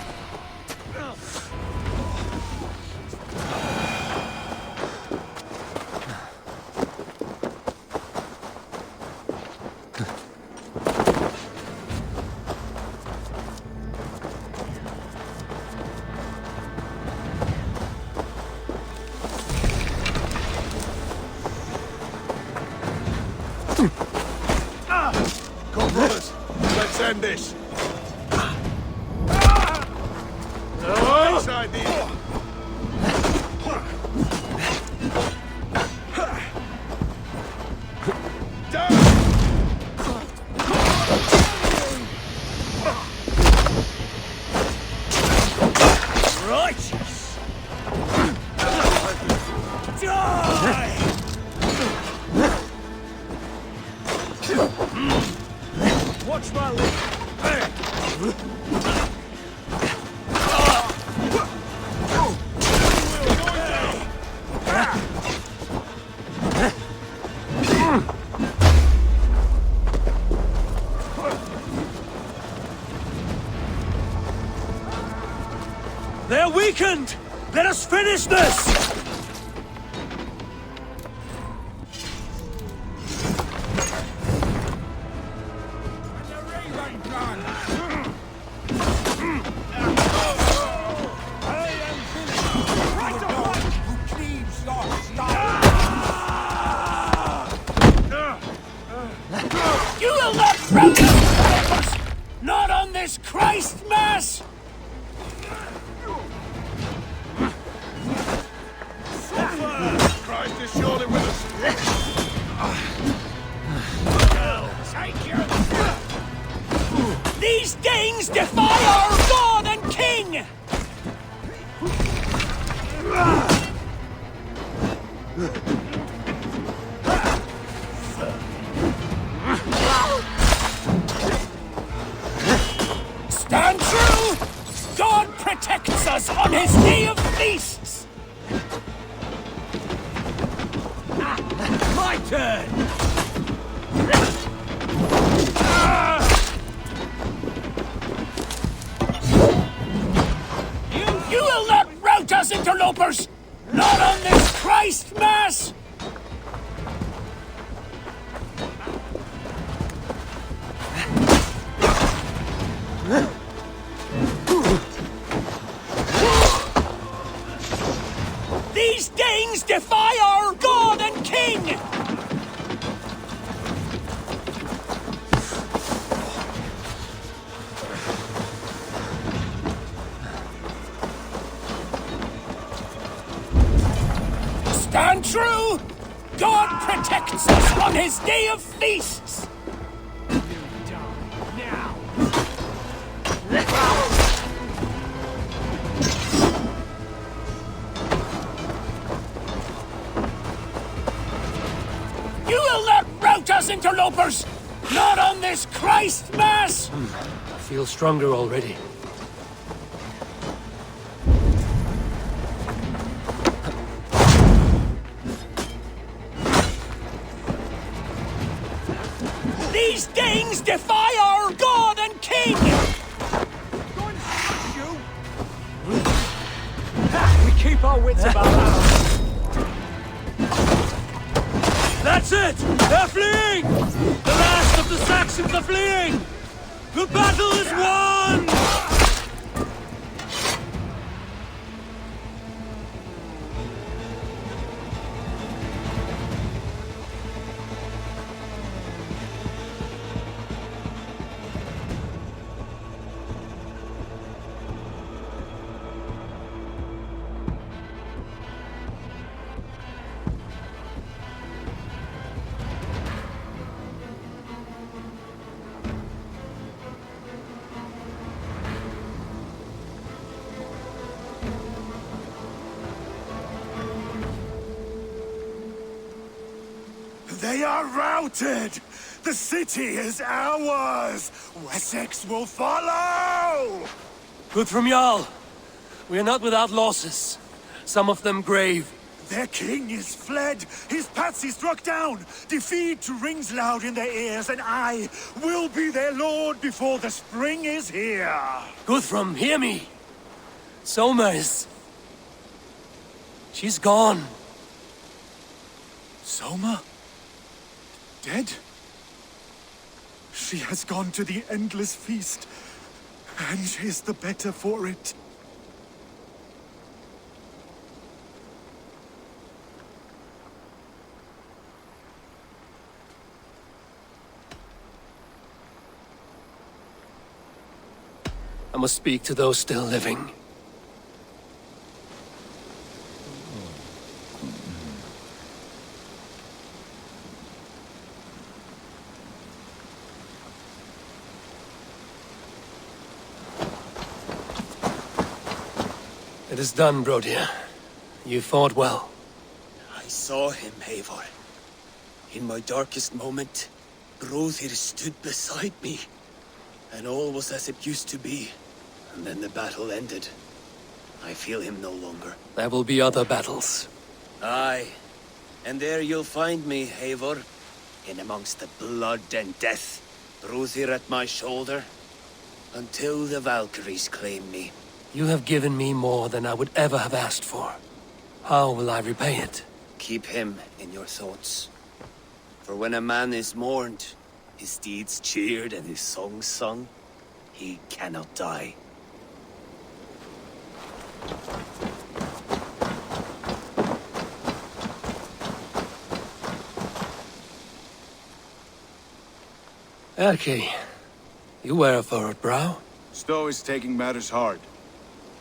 Come, brothers! Let's end this! Nice idea! Righteous. Die. Watch my lip. weakened! Let us finish this! You will not broke us! Not on this Christ Mass! Christ is surely with us. These Danes defy our God and King! Stand true! God protects us on his day of feasts! My turn! You will not rout us, interlopers! Not on this Christ Mass! These Danes defy our God and King! Stand true! God protects us on his day of feasts! You will not rout us, interlopers! Not on this Christ Mass! I feel stronger already. These Danes defy our God and King! We keep our wits about us. That's it! They're fleeing! The last of the Saxons are fleeing! The battle is won! They are routed! The city is ours! Wessex will follow! Good from Jarl. We are not without losses. Some of them grave. Their king is fled! His patsy struck down! Defeat rings loud in their ears, and I will be their lord before the spring is here! Guthrum, hear me! Soma is... She's gone. Soma? Dead? She has gone to the endless feast, and is the better for it. I must speak to those still living. It is done, Brodir. You fought well. I saw him, Eivor. In my darkest moment, Brodir stood beside me. And all was as it used to be. And then the battle ended. I feel him no longer. There will be other battles. Aye. And there you'll find me, Eivor. In amongst the blood and death. Brodir at my shoulder. Until the Valkyries claim me. You have given me more than I would ever have asked for. How will I repay it? Keep him in your thoughts. For when a man is mourned, his deeds cheered and his songs sung, he cannot die. Erki, you wear a furrowed brow. Stowe is taking matters hard.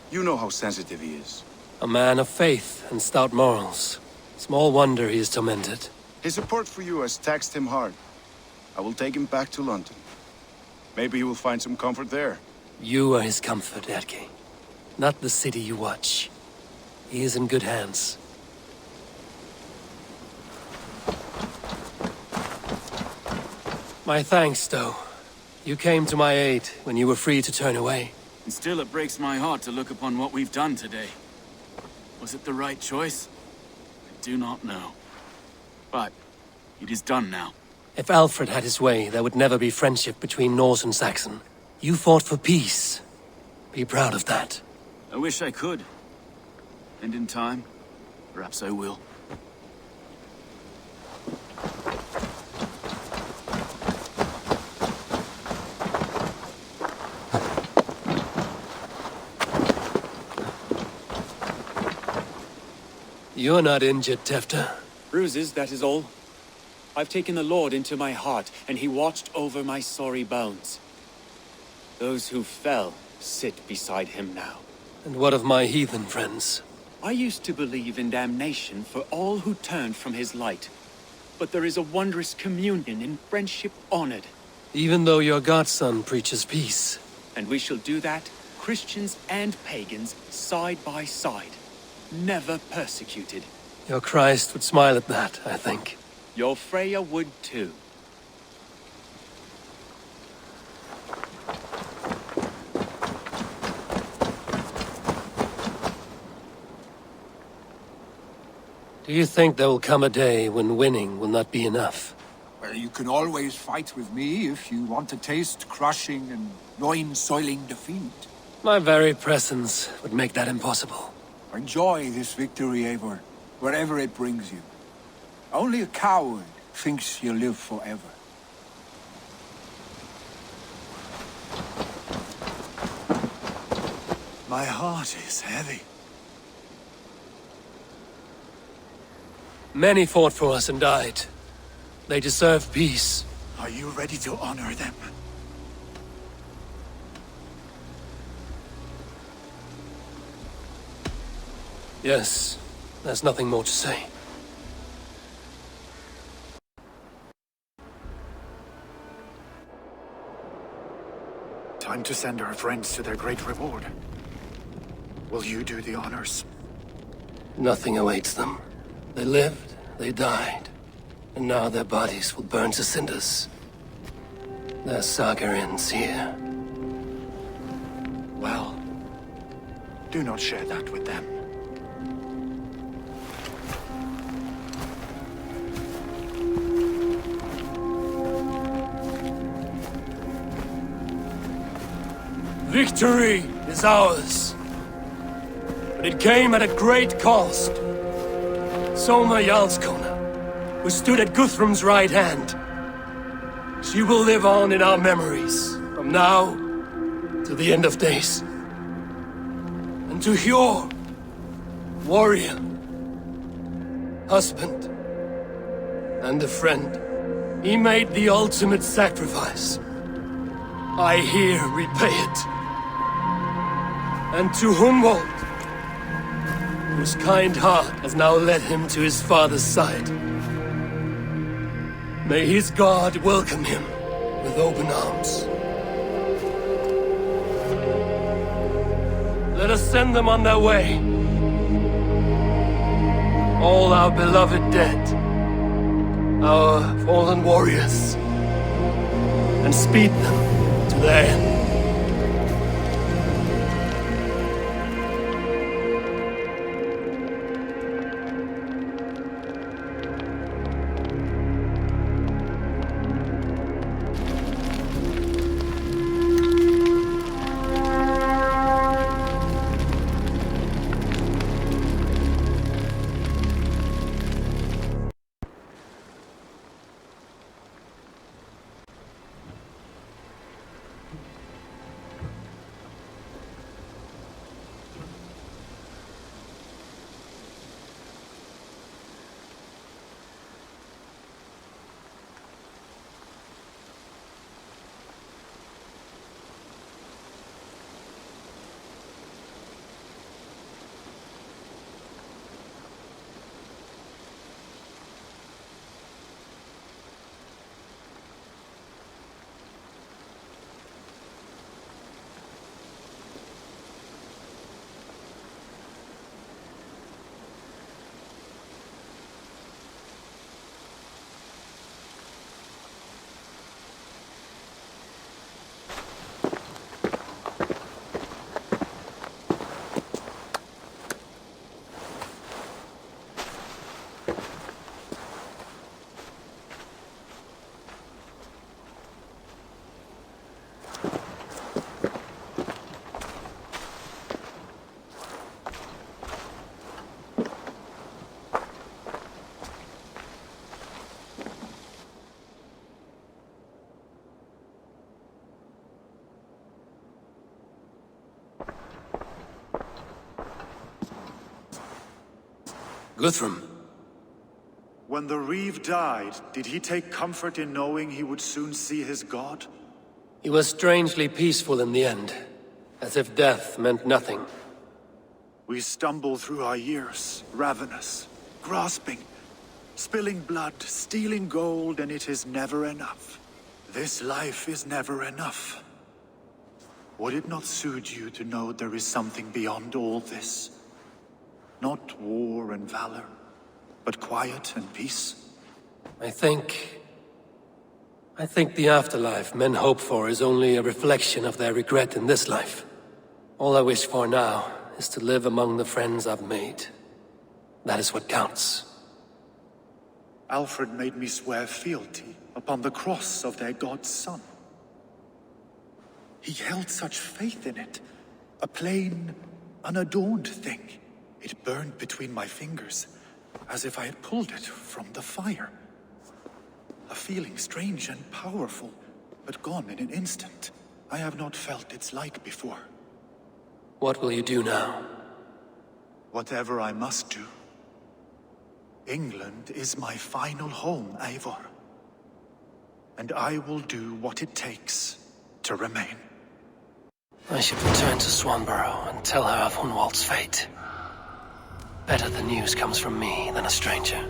You know how sensitive he is. A man of faith and stout morals. Small wonder he is tormented. His support for you has taxed him hard. I will take him back to London. Maybe he will find some comfort there. You are his comfort, Erki. Not the city you watch. He is in good hands. My thanks, Stowe. You came to my aid when you were free to turn away. And still it breaks my heart to look upon what we've done today. Was it the right choice? I do not know. But it is done now. If Alfred had his way, there would never be friendship between Norse and Saxon. You fought for peace. Be proud of that. I wish I could. And in time, perhaps I will. You're not injured, Tefta. Bruises, that is all. I've taken the Lord into my heart, and he watched over my sorry bones. Those who fell sit beside him now. And what of my heathen friends? I used to believe in damnation for all who turned from his light. But there is a wondrous communion in friendship honored. Even though your godson preaches peace. And we shall do that, Christians and pagans, side by side. Never persecuted. Your Christ would smile at that, I think. Your Freya would too. Do you think there will come a day when winning will not be enough? Well, you can always fight with me if you want to taste crushing and loin-soiling defeat. My very presence would make that impossible. Enjoy this victory, Eivor, wherever it brings you. Only a coward thinks you'll live forever. My heart is heavy. Many fought for us and died. They deserve peace. Are you ready to honor them? Yes, there's nothing more to say. Time to send our friends to their great reward. Will you do the honors? Nothing awaits them. They lived, they died, and now their bodies will burn to cinders. Their saga ends here. Well, do not share that with them. Victory is ours. But it came at a great cost. Soma Jarlskona, who stood at Guthrum's right hand. She will live on in our memories, from now to the end of days. And to Hjor, warrior, husband, and a friend, he made the ultimate sacrifice. I here repay it. And to Humboldt, whose kind heart has now led him to his father's side. May his God welcome him with open arms. Let us send them on their way. All our beloved dead, our fallen warriors, and speed them to their end. Guthrum. When the Reeve died, did he take comfort in knowing he would soon see his god? He was strangely peaceful in the end, as if death meant nothing. We stumble through our years, ravenous, grasping, spilling blood, stealing gold, and it is never enough. This life is never enough. Would it not soothe you to know there is something beyond all this? Not war and valor, but quiet and peace? I think the afterlife men hope for is only a reflection of their regret in this life. All I wish for now is to live among the friends I've made. That is what counts. Alfred made me swear fealty upon the cross of their god's son. He held such faith in it, a plain, unadorned thing. It burned between my fingers, as if I had pulled it from the fire. A feeling strange and powerful, but gone in an instant. I have not felt its like before. What will you do now? Whatever I must do. England is my final home, Eivor. And I will do what it takes to remain. I should return to Swanborough and tell her of Hunwald's fate. Better the news comes from me than a stranger.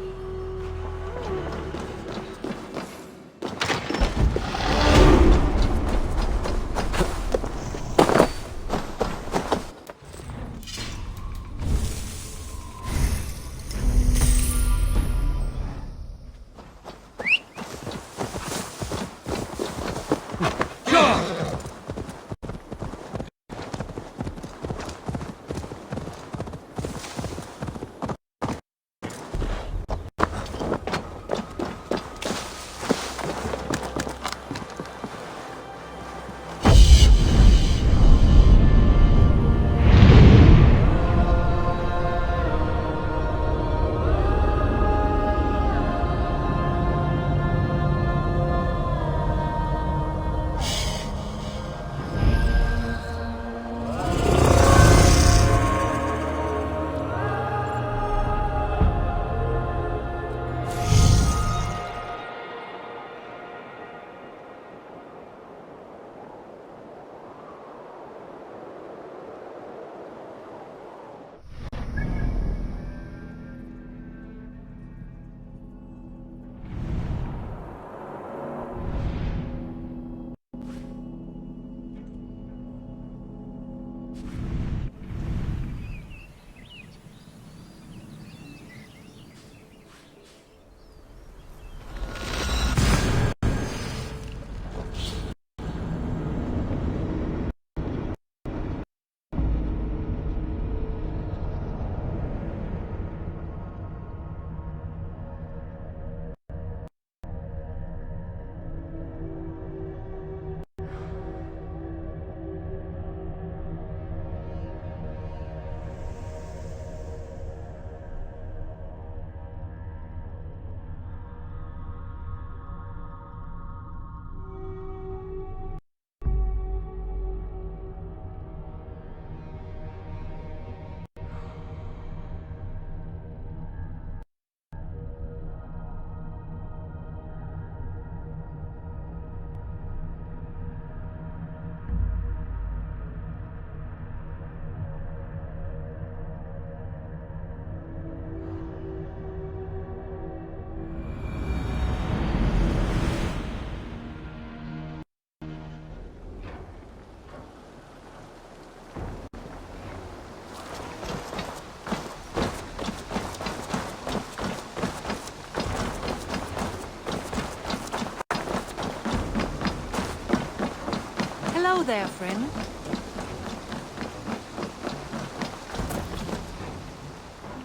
Hello there, friend.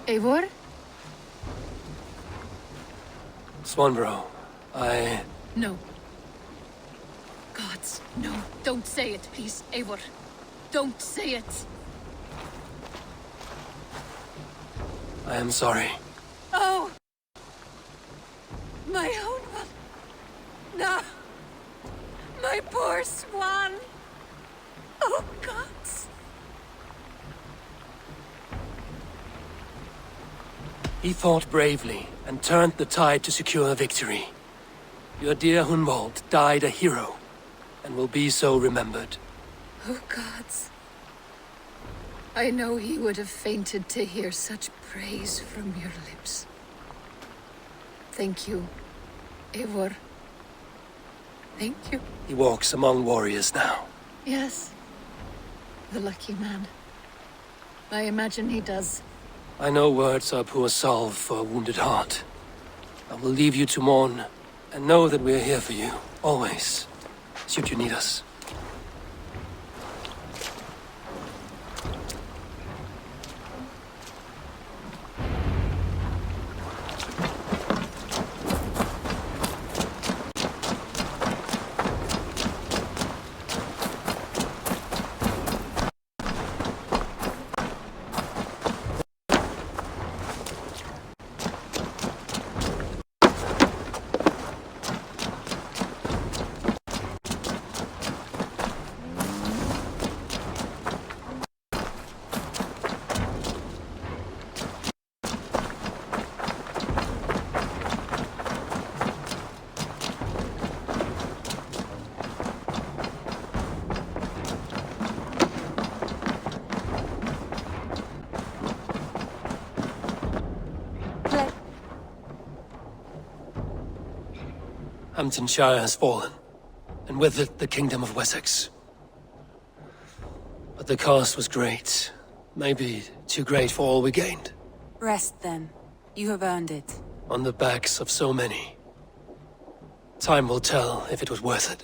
Eivor? Swanborough, No. Gods, no. Don't say it, please, Eivor. Don't say it. I am sorry. Oh! My own one. No! My poor swan! Oh, gods! He fought bravely and turned the tide to secure victory. Your dear Hunwald died a hero, and will be so remembered. Oh, gods. I know he would have fainted to hear such praise from your lips. Thank you, Eivor. Thank you. He walks among warriors now. Yes. The lucky man. I imagine he does. I know words are poor salve for a wounded heart. I will leave you to mourn, and know that we are here for you, always, should you need us. Hamptonshire has fallen, and with it the Kingdom of Wessex. But the cost was great. Maybe too great for all we gained. Rest then. You have earned it. On the backs of so many. Time will tell if it was worth it.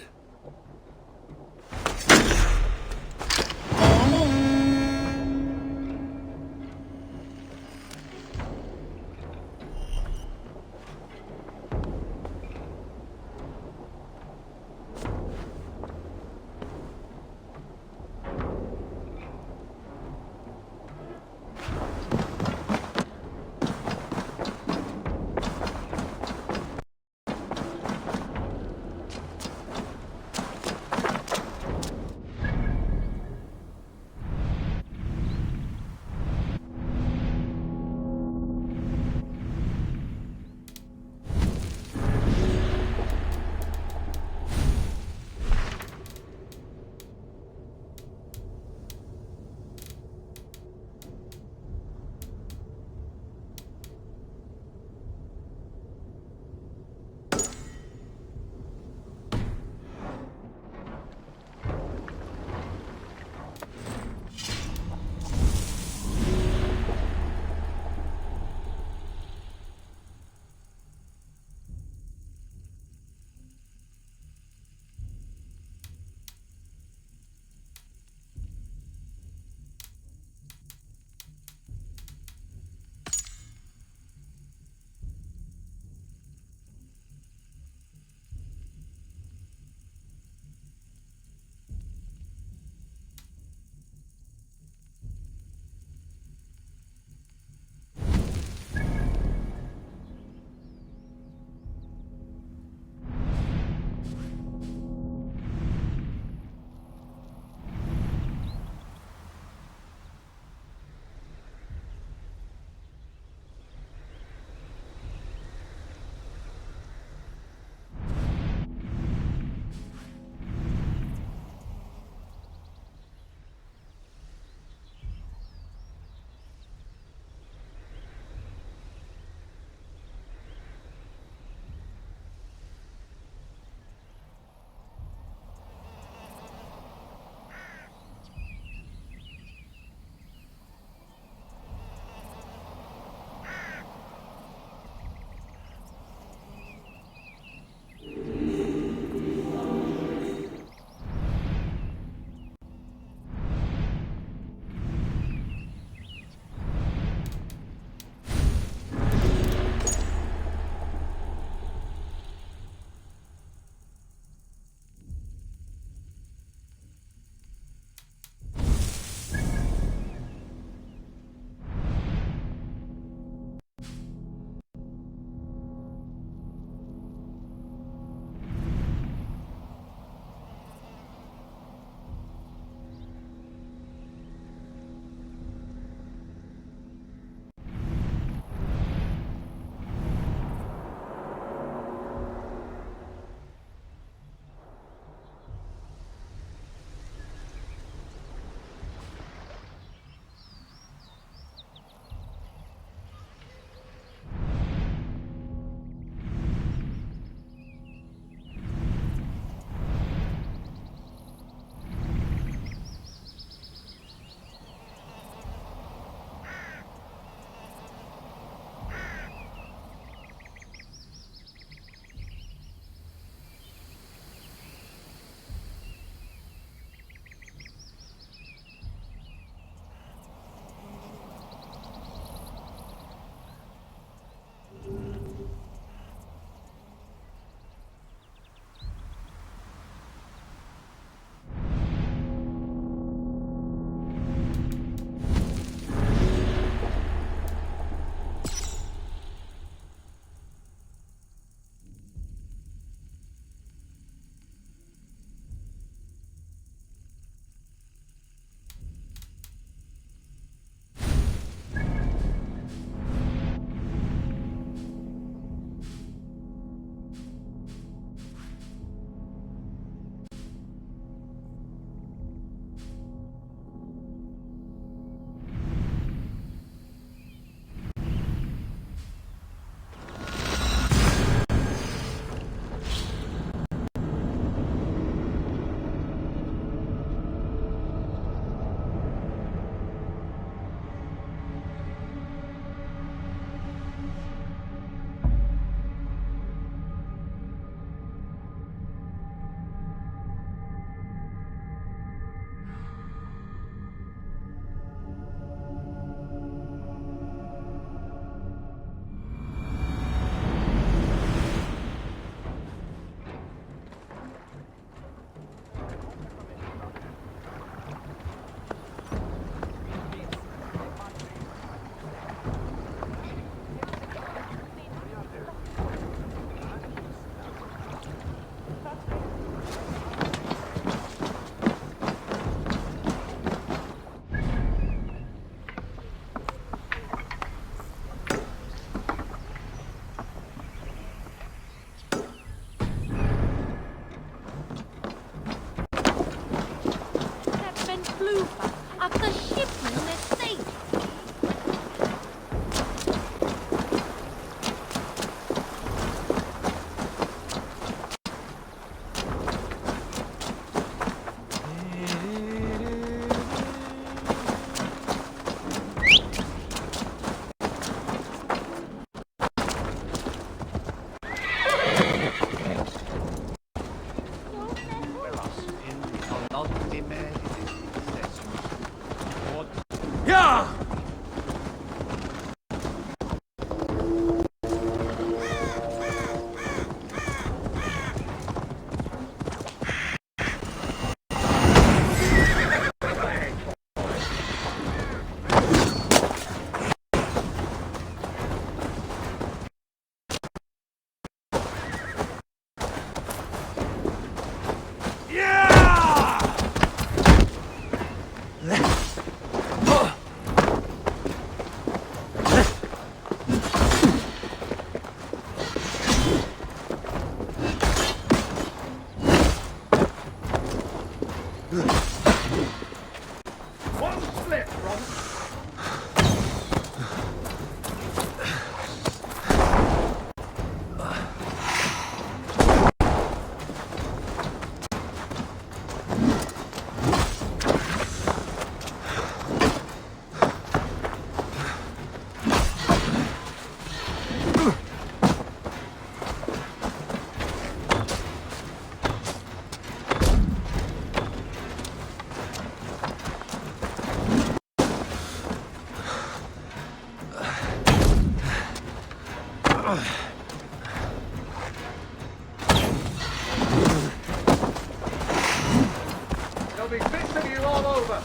over!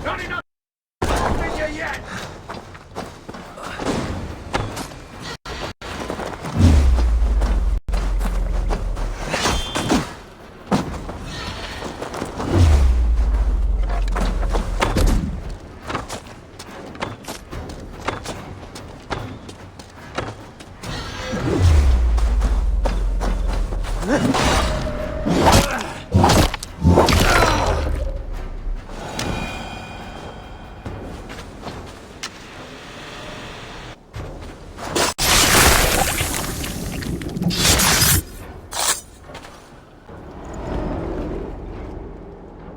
Not enough in you yet!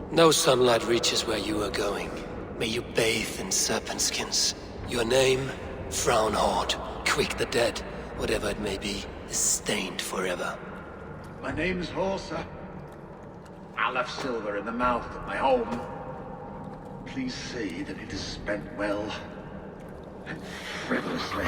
No sunlight reaches where you are going. May you bathe in serpent skins. Your name, Frownhorde, Quick the Dead, whatever it may be, is stained forever. My name's Horsa. I left silver in the mouth of my home. Please say that it is spent well and frivolously.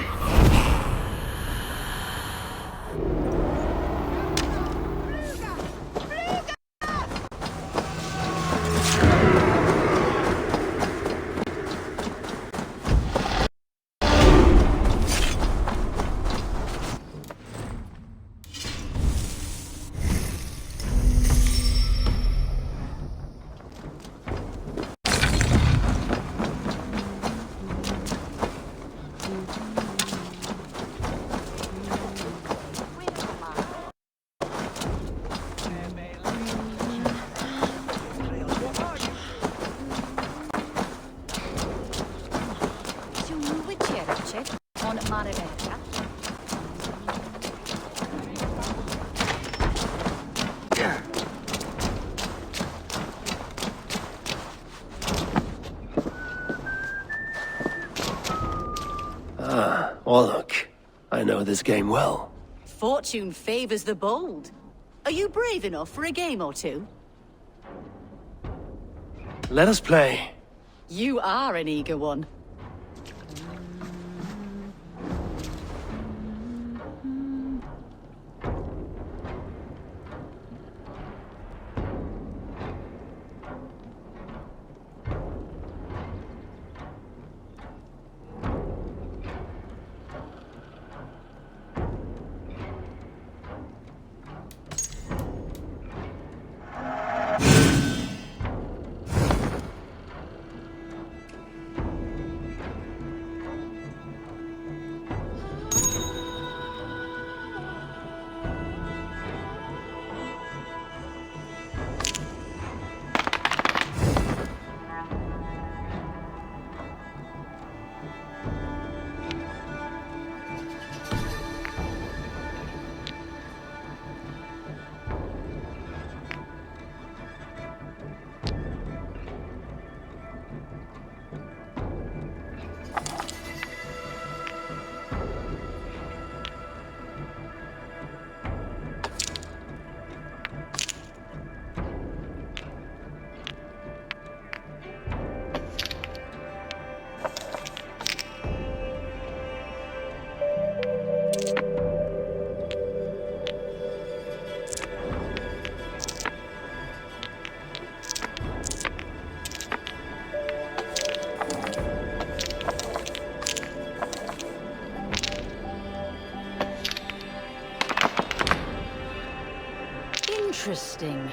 Orlok, I know this game well. Fortune favors the bold. Are you brave enough for a game or two? Let us play. You are an eager one. Interesting.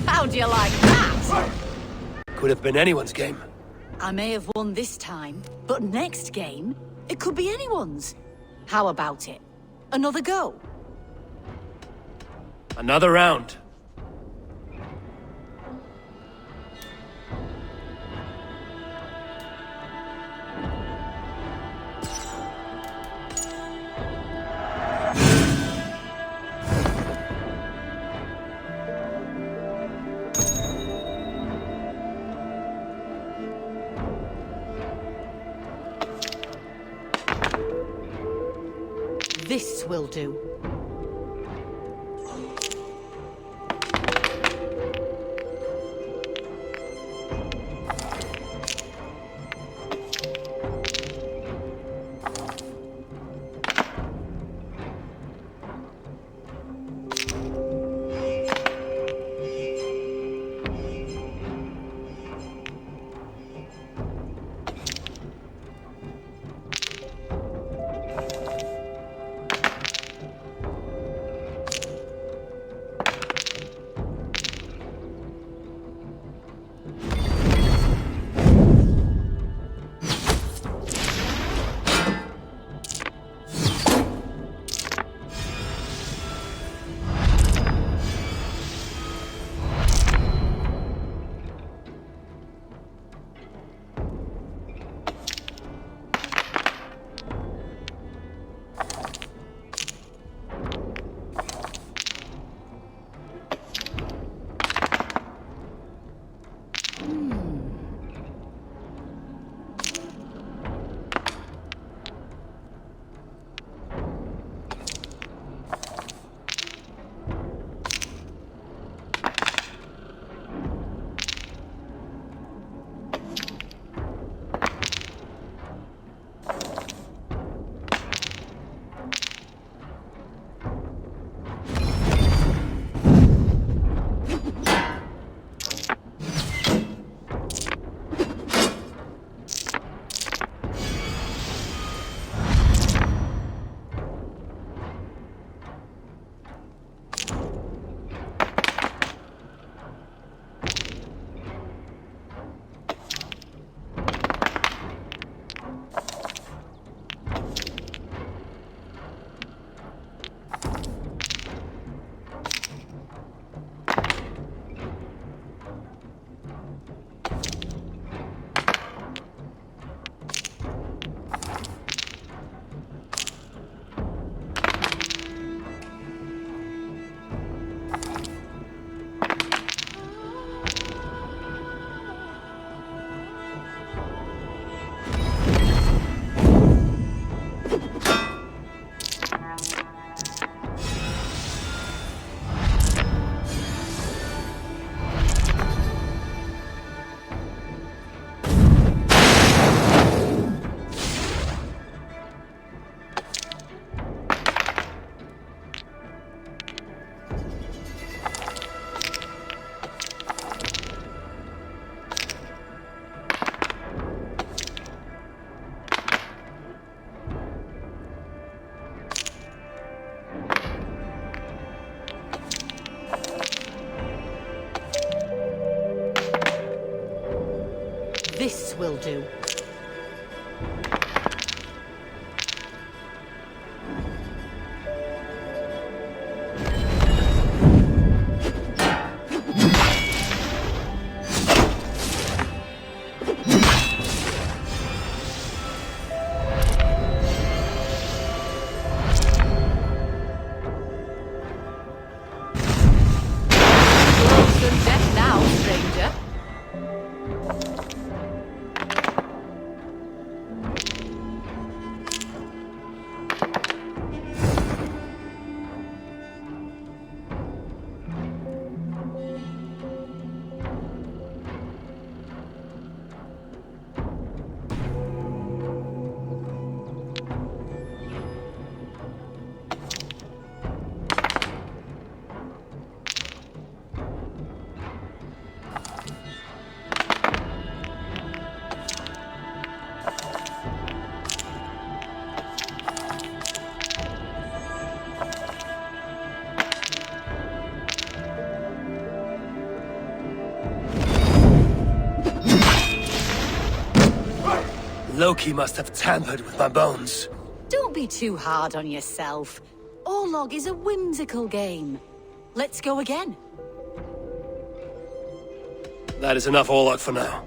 How'd you like that? Could have been anyone's game. I may have won this time, but next game, it could be anyone's. How about it? Another go? Another round. This will do. This will do. Loki must have tampered with my bones. Don't be too hard on yourself. Orlog is a whimsical game. Let's go again. That is enough Orlog for now.